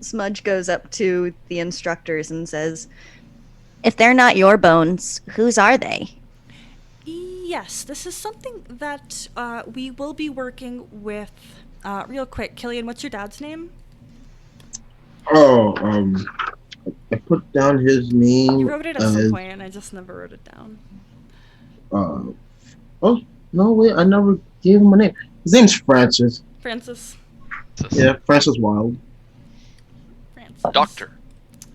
Smudge goes up to the instructors and says, if they're not your bones, whose are they? Yes, this is something that we will be working with. Real quick, Killian, what's your dad's name? Oh, I put down his You name wrote it at some as point, and I just never wrote it down. uh oh no wait, I never gave him a name. His name's Francis. Francis. Yeah, Francis Wild. Francis. Doctor.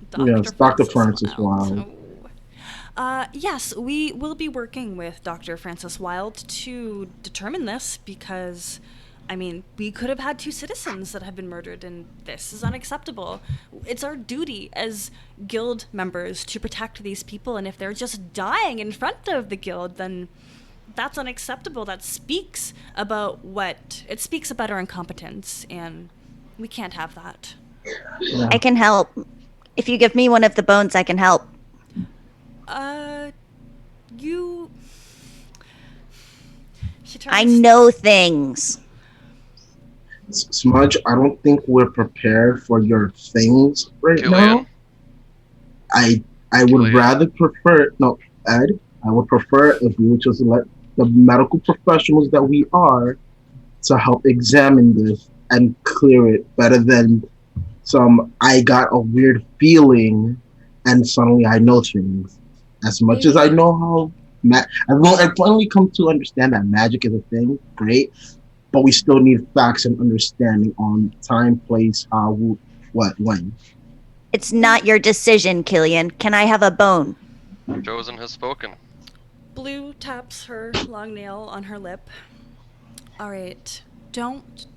Dr. Yes, Dr. Francis Francis Wild. Wild. Oh. Yes, we will be working with Dr. Francis Wild to determine this because, I mean, we could have had 2 citizens that have been murdered, and this is unacceptable. It's our duty as guild members to protect these people, and if they're just dying in front of the guild, then that's unacceptable. That speaks about it speaks about our incompetence, and we can't have that. Yeah. I can help. If you give me one of the bones, I can help. You. She turns. I know things. Smudge, I don't think we're prepared for your things right now. Killian. I would Killian. rather prefer no, Ed. I would prefer if we would just let the medical professionals that we are to help examine this and clear it better than some I got a weird feeling and suddenly I know things. As much as I know how I finally come to understand that magic is a thing, great, but we still need facts and understanding on time, place, how, what, when. It's not your decision, Killian. Can I have a bone? Chosen has spoken. Blue taps her long nail on her lip. All right, don't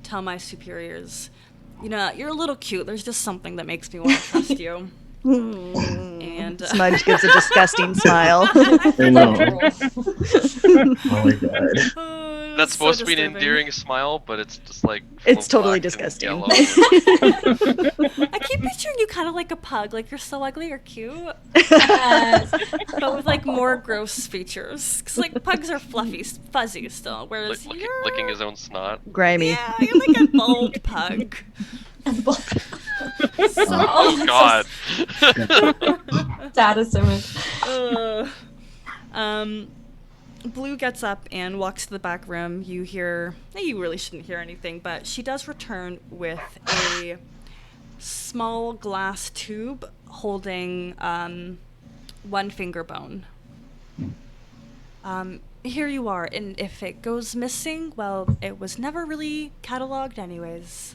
tell my superiors. You know, you're a little cute. There's just something that makes me want to trust you. And Smudge gives a disgusting smile. I know. Oh my god. That's supposed to be an endearing smile, but it's just like It's full of totally black and disgusting. yellow. I keep picturing you kind of like a pug, like you're so ugly or cute, but with like more gross features. Cause like pugs are fluffy, fuzzy still, whereas you're licking his own snot. Grimy. yeah, you're like a bald pug. Oh God. Status image. Blue gets up and walks to the back room. You hear, you really shouldn't hear anything, but she does return with a small glass tube holding 1 finger bone. Here you are, and if it goes missing, well, it was never really cataloged anyways.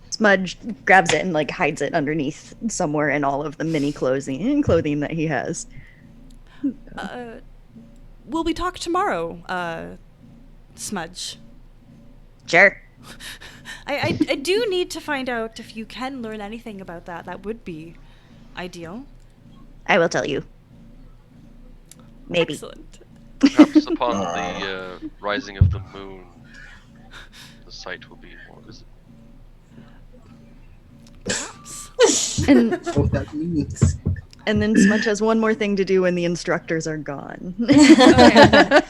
Smudge grabs it and like hides it underneath somewhere in all of the mini clothing that he has. Will we talk tomorrow, Smudge? Sure. I do need to find out if you can learn anything about that. That would be ideal. I will tell you. Maybe. Excellent. Perhaps upon the rising of the moon, the sight will be more visible. Perhaps. And What that means. and then Smudge has one more thing to do when the instructors are gone. Okay.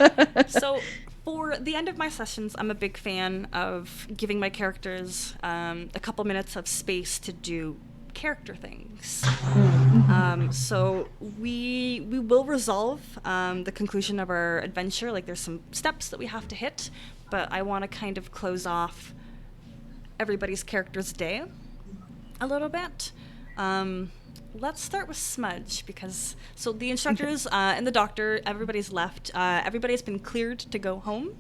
So for the end of my sessions, I'm a big fan of giving my characters a couple minutes of space to do character things. So we will resolve the conclusion of our adventure. Like there's some steps that we have to hit, but I want to kind of close off everybody's character's day a little bit. Let's start with Smudge because so the instructors and the doctor, everybody's left. Everybody's been cleared to go home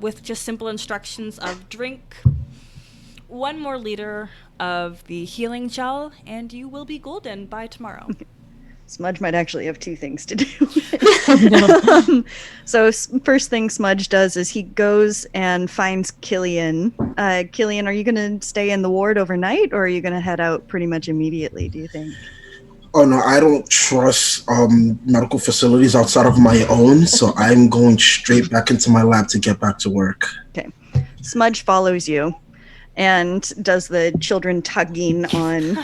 with just simple instructions of drink 1 more liter of the healing gel, and you will be golden by tomorrow. Smudge might actually have 2 things to do. So first thing Smudge does is he goes and finds Killian. Killian, are you going to stay in the ward overnight, or are you going to head out pretty much immediately, do you think? Oh no, I don't trust medical facilities outside of my own, so I'm going straight back into my lab to get back to work. Okay. Smudge follows you and does the children tugging on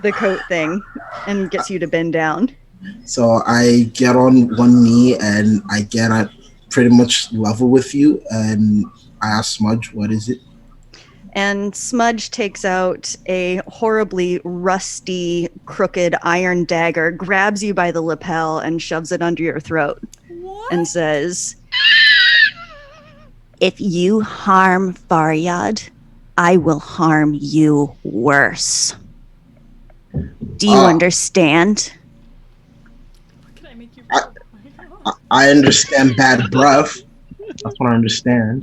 the coat thing and gets you to bend down. So I get on one knee and I get at pretty much level with you, and I ask Smudge, what is it? And Smudge takes out a horribly rusty, crooked iron dagger, grabs you by the lapel, and shoves it under your throat. What? And says, "If you harm Faryad, I will harm you worse." Do you Uh, understand? Can I make you I, roll? I understand bad breath. That's what I understand.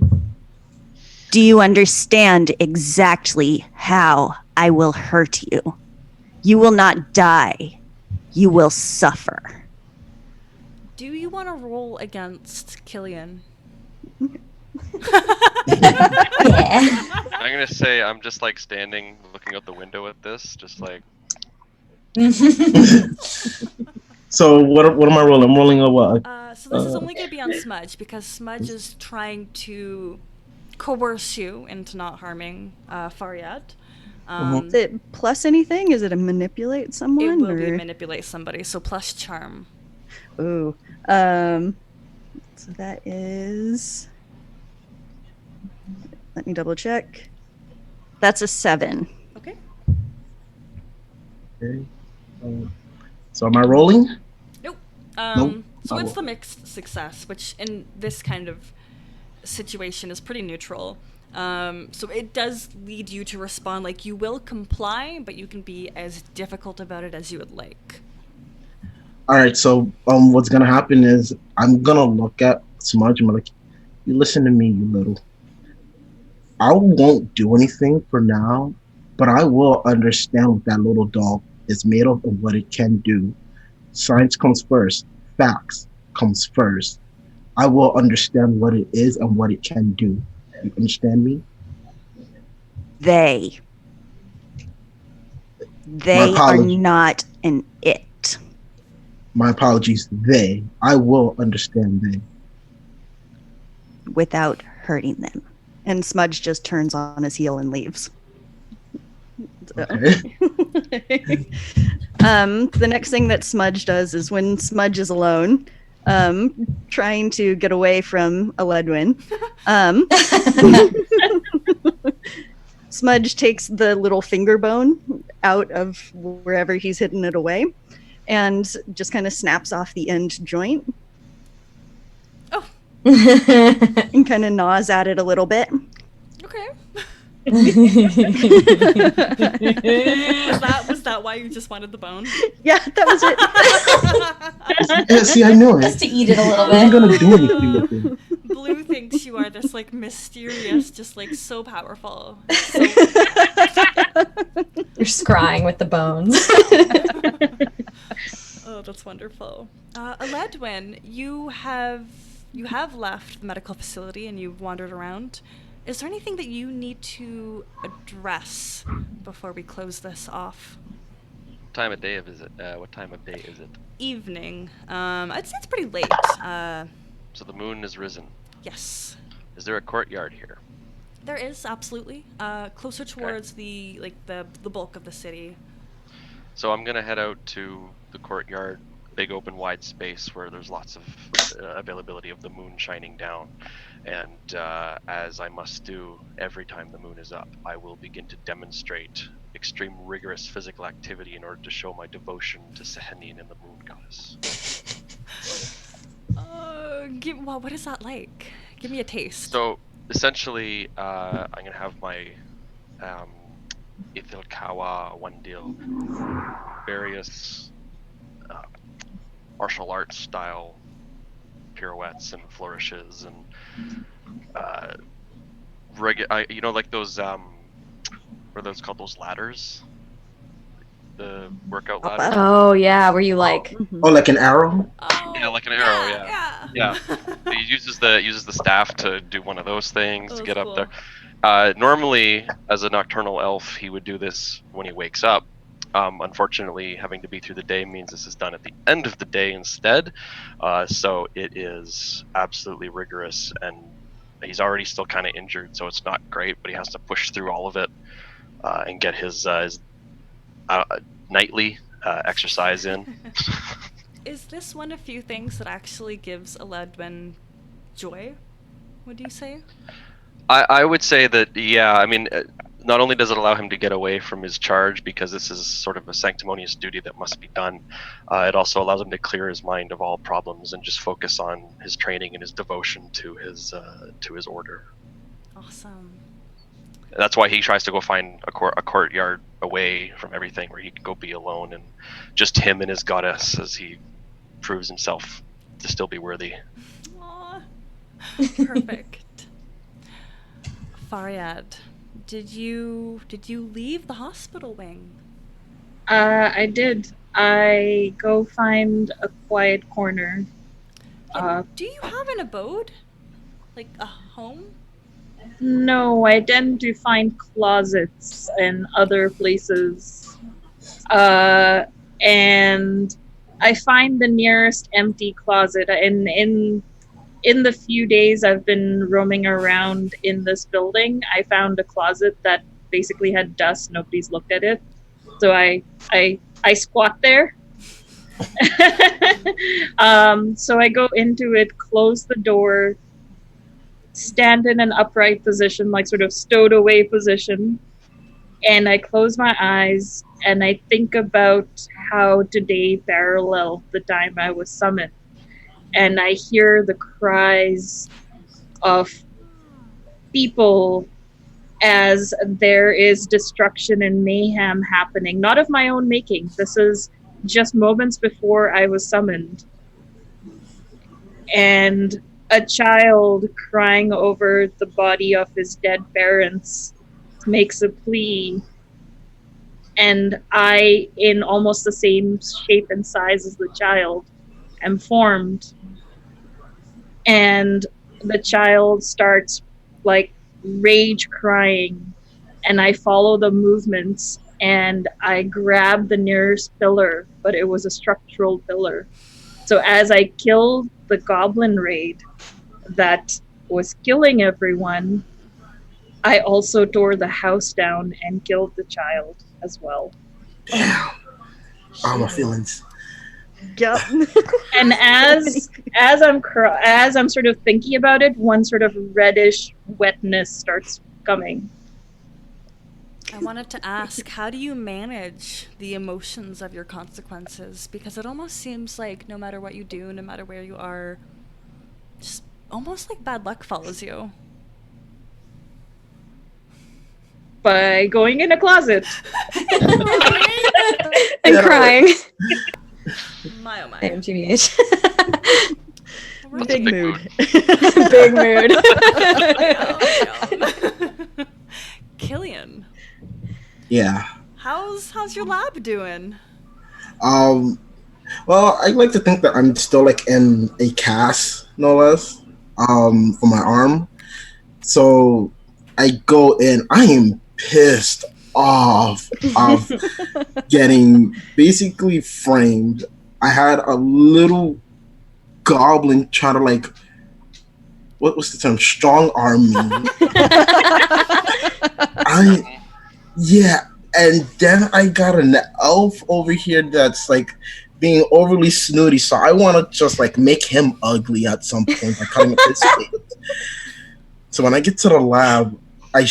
Do you understand exactly how I will hurt you? You will not die. You will suffer. Do you want to roll against Killian? Yeah. I'm gonna say I'm just like standing, looking out the window at this, just like So what am I rolling? I'm rolling a what? So this is only going to be on Smudge because Smudge is trying to coerce you into not harming Faryad. Mhm. Is it plus anything? Is it a manipulate It someone? will be or? manipulate somebody, so plus charm. Ooh. So that is. Let me double check. That's a 7. Okay. Okay. So am I rolling? Nope. Nope. So it's Oh. the mixed success, which in this kind of situation is pretty neutral. So it does lead you to respond like you will comply, but you can be as difficult about it as you would like. All right. So what's gonna happen is I'm gonna look at Smudge and be like, "You listen to me, you little. I won't do anything for now, but I will understand what that little doll is made of and what it can do. Science comes first. Facts comes first. I will understand what it is and what it can do. You understand me? They. My They are apology. not an it. My apologies. They. I will understand they. Without hurting them. And Smudge just turns on his heel and leaves. Okay. The next thing that Smudge does is when Smudge is alone, trying to get away from Aledwin, Smudge takes the little finger bone out of wherever he's hidden it away and just kind of snaps off the end joint Oh, and kind of gnaws at it a little bit. okay. Yeah. Was that why you just wanted the bone? Yeah, that was it. Yeah, see, I knew Just it. to eat it a little I wasn't bit. gonna do anything with it. Blue thinks you are this like mysterious, just like so powerful. So You're scrying with the bones. oh, that's wonderful. Aledwin, you have left the medical facility and you've wandered around. Is there anything that you need to address before we close this off? time of day is it? What time of day is it? Evening. I'd say it's pretty late. So the moon is risen. Yes. Is there a courtyard here? There is absolutely closer towards the bulk of the city. So I'm gonna head out to the courtyard, big open wide space where there's lots of availability of the moon shining down. And as I must do every time the moon is up, I will begin to demonstrate extreme rigorous physical activity in order to show my devotion to Sehenin and the moon goddess. What is that like? Give me a taste. So essentially, I'm gonna have my Ithilkawa one deal various martial arts style pirouettes and flourishes and you know, like those what are those called, those ladders, the workout ladders. Oh yeah, were you like? Oh, like an arrow? Oh, Yeah, like an arrow. Yeah. He uses the staff to do one of those things Oh, to that's get up cool. there. Normally, as a nocturnal elf, he would do this when he wakes up. Unfortunately, having to be through the day means this is done at the end of the day instead. So it is absolutely rigorous, and he's already still kind of injured, so it's not great. But he has to push through all of it and get his nightly exercise in. Is this one of few things that actually gives Aledwin joy? Would you say? I would say that, yeah, I mean, not only does it allow him to get away from his charge, because this is sort of a sanctimonious duty that must be done, it also allows him to clear his mind of all problems and just focus on his training and his devotion to his order. Awesome. That's why he tries to go find a courtyard away from everything, where he can go be alone and just him and his goddess as he proves himself to still be worthy. Aw. Perfect. Faryad, did you leave the hospital wing? I did. I go find a quiet corner. Do you have an abode? Like a home? No, I tend to find closets and other places. And I find the nearest empty closet. In the few days I've been roaming around in this building, I found a closet that basically had dust. Nobody's looked at it, so I squat there. So I go into it, close the door, stand in an upright position, like sort of stowed away position, and I close my eyes and I think about how today paralleled the time I was summoned. And I hear the cries of people as there is destruction and mayhem happening, not of my own making. This is just moments before I was summoned. And a child crying over the body of his dead parents makes a plea. And I, in almost the same shape and size as the child, am formed. And the child starts like rage crying, and I follow the movements and I grab the nearest pillar, but it was a structural pillar. So as I killed the goblin raid that was killing everyone, I also tore the house down and killed the child as well. Damn. All my feelings. Yep. And as I'm sort of thinking about it, one sort of reddish wetness starts coming. I wanted to ask, how do you manage the emotions of your consequences? Because it almost seems like no matter what you do, no matter where you are, just almost like bad luck follows you. By going in a closet. And crying. My oh my. Same GBH. That's Big a mood. Big mood. Killian, Yeah. how's your lab doing? Well, I like to think that I'm still like in a cast, no less, for my arm. So I go in. I am pissed off of getting basically framed. I had a little goblin try to like, what's the term? Strong arm me. Yeah, and then I got an elf over here that's like being overly snooty, so I want to just like make him ugly at some point by cutting up his face. So when I get to the lab, I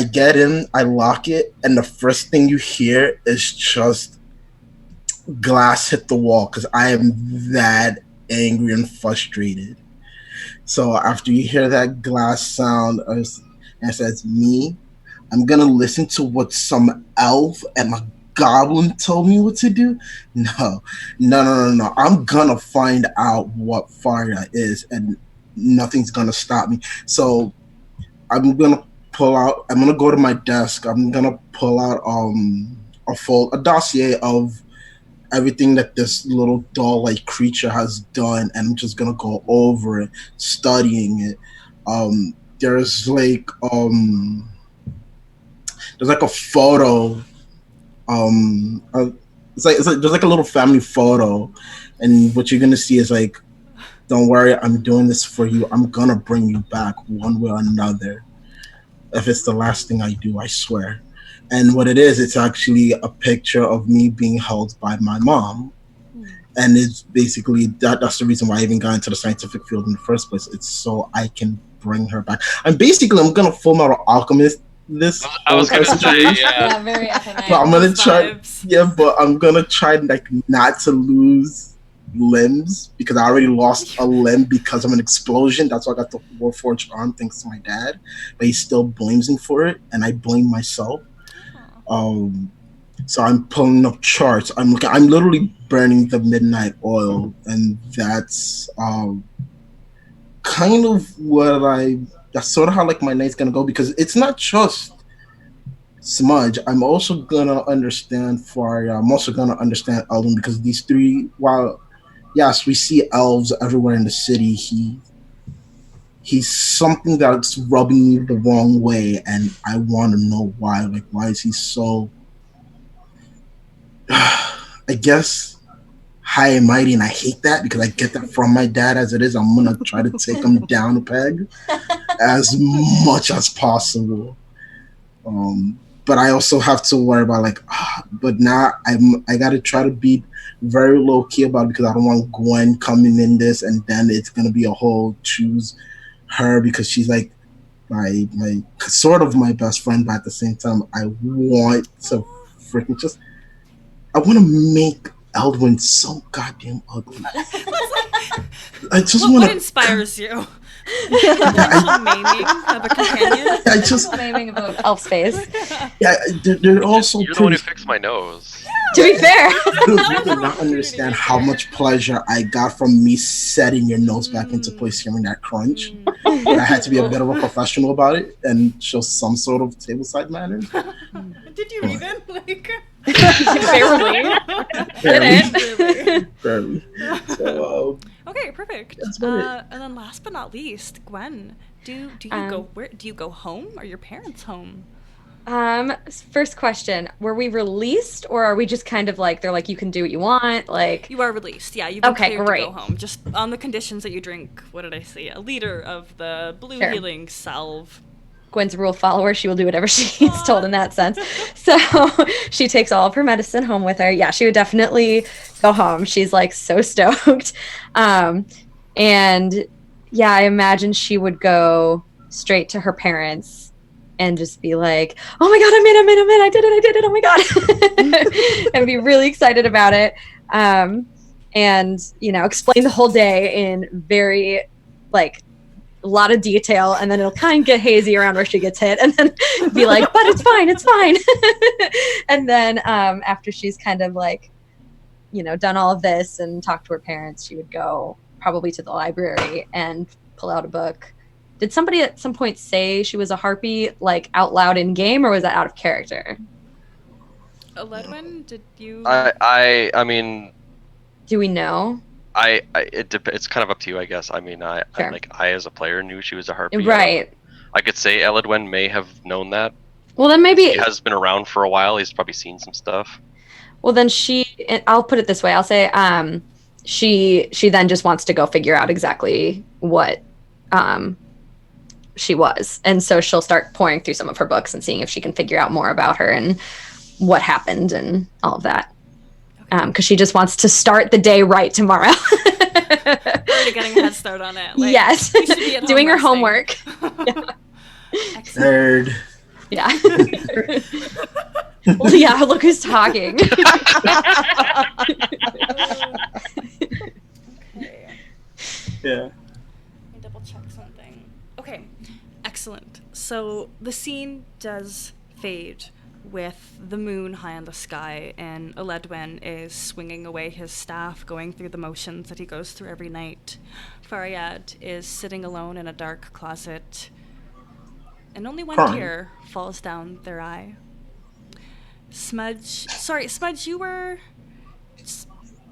get in, I lock it, and the first thing you hear is just glass hit the wall because I am that angry and frustrated. So after you hear that glass sound, and it says me, I'm gonna listen to what some elf and a goblin told me what to do. No. I'm gonna find out what fire is, and nothing's gonna stop me. So I'm gonna I'm gonna go to my desk. I'm gonna pull out a dossier of everything that this little doll-like creature has done, and I'm just gonna go over it, studying it. There's like a photo. It's like there's like a little family photo, and what you're gonna see is like, don't worry, I'm doing this for you. I'm gonna bring you back one way or another. If it's the last thing I do, I swear. And what it is, it's actually a picture of me being held by my mom. And it's basically that's the reason why I even got into the scientific field in the first place. It's so I can bring her back. I'm gonna Full Metal Alchemist this. I was gonna say, yeah. Yeah, very FMA. But I'm gonna Those try. vibes. Yeah, but I'm gonna try like not to lose limbs because I already lost a limb because of an explosion. That's why I got the Warforged arm thanks to my dad. But he still blames me for it, and I blame myself. Um, so I'm pulling up charts. I'm literally burning the midnight oil, and that's kind of what I. That's sort of how like my night's gonna go because it's not just Smudge. I'm also gonna understand Faria. I'm also gonna understand Elden because these three. While yes, we see elves everywhere in the city. He's something that's rubbing me the wrong way, and I want to know why. Like, why is he so? I guess high and mighty, and I hate that because I get that from my dad as it is. I'm gonna try to take him down a peg as much as possible. But I also have to worry about like, but now I gotta try to be very low key about it because I don't want Gwen coming in this, and then it's gonna be a whole choose her because she's like my sort of my best friend, but at the same time I want to freaking just I want to make Eldwin so goddamn ugly. I just want What to. inspires you? I, Maiming of a companion? I just Claiming about elf space. yeah. They're also You're the one who pretty. fixed my nose. To be fair. You do not understand how much pleasure I got from me setting your nose back into place, hearing that crunch. But I had to be a bit of a professional about it and show some sort of tableside manners. Did you even? Like... Barely. Barely. Barely. So, okay, perfect. that's about it. And then last but not least, Gwen, do you go where do you go home? Are your parents home? First question, were we released or are we just kind of like, they're like, you can do what you want? Like, You are released. Yeah, you've been Okay, cleared great. to go home. Just on the conditions that you drink, what did I say? A liter of the blue Sure. healing salve. Gwen's a rule follower. She will do whatever she's told in that sense. So she takes all of her medicine home with her. Yeah, she would definitely go home. She's like so stoked. And yeah, I imagine she would go straight to her parents and just be like, oh my God, I'm in, I did it, oh my God. And be really excited about it. And, you know, explain the whole day in very, like, a lot of detail, and then it'll kind of get hazy around where she gets hit, and then be like, but it's fine. And then after she's kind of like, you know, done all of this and talked to her parents, she would go probably to the library and pull out a book. Did somebody at some point say she was a harpy, like out loud in game, or was that out of character? Ledwin, did you? I mean, Do we know? it's kind of up to you, I guess. I mean, Sure. I as a player knew she was a harpy. Right. I could say Eladwen may have known that. Well, then maybe He has been around for a while. He's probably seen some stuff. Well, then I'll put it this way. I'll say she then just wants to go figure out exactly what she was. And so she'll start pouring through some of her books and seeing if she can figure out more about her and what happened and all of that. Because she just wants to start the day right tomorrow. Already getting a head start on it. Like, yes. you should be at home Doing her resting. homework. Excellent. Nerd. Yeah. Well, yeah, look who's talking. Okay. Yeah. Let me double check something. Okay, excellent. So the scene does fade with the moon high in the sky, and Eledwin is swinging away his staff, going through the motions that he goes through every night. Faryad is sitting alone in a dark closet, and only one Crying. tear falls down their eye. Smudge, you were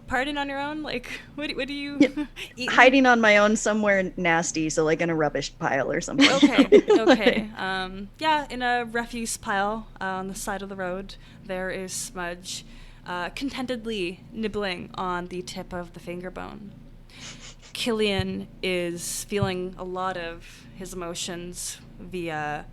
partying on your own? Like, what do you... eating? Hiding on my own somewhere nasty, so like in a rubbish pile or something. Okay. Yeah, in a refuse pile on the side of the road, there is Smudge, contentedly nibbling on the tip of the finger bone. Killian is feeling a lot of his emotions via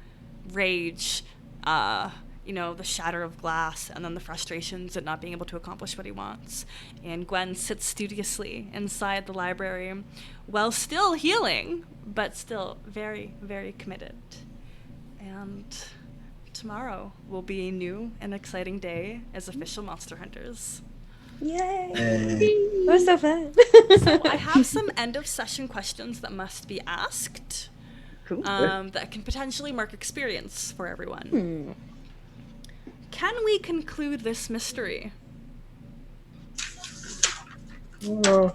rage, the shatter of glass, and then the frustrations at not being able to accomplish what he wants. And Gwen sits studiously inside the library while still healing, but still very, very committed. And tomorrow will be a new and exciting day as official Monster Hunters. Yay. Hey. It was so fun. So I have some end of session questions that must be asked. Cool. That can potentially mark experience for everyone. Can we conclude this mystery? Oh.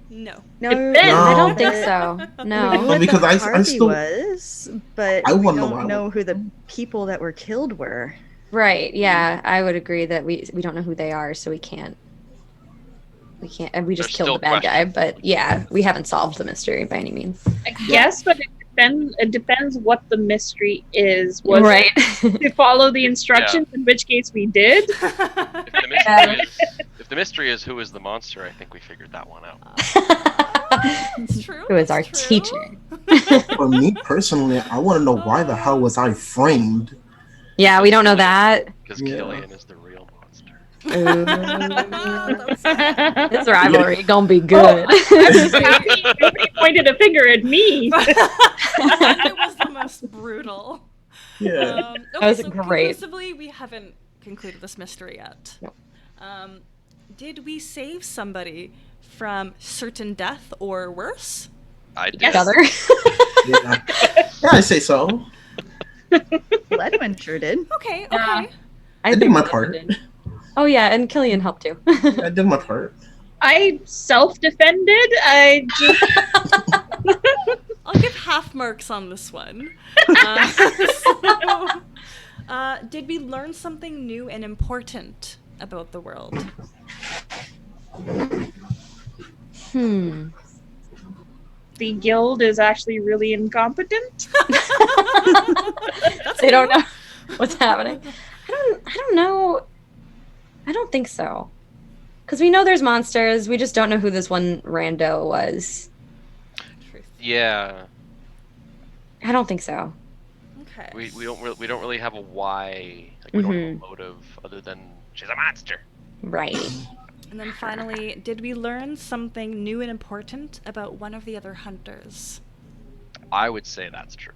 No. No, Depends. I don't No. think so. We know No. what because the I party still- was, but I we wanna know don't why- know who the people that were killed were. Right. Yeah, I would agree that we don't know who they are, so we can't. And we just There's killed still the bad guy, questions. but yeah, we haven't solved the mystery by any means. I guess, but it depends what the mystery is. Was Right. it to follow the instructions, in which case we did? If the mystery is who is the monster, I think we figured that one out. It's true. Who is our that's true. teacher? For me personally, I want to know why the hell was I framed? Yeah, we don't know that. Because Yeah. Killian is the real monster. This rivalry gonna be good. Happy nobody pointed a finger at me. It was the most brutal. Yeah. Okay, was so great. conclusively, we haven't concluded this mystery yet. Nope. Did we save somebody from certain death or worse? I did. Yes. Together. Yeah. Yeah, I say so. Ledwin sure did. Okay, Yeah. okay. I did my part. Oh yeah, and Killian helped too. I did my part. I self-defended. I just I'll give half marks on this one. Did we learn something new and important about the world? the guild is actually really incompetent. They don't know what's happening. I don't know. I don't think so. Because we know there's monsters. We just don't know who this one rando was. Truth. Yeah, I don't think so. Okay. we don't really have a why. Like we don't have a Mhm. motive other than she's a monster. Right. And then finally, did we learn something new and important about one of the other hunters? I would say that's true.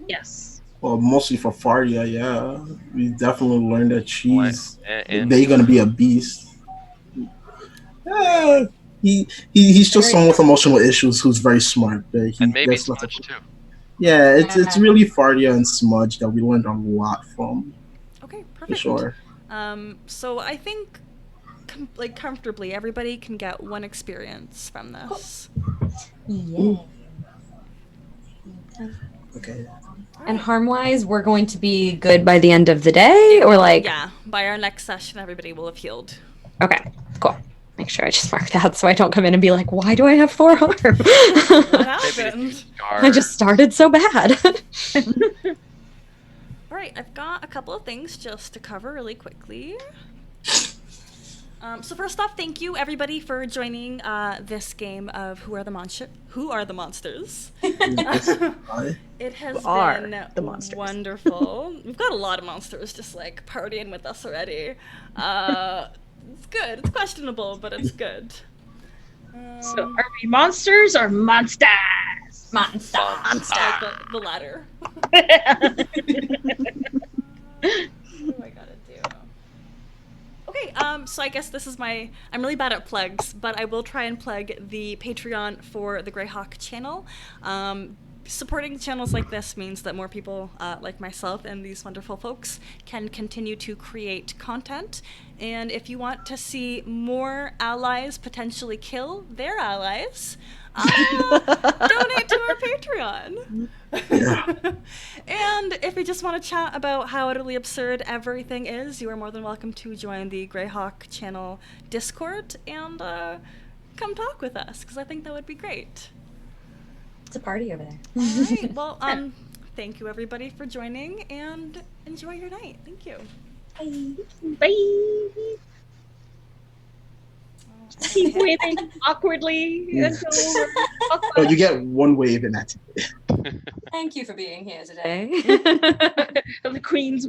Yes. Well, mostly for Faria, yeah. We definitely learned that she's And they gonna be a beast. Yeah, he's just someone with emotional issues who's very smart. But he and maybe gets lots of- Smudge too. Yeah, it's really Faria and Smudge that we learned a lot from, Okay, for perfect. sure. So I think, comfortably, everybody can get one experience from this. Yeah. Okay. And harm-wise, we're going to be good by the end of the day, or like? Yeah, by our next session, everybody will have healed. Okay, cool. Make sure I just mark that so I don't come in and be like, why do I have 4 harm? What Maybe happened? I just started so bad. All right, I've got a couple of things just to cover really quickly. So first off, thank you everybody for joining this game of Who Are the Monsters? It has Are been the monsters. wonderful. We've got a lot of monsters just like partying with us already. It's good. It's questionable, but it's good. So are we monsters or monsters? Monster. I like the latter. What do I gotta do? Okay, so I guess this is I'm really bad at plugs, but I will try and plug the Patreon for the Greyhawk channel. Supporting channels like this means that more people like myself and these wonderful folks can continue to create content. And if you want to see more allies potentially kill their allies, donate to our Patreon. Yeah. And if you just want to chat about how utterly absurd everything is, you are more than welcome to join the Greyhawk channel Discord and come talk with us, because I think that would be great. It's a party over there. All right. Well, thank you everybody for joining, and enjoy your night. Thank you. Bye. Keep waving awkwardly until we're Oh, you get one wave and that's it. Thank you for being here today. the queen's